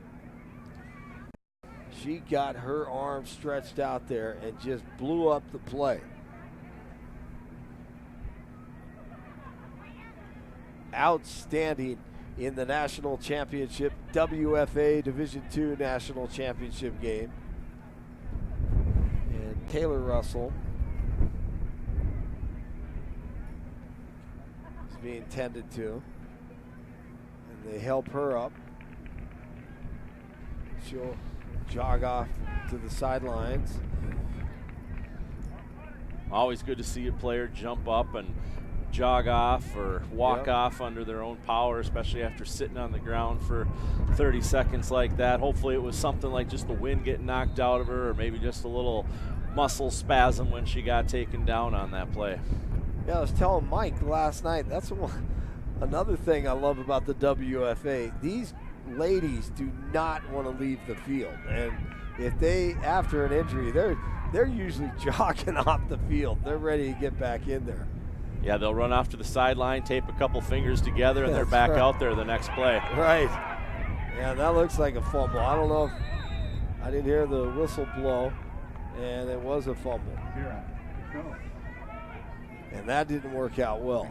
She got her arm stretched out there and just blew up the play. Outstanding in the national championship, WFA Division II national championship game. And Taylor Russell is being tended to. And they help her up. She'll jog off to the sidelines. Always good to see a player jump up and jog off or walk off under their own power, especially after sitting on the ground for 30 seconds like that. Hopefully it was something like just the wind getting knocked out of her, or maybe just a little muscle spasm when she got taken down on that play. Yeah, I was telling Mike last night, that's another thing I love about the WFA. These ladies do not want to leave the field, and if they, after an injury, they're usually jogging off the field. They're ready to get back in there. Yeah, they'll run off to the sideline, tape a couple fingers together, and they're back out there the next play. Right. Yeah, that looks like a fumble. I don't know if I didn't hear the whistle blow, and it was a fumble. And that didn't work out well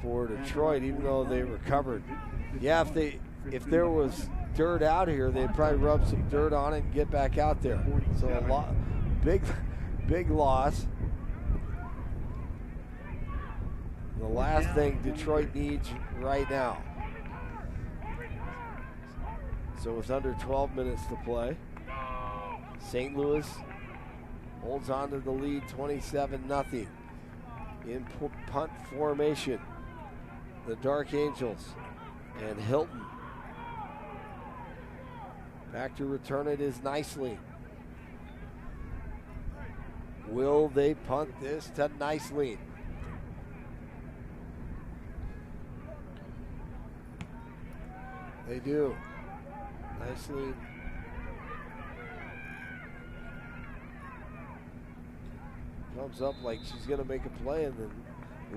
for Detroit, even though they recovered. Yeah, if there was dirt out here, they'd probably rub some dirt on it and get back out there. So big loss. The last thing Detroit needs right now. So with under 12 minutes to play, St. Louis holds on to the lead 27-0 in punt formation. The Dark Angels and Hilton. Back to return it is Nicely. Will they punt this to Nicely? They do. Nicely. Comes up like she's going to make a play and then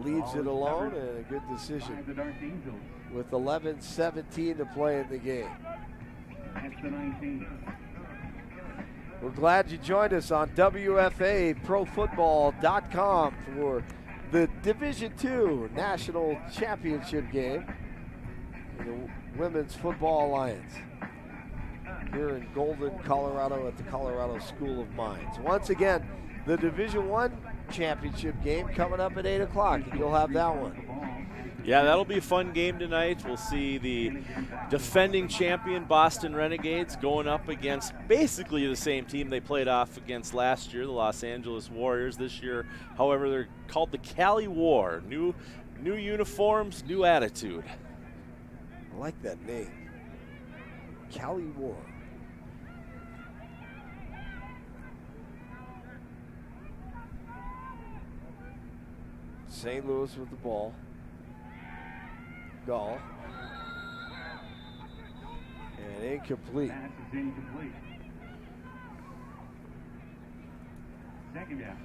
leaves it alone, and a good decision. With 11:17 to play in the game. We're glad you joined us on WFAProFootball.com for the Division II National Championship game in the Women's Football Alliance here in Golden, Colorado at the Colorado School of Mines. Once again, the Division I Championship game coming up at 8 o'clock, and you'll have that one. Yeah, that'll be a fun game tonight. We'll see the defending champion Boston Renegades going up against basically the same team they played off against last year, the Los Angeles Warriors. This year, however, they're called the Cali War. New uniforms, new attitude. I like that name. Cali War. St. Louis with the ball. Gall. And incomplete. Pass is incomplete. Second down.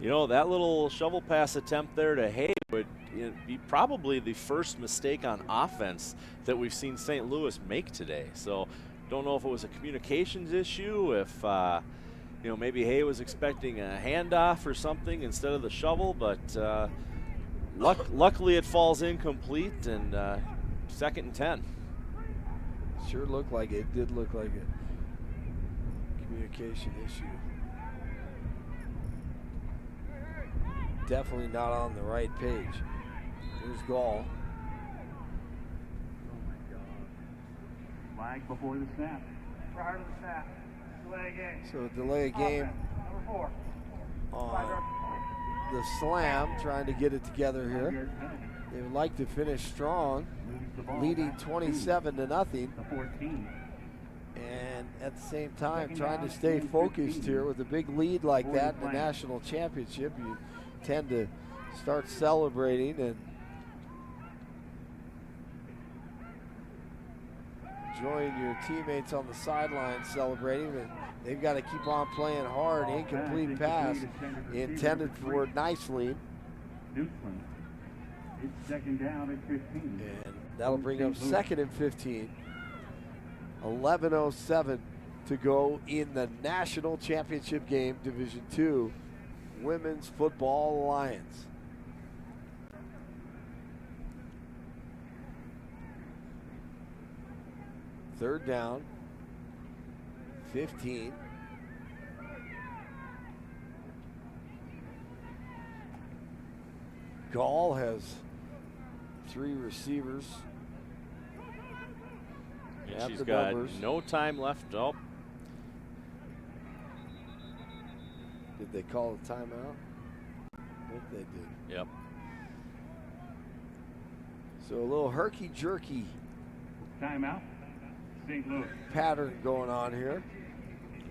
You know, that little shovel pass attempt there to Hay would be probably the first mistake on offense that we've seen St. Louis make today. So don't know if it was a communications issue, if maybe Hay was expecting a handoff or something instead of the shovel, but luckily it falls incomplete, and 2nd and 10. Sure looked like it. Did look like a communication issue. Definitely not on the right page. Here's Gall. Oh my God. Flag before the snap. Prior to the snap. Delay a game. So delay a game Offense, number 4. on the slam, trying to get it together here. 5-yard penalty. They would like to finish strong, Moves the ball leading back to 27 to nothing, the 14. and at the same time Second trying down, to stay 10, focused 15. here with a big lead like Forward that in the flank. national championship. You tend to start celebrating and join your teammates on the sideline celebrating, and they've got to keep on playing hard. Ball Incomplete pass, pass intended receiver intended number for 3. Nicely, Newsland. It's second down at 15. and that'll bring up 2nd and 15. 11:07 to go in the national championship game, Division II, Women's Football Alliance. Third down, 15. Gall has 3 receivers. And At she's the got numbers. no time left. Oh, Did they call a timeout? I think they did. yep. So a little herky-jerky Timeout. St. Louis. pattern going on here.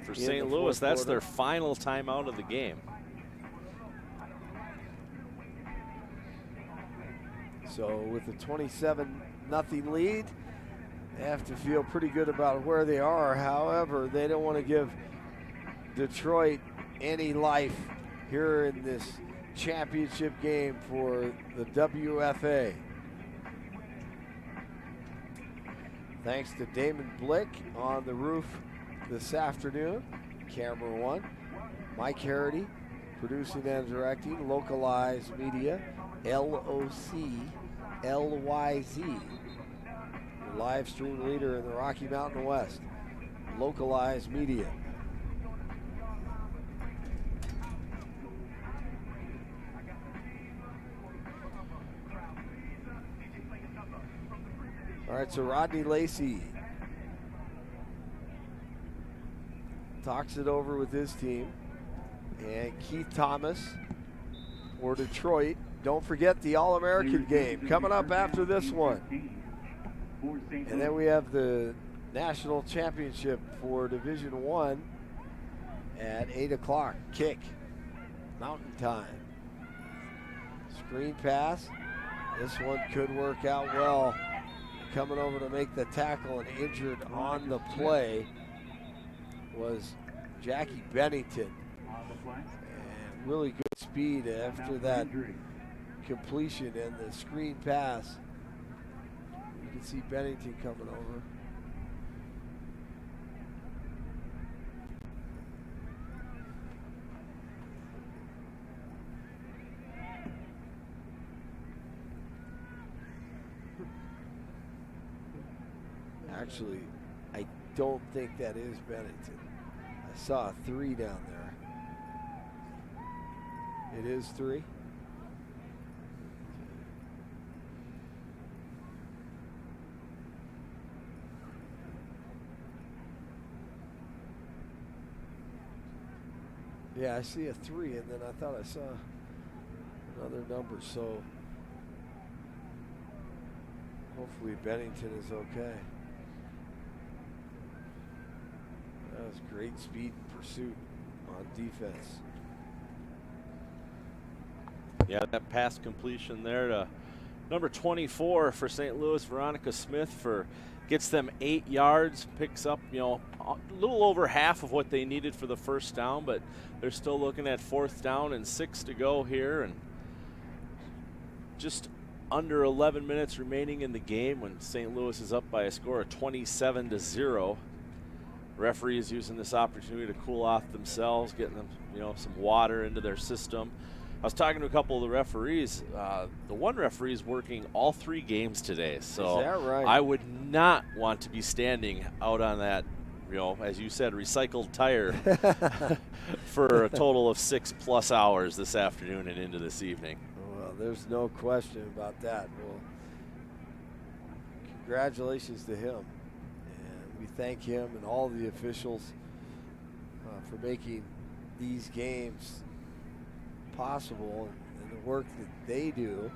For In St. the Louis, fourth that's quarter. their final timeout of the game. So with a 27-0 lead, they have to feel pretty good about where they are. However, they don't want to give Detroit any life here in this championship game for the WFA. Thanks to Damon Blick on the roof this afternoon, camera 1. Mike Harity, producing and directing, Localized Media, LOCLYZ, your live stream leader in the Rocky Mountain West, Localized Media. All right, so Rodney Lacey talks it over with his team. And Keith Thomas for Detroit. Don't forget the All-American game coming up after this one. And then we have the national championship for Division I at 8 o'clock. Kick, Mountain Time. Screen pass. This one could work out well. Coming over to make the tackle and injured on the play was Jackie Bennington. And really good speed after that completion and the screen pass. You can see Bennington coming over. Actually, I don't think that is Bennington. I saw a 3 down there. It is 3. Yeah, I see a 3, and then I thought I saw another number. So hopefully Bennington is okay. That was great speed and pursuit on defense. Yeah, that pass completion there to number 24 for St. Louis, Veronica Smith, gets them 8 yards, picks up, a little over half of what they needed for the first down, but they're still looking at 4th down and 6 to go here, and just under 11 minutes remaining in the game when St. Louis is up by a score of 27-0. Referee is using this opportunity to cool off themselves, getting them, some water into their system. I was talking to a couple of the referees. The one referee is working all 3 games today, so is that right? I would not want to be standing out on that, as you said, recycled tire for a total of 6+ hours this afternoon and into this evening. Well, there's no question about that. Well, congratulations to him. And we thank him and all the officials for making these games possible and the work that they do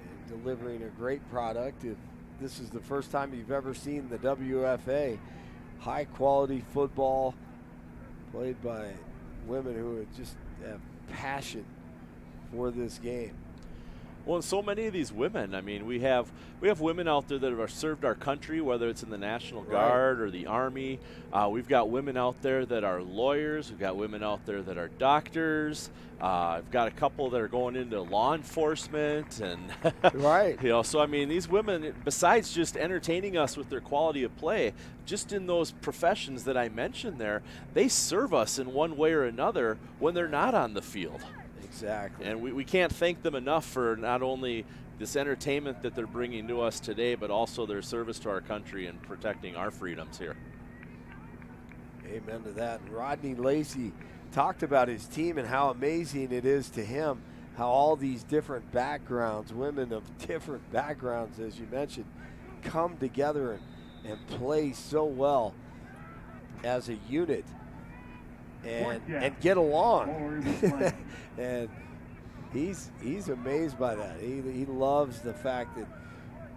and delivering a great product. If this is the first time you've ever seen the WFA, high quality football played by women who just have passion for this game. Well, and so many of these women, I mean, we have women out there that have served our country, whether it's in the National Guard or the Army. We've got women out there that are lawyers. We've got women out there that are doctors. I've got a couple that are going into law enforcement, and right. So I mean, these women, besides just entertaining us with their quality of play, just in those professions that I mentioned there, they serve us in one way or another when they're not on the field. Exactly. And we can't thank them enough for not only this entertainment that they're bringing to us today, but also their service to our country and protecting our freedoms here. Amen to that. And Rodney Lacey talked about his team and how amazing it is to him how all these different backgrounds, women of different backgrounds, as you mentioned, come together and play so well as a unit and get along. And he's amazed by that. He loves the fact that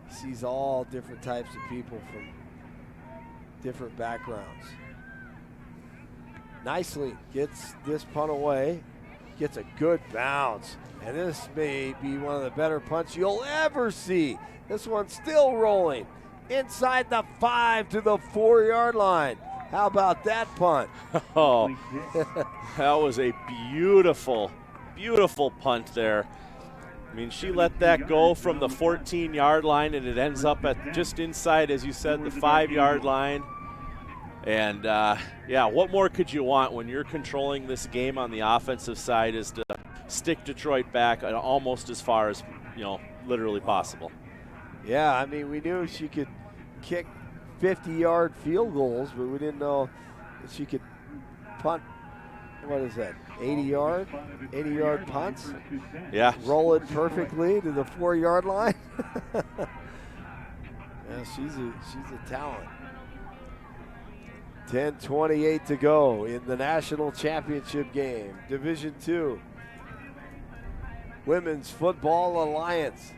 he sees all different types of people from different backgrounds. Nicely gets this punt away, gets a good bounce, and this may be one of the better punts you'll ever see. This one's still rolling inside the 5 to the 4-yard line. How about that punt? Oh, that was a beautiful, beautiful punt there. I mean, she let that go from the 14-yard line, and it ends up at just inside, as you said, the 5-yard line. And, yeah, what more could you want when you're controlling this game on the offensive side is to stick Detroit back almost as far as, literally possible. Yeah, I mean, we knew she could kick 50-yard field goals, but we didn't know that she could punt, what is that, 80-yard punts? Yeah. Roll it perfectly to the 4-yard line. Yeah, she's a talent. 10:28 to go in the national championship game. Division II. Women's Football Alliance.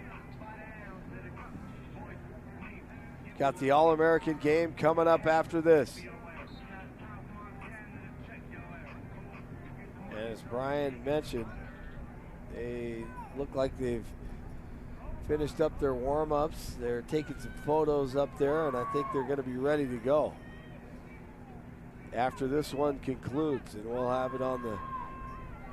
Got the All-American game coming up after this. As Brian mentioned, they look like they've finished up their warm-ups. They're taking some photos up there, and I think they're going to be ready to go after this one concludes. And we'll have it on the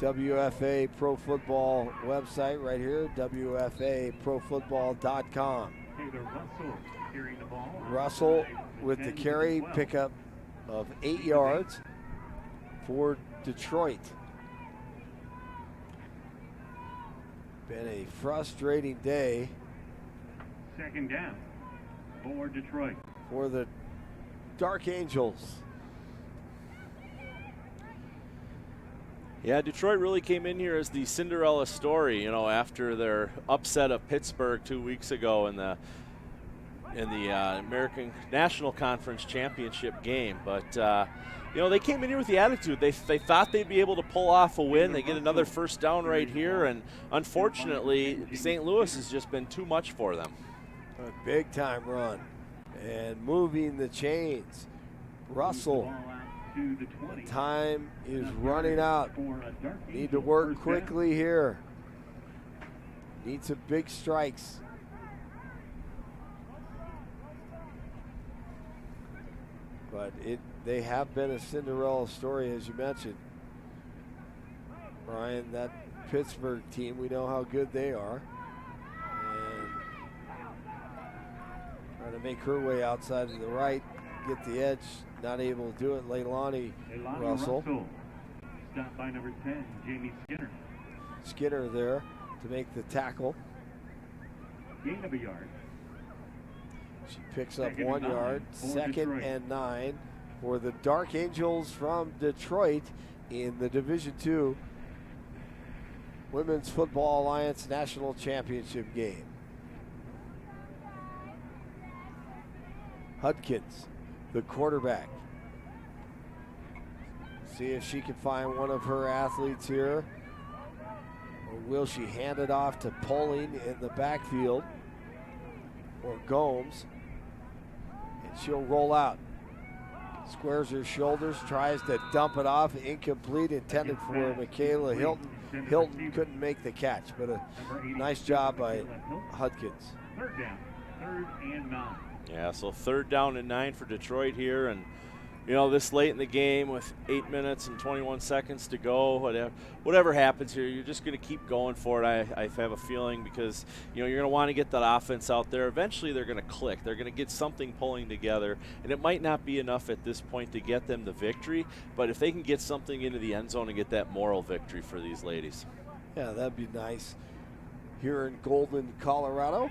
WFA Pro Football website right here, WFAProFootball.com. Russell with the carry, pickup of 8 yards for Detroit. Been a frustrating day. Second down for Detroit. For the Dark Angels. Yeah, Detroit really came in here as the Cinderella story, after their upset of Pittsburgh 2 weeks ago in the American National Conference Championship game. But you know, they came in here with the attitude. They thought they'd be able to pull off a win. They get another first down right here, and unfortunately, St. Louis has just been too much for them. A big time run and moving the chains. Russell, time is running out. Need to work quickly here. Need some big strikes. But they have been a Cinderella story, as you mentioned. Brian, that Pittsburgh team, we know how good they are. And trying to make her way outside to the right, get the edge, not able to do it. Leilani Russell. Stop by number 10, Jamie Skinner. Skinner there to make the tackle. Gain of a yard. She picks up 1 yard. Second and 9 for the Dark Angels from Detroit in the Division II Women's Football Alliance National Championship game. Hudkins, the quarterback. See if she can find one of her athletes here. Or will she hand it off to Poling in the backfield? Or Gomes. And she'll roll out. Squares her shoulders, tries to dump it off. Incomplete, intended for Michaela Hilton. Hilton couldn't make the catch, but a nice job by Hudkins. Third down, 3rd and 9. Yeah, so 3rd down and 9 for Detroit here. And, you know, this late in the game with 8 minutes and 21 seconds to go, whatever happens here, you're just going to keep going for it. I have a feeling because, you know, you're going to want to get that offense out there. Eventually they're going to click. They're going to get something pulling together, and it might not be enough at this point to get them the victory, but if they can get something into the end zone and get that moral victory for these ladies. Yeah, that'd be nice. Here in Golden, Colorado,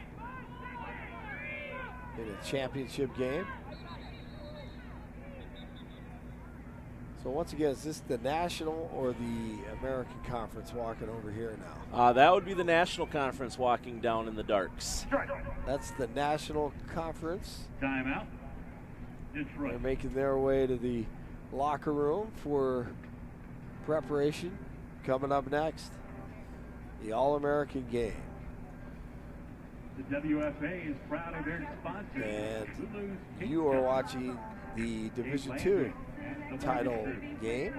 in a championship game. So once again, is this the National or the American Conference walking over here now? That would be the National Conference walking down in the darks. That's the National Conference. Timeout. Detroit. They're making their way to the locker room for preparation. Coming up next, the All-American game. The WFA is proud of their sponsor. And you are watching the Division II title game.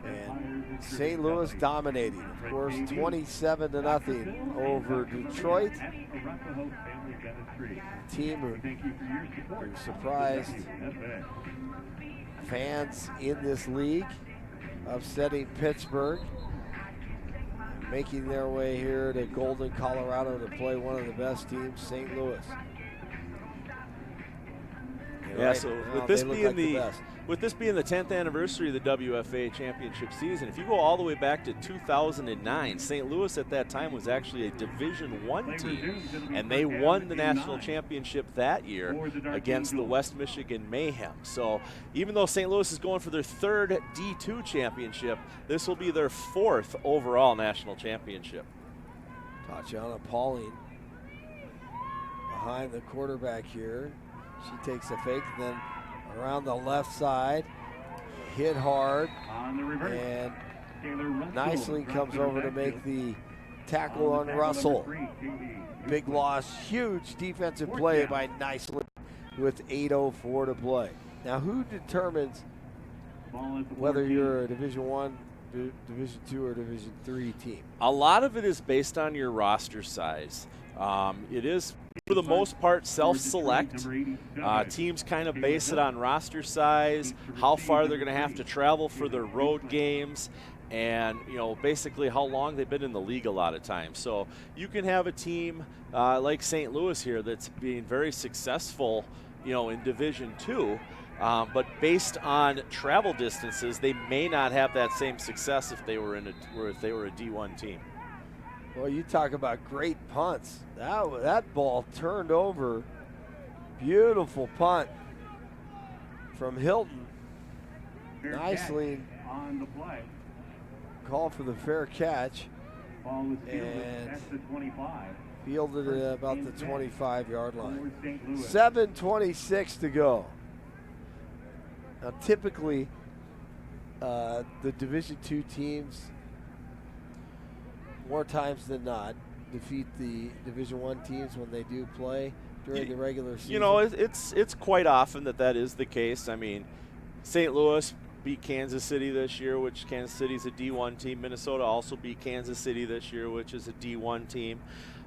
And St. Louis dominating, of course, 27-0 over Detroit. Team who surprised fans in this league, upsetting Pittsburgh, making their way here to Golden, Colorado to play one of the best teams, St. Louis. Yeah, so with this being the 10th anniversary of the WFA championship season, if you go all the way back to 2009, St. Louis at that time was actually a Division I team, and they won the national championship that year against the West Michigan Mayhem. So even though St. Louis is going for their 3rd D2 championship, this will be their 4th overall national championship. Tatiana Pauling behind the quarterback here. She takes a fake, then around the left side, hit hard, and nicely comes over to make the tackle on Russell. Big loss, huge defensive play by Nicely with 8:04 to play. Now, who determines whether you're a Division I, Division II, or Division III team? A lot of it is based on your roster size. It is, for the most part, self-select. Teams kind of base it on roster size, how far they're going to have to travel for their road games, and, you know, basically how long they've been in the league a lot of times. So you can have a team like St. Louis here that's being very successful, you know, in Division II, but based on travel distances, they may not have that same success if they were a D1 team. Well, you talk about great punts. That ball turned over. Beautiful punt from Hilton. Nicely on the play. Call for the fair catch. Ball was and at the 25. Fielded it at about the 25-yard line. 7:26 to go. Now, typically, the Division II teams, more times than not, defeat the Division I teams when they do play during the regular season. You know, it's quite often that is the case. I mean, St. Louis beat Kansas City this year, which Kansas City's a D1 team. Minnesota also beat Kansas City this year, which is a D1 team.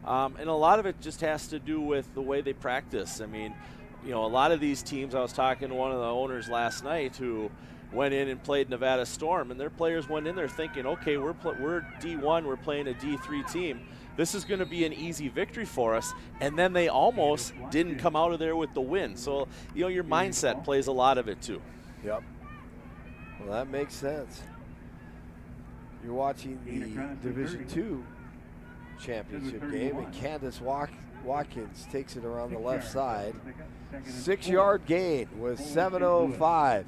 And a lot of it just has to do with the way they practice. I mean, you know, a lot of these teams, I was talking to one of the owners last night who went in and played Nevada Storm, and their players went in there thinking, okay, we're D1, we're playing a D3 team. This is going to be an easy victory for us. And then they almost didn't come out of there with the win. So, you know, your mindset plays a lot of it too. Yep. Well, that makes sense. You're watching the Division II championship game, and Candace Watkins takes it around the left side. 6-yard gain with 7:05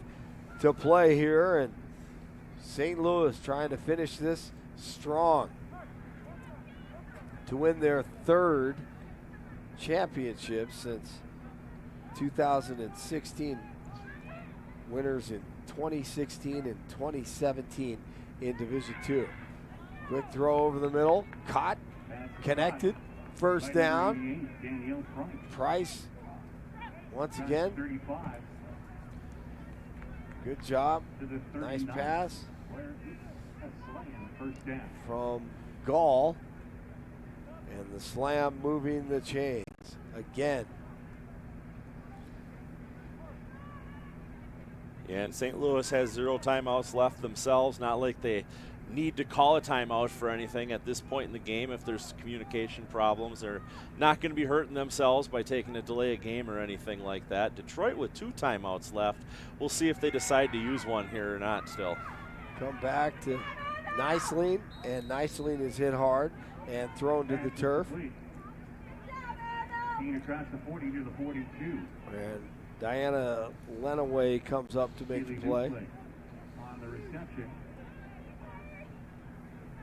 to play here, and St. Louis trying to finish this strong to win their 3rd championship since 2016. Winners in 2016 and 2017 in Division II. Quick throw over the middle, caught, connected, first down. Price once again. Good job. Nice pass from Gall. And the slam moving the chains again. Yeah, and St. Louis has 0 timeouts left themselves. Not like they need to call a timeout for anything at this point in the game. If there's communication problems, they're not going to be hurting themselves by taking a delay of game or anything like that. Detroit with 2 timeouts left. We'll see if they decide to use one here or not still. Come back to Niceline, and Niceline is hit hard and thrown to the turf. Across the 40 to the 42. And Diana Lenaway comes up to make the play. On the reception.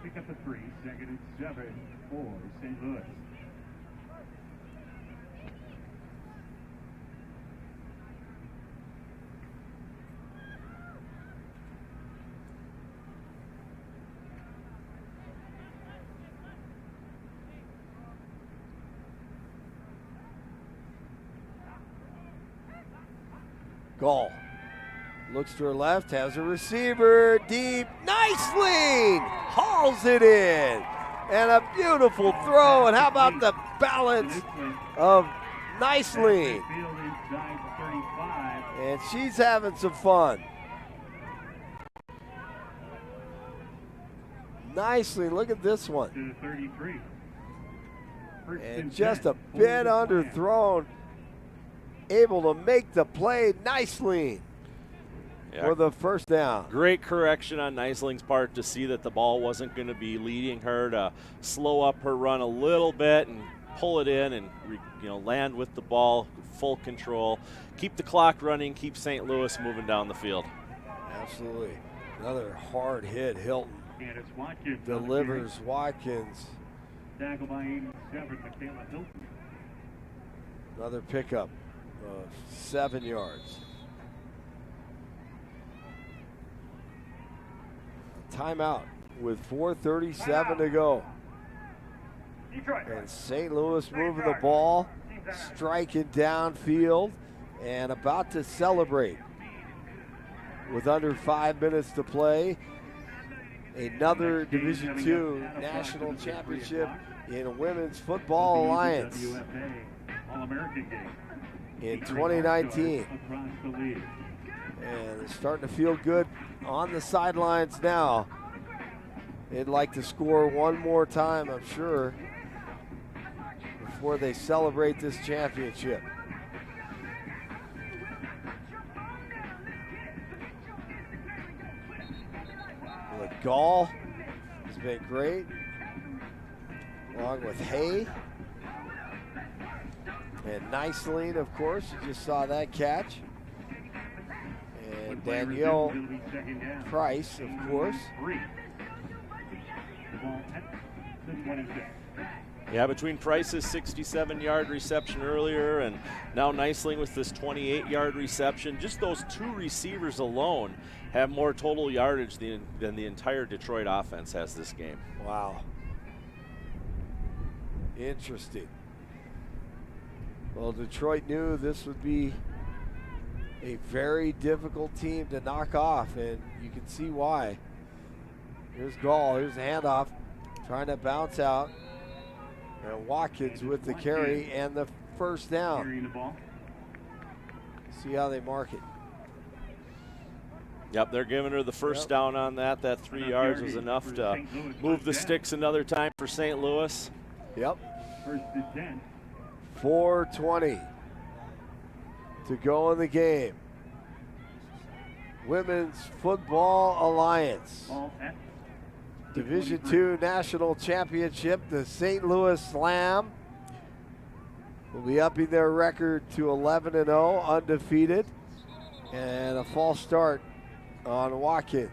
Pick up the 3, 2nd and 7 for St. Louis. Gall looks to her left, has a receiver deep. Nicely hauls it in. And a beautiful throw. And how about the balance of Nicely? And she's having some fun. Nicely, look at this one. And just a bit underthrown. Able to make the play nicely for the first down. Great correction on Niceling's part to see that the ball wasn't going to be leading her, to slow up her run a little bit and pull it in and land with the ball, full control. Keep the clock running, keep St. Louis moving down the field. Absolutely. Another hard hit. Hilton delivers Watkins. Tackle by 87, Michaela Hilton. Another pickup of 7 yards. Timeout with 4:37 to go. And St. Louis moving the ball, striking downfield, and about to celebrate. With under 5 minutes to play, another Division II National Championship in Women's Football Alliance WFA All-American game. in 2019. And it's starting to feel good on the sidelines now. They'd like to score one more time, I'm sure, before they celebrate this championship. The Gall has been great, along with Hay. And Niceline, of course, you just saw that catch. And Danielle Price, of course. Yeah, between Price's 67-yard reception earlier and now Niceling with this 28-yard reception, just those two receivers alone have more total yardage than the entire Detroit offense has this game. Wow. Interesting. Well, Detroit knew this would be a very difficult team to knock off, and you can see why. Here's Gall, here's the handoff, trying to bounce out. And Watkins with the carry and the first down. Carrying the ball. See how they mark it. Yep, they're giving her the first down on that. That 3 yards was enough to move the sticks another time for St. Louis. Yep. First and 10. 4:20 to go in the game. Women's Football Alliance. Ball at Division II National Championship, the St. Louis Slam will be upping their record to 11-0, undefeated, and a false start on Watkins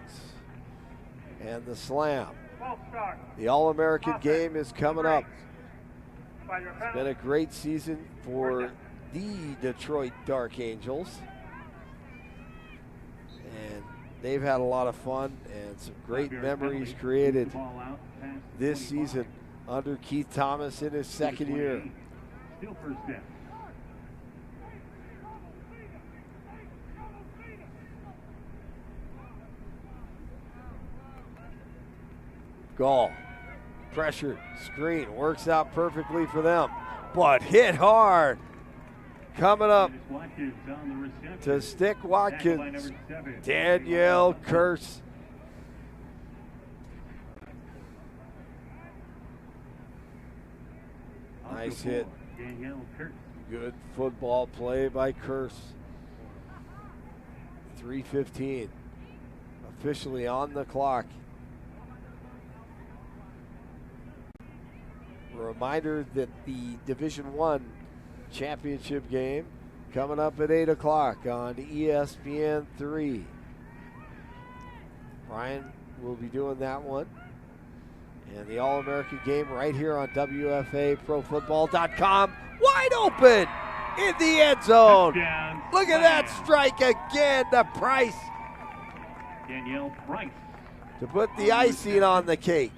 and the Slam. False start. The All-American game is coming up. 5-yard It's penalty. been a great season for the Detroit Dark Angels, and they've had a lot of fun and some great memories created this season under Keith Thomas in his second year. Still first down. Gall, pressure, screen, works out perfectly for them, but hit hard. Coming up Watkins on the reception. to stick Tackle by number Watkins, 7. Danielle Kurtz. Nice hit. Danielle Kurtz. Good football play by Kurtz. 3:15 officially on the clock. A reminder that the Division I championship game coming up at 8 o'clock on ESPN 3. Brian will be doing that one. And the All-American game right here on WFA ProFootball.com. Wide open in the end zone. Touchdown. Look at that strike again to Price Danielle Price. to put the icing on the cake.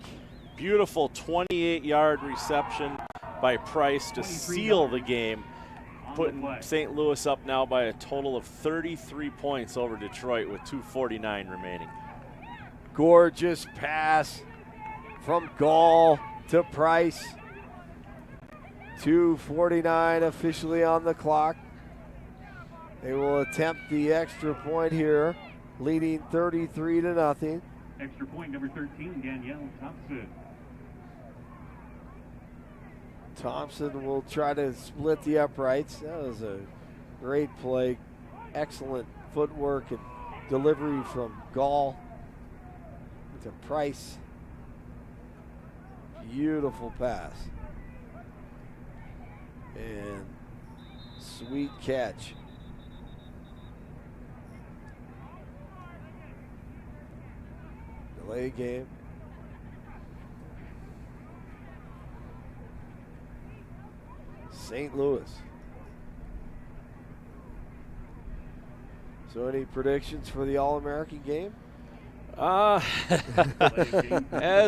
Beautiful 28-yard reception by Price to 23 seal the yards game, on the putting play. St. Louis up now by a total of 33 points over Detroit with 2:49 remaining. Gorgeous pass from Gall to Price. 2:49 officially on the clock. They will attempt the extra point here, leading 33-0. Extra point number 13, Danielle Thompson. Thompson will try to split the uprights. That was a great play. Excellent footwork and delivery from Gall to Price. Beautiful pass. And sweet catch. Delay game. St. Louis. So any predictions for the All-American game? As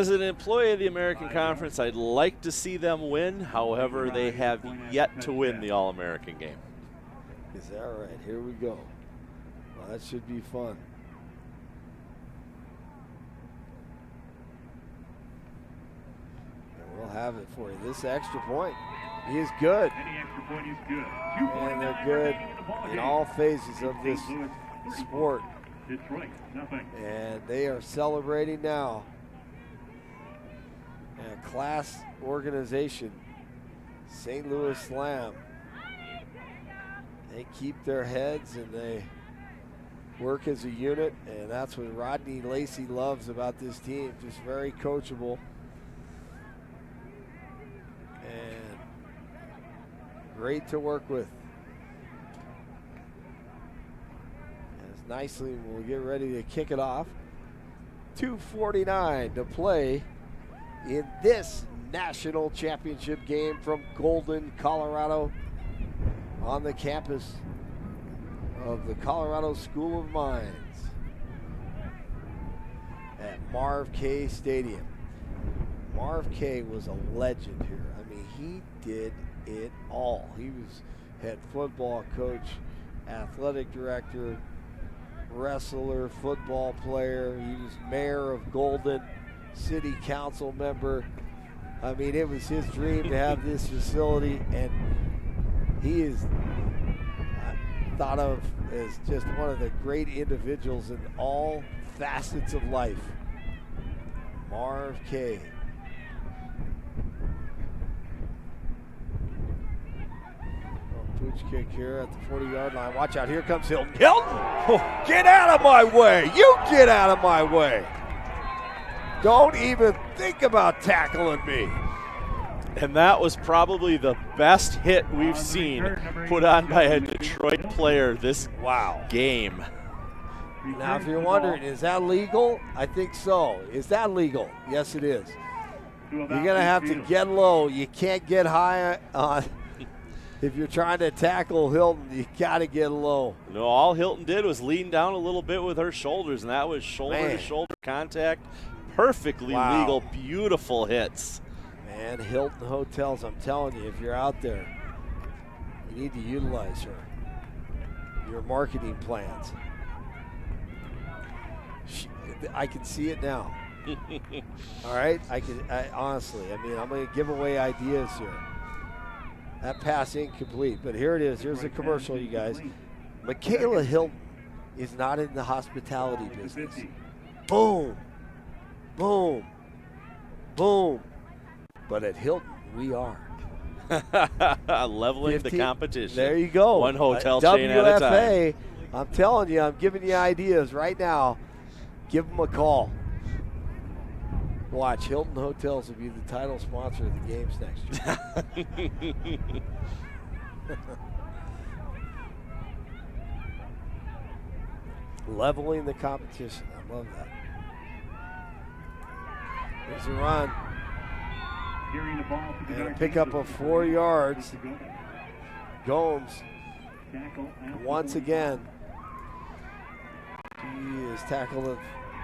an employee of the American Conference, I'd like to see them win. However, they have yet to win the All-American game. Is that right? Here we go. Well, that should be fun. And we'll have it for you. This extra point is good. Any extra point is good. And they're good in all phases of this sport. Detroit, nothing. And they are celebrating now. And a class organization, St. Louis Slam. They keep their heads and they work as a unit, and that's what Rodney Lacey loves about this team. Just very coachable. And great to work with. As nicely we'll get ready to kick it off. 2:49 to play in this national championship game from Golden, Colorado, on the campus of the Colorado School of Mines at Marv K Stadium. Marv K was a legend here. I mean, he did it all. He was head football coach, athletic director, wrestler, football player. He was mayor of Golden, city council member. I mean, it was his dream to have this facility, and he is thought of as just one of the great individuals in all facets of life. Marv K. Pooch kick here at the 40-yard line. Watch out, here comes Hilton. Hilton! Oh, get out of my way! You get out of my way! Don't even think about tackling me. And that was probably the best hit we've seen put on by a Detroit player this game. Now, if you're wondering, is that legal? I think so. Is that legal? Yes, it is. You're going to have to get low. You can't get high on. If you're trying to tackle Hilton, you got to get low. No, all Hilton did was lean down a little bit with her shoulders, and that was shoulder-to-shoulder contact. Perfectly legal, beautiful hits. Man, Hilton Hotels, I'm telling you, if you're out there, you need to utilize her. Your marketing plans. I can see it now. All right? Honestly, I mean, I'm going to give away ideas here. That pass incomplete, but here it is. Here's a commercial, you guys. Michaela Hilton is not in the hospitality business. Boom, boom, boom. But at Hilton, we are. Leveling the competition. There you go. One hotel chain at a time. WFA, I'm telling you, I'm giving you ideas right now. Give them a call. Watch, Hilton Hotels will be the title sponsor of the games next year. Leveling the competition. I love that. There's a run. And a pickup of 4 yards. Gomes, once again, he is tackled at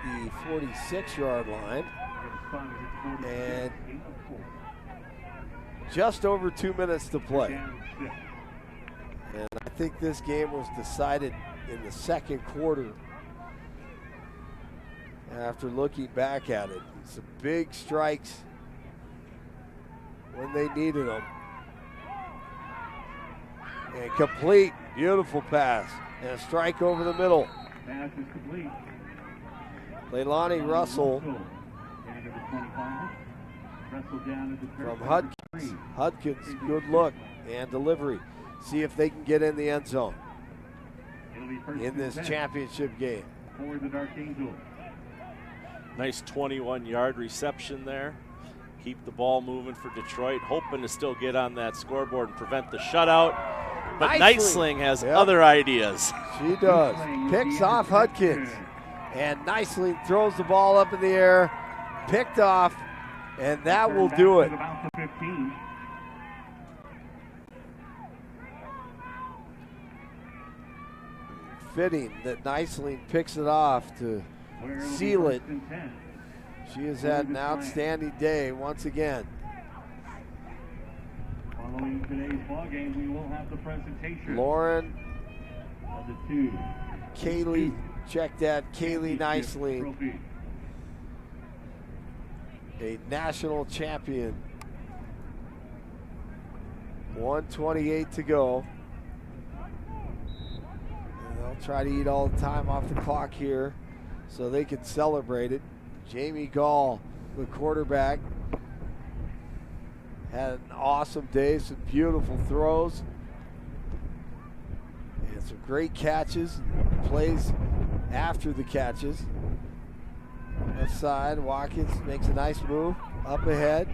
the 46-yard line. And just over 2 minutes to play. And I think this game was decided in the second quarter after looking back at it. Some big strikes when they needed them. And complete, beautiful pass. And a strike over the middle. Pass is complete. Leilani Russell from Hudkins. Hudkins, good look and delivery. See if they can get in the end zone in this championship game. Nice 21-yard reception there. Keep the ball moving for Detroit, hoping to still get on that scoreboard and prevent the shutout. But Nightsling has other ideas. She does. Picks off Hudkins. And Nightsling throws the ball up in the air. Picked off. And that will do it. Fitting that Nightsling picks it off to seal it. She has had an outstanding day once again. Following today's ball game, we will have the presentation. Lauren of the two. Kaylee, check that. Kaylee Nightsling, a national champion. 1:28 to go. And they'll try to eat all the time off the clock here so they can celebrate it. Jamie Gall, the quarterback, had an awesome day, some beautiful throws, and some great catches, plays after the catches. Left side, Watkins makes a nice move, up ahead,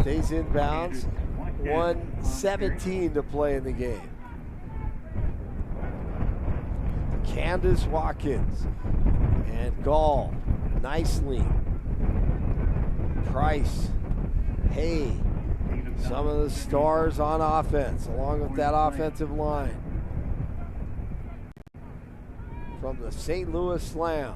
stays in bounds, 1:17 to play in the game. Candace Watkins and Gall, nicely Price, Hay, some of the stars on offense, along with that offensive line. From the St. Louis Slam.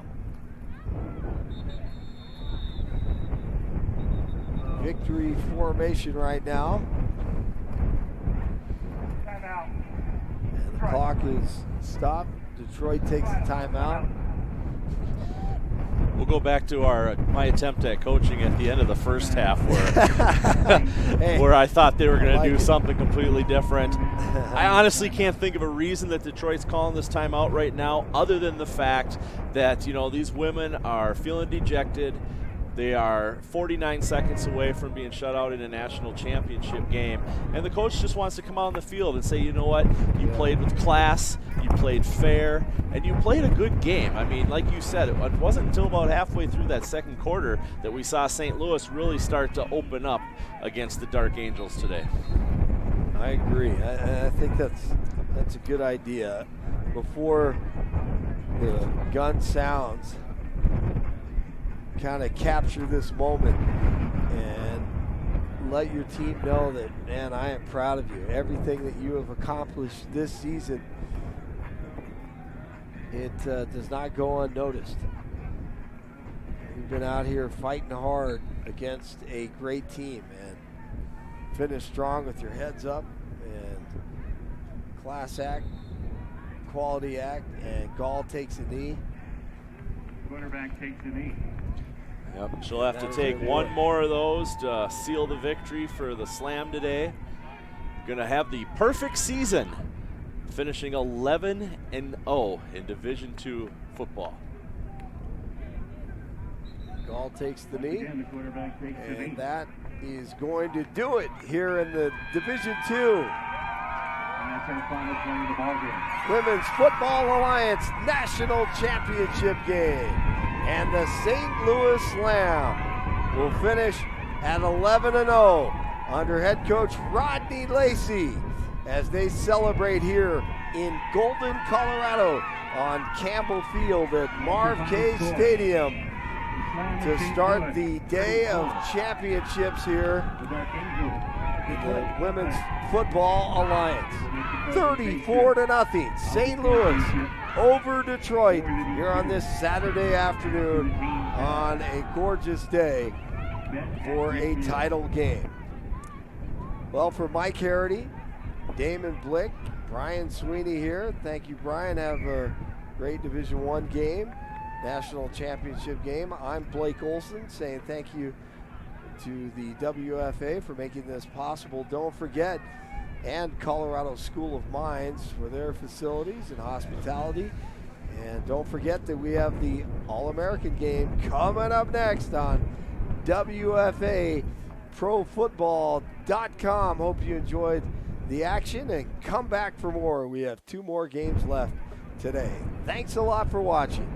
Victory formation right now. Timeout. And the clock is stopped. Detroit takes the timeout. We'll go back to my attempt at coaching at the end of the first half where, Hey, where I thought they were going I to do like it. something completely different. I honestly can't think of a reason that Detroit's calling this timeout right now other than the fact that, you know, these women are feeling dejected. They are 49 seconds away from being shut out in a national championship game. And the coach just wants to come out on the field and say, you know what, you played with class, you played fair, and you played a good game. I mean, like you said, it wasn't until about halfway through that second quarter that we saw St. Louis really start to open up against the Dark Angels today. I agree. I think that's a good idea. Before the gun sounds, kind of capture this moment and let your team know that, man, I am proud of you. Everything that you have accomplished this season, it does not go unnoticed. You've been out here fighting hard against a great team and finish strong with your heads up, and class act, quality act, and Gall takes a knee. Quarterback takes a knee. Yep, she'll have to take one more of those to seal the victory for the Slam today. Going to have the perfect season, finishing 11-0 in Division II football. Gall takes the knee, Again, the quarterback takes the knee. and that is going to do it here in the Division II And that's our final play of the ball game. Women's Football Alliance National Championship game. And the St. Louis Slam will finish at 11-0 under head coach Rodney Lacey as they celebrate here in Golden, Colorado on Campbell Field at Marv K Stadium to start the day of championships here in the Women's Football Alliance. 34-0, St. Louis over Detroit here on this Saturday afternoon on a gorgeous day for a title game. Well, for Mike Harity, Damon Blick, Brian Sweeney here. Thank you, Brian. Have a great Division I game, national championship game. I'm Blake Olson saying thank you to the WFA for making this possible. Don't forget, and Colorado School of Mines for their facilities and hospitality. And don't forget that we have the All-American game coming up next on WFA ProFootball.com. Hope you enjoyed the action and come back for more. We have 2 more games left today. Thanks a lot for watching.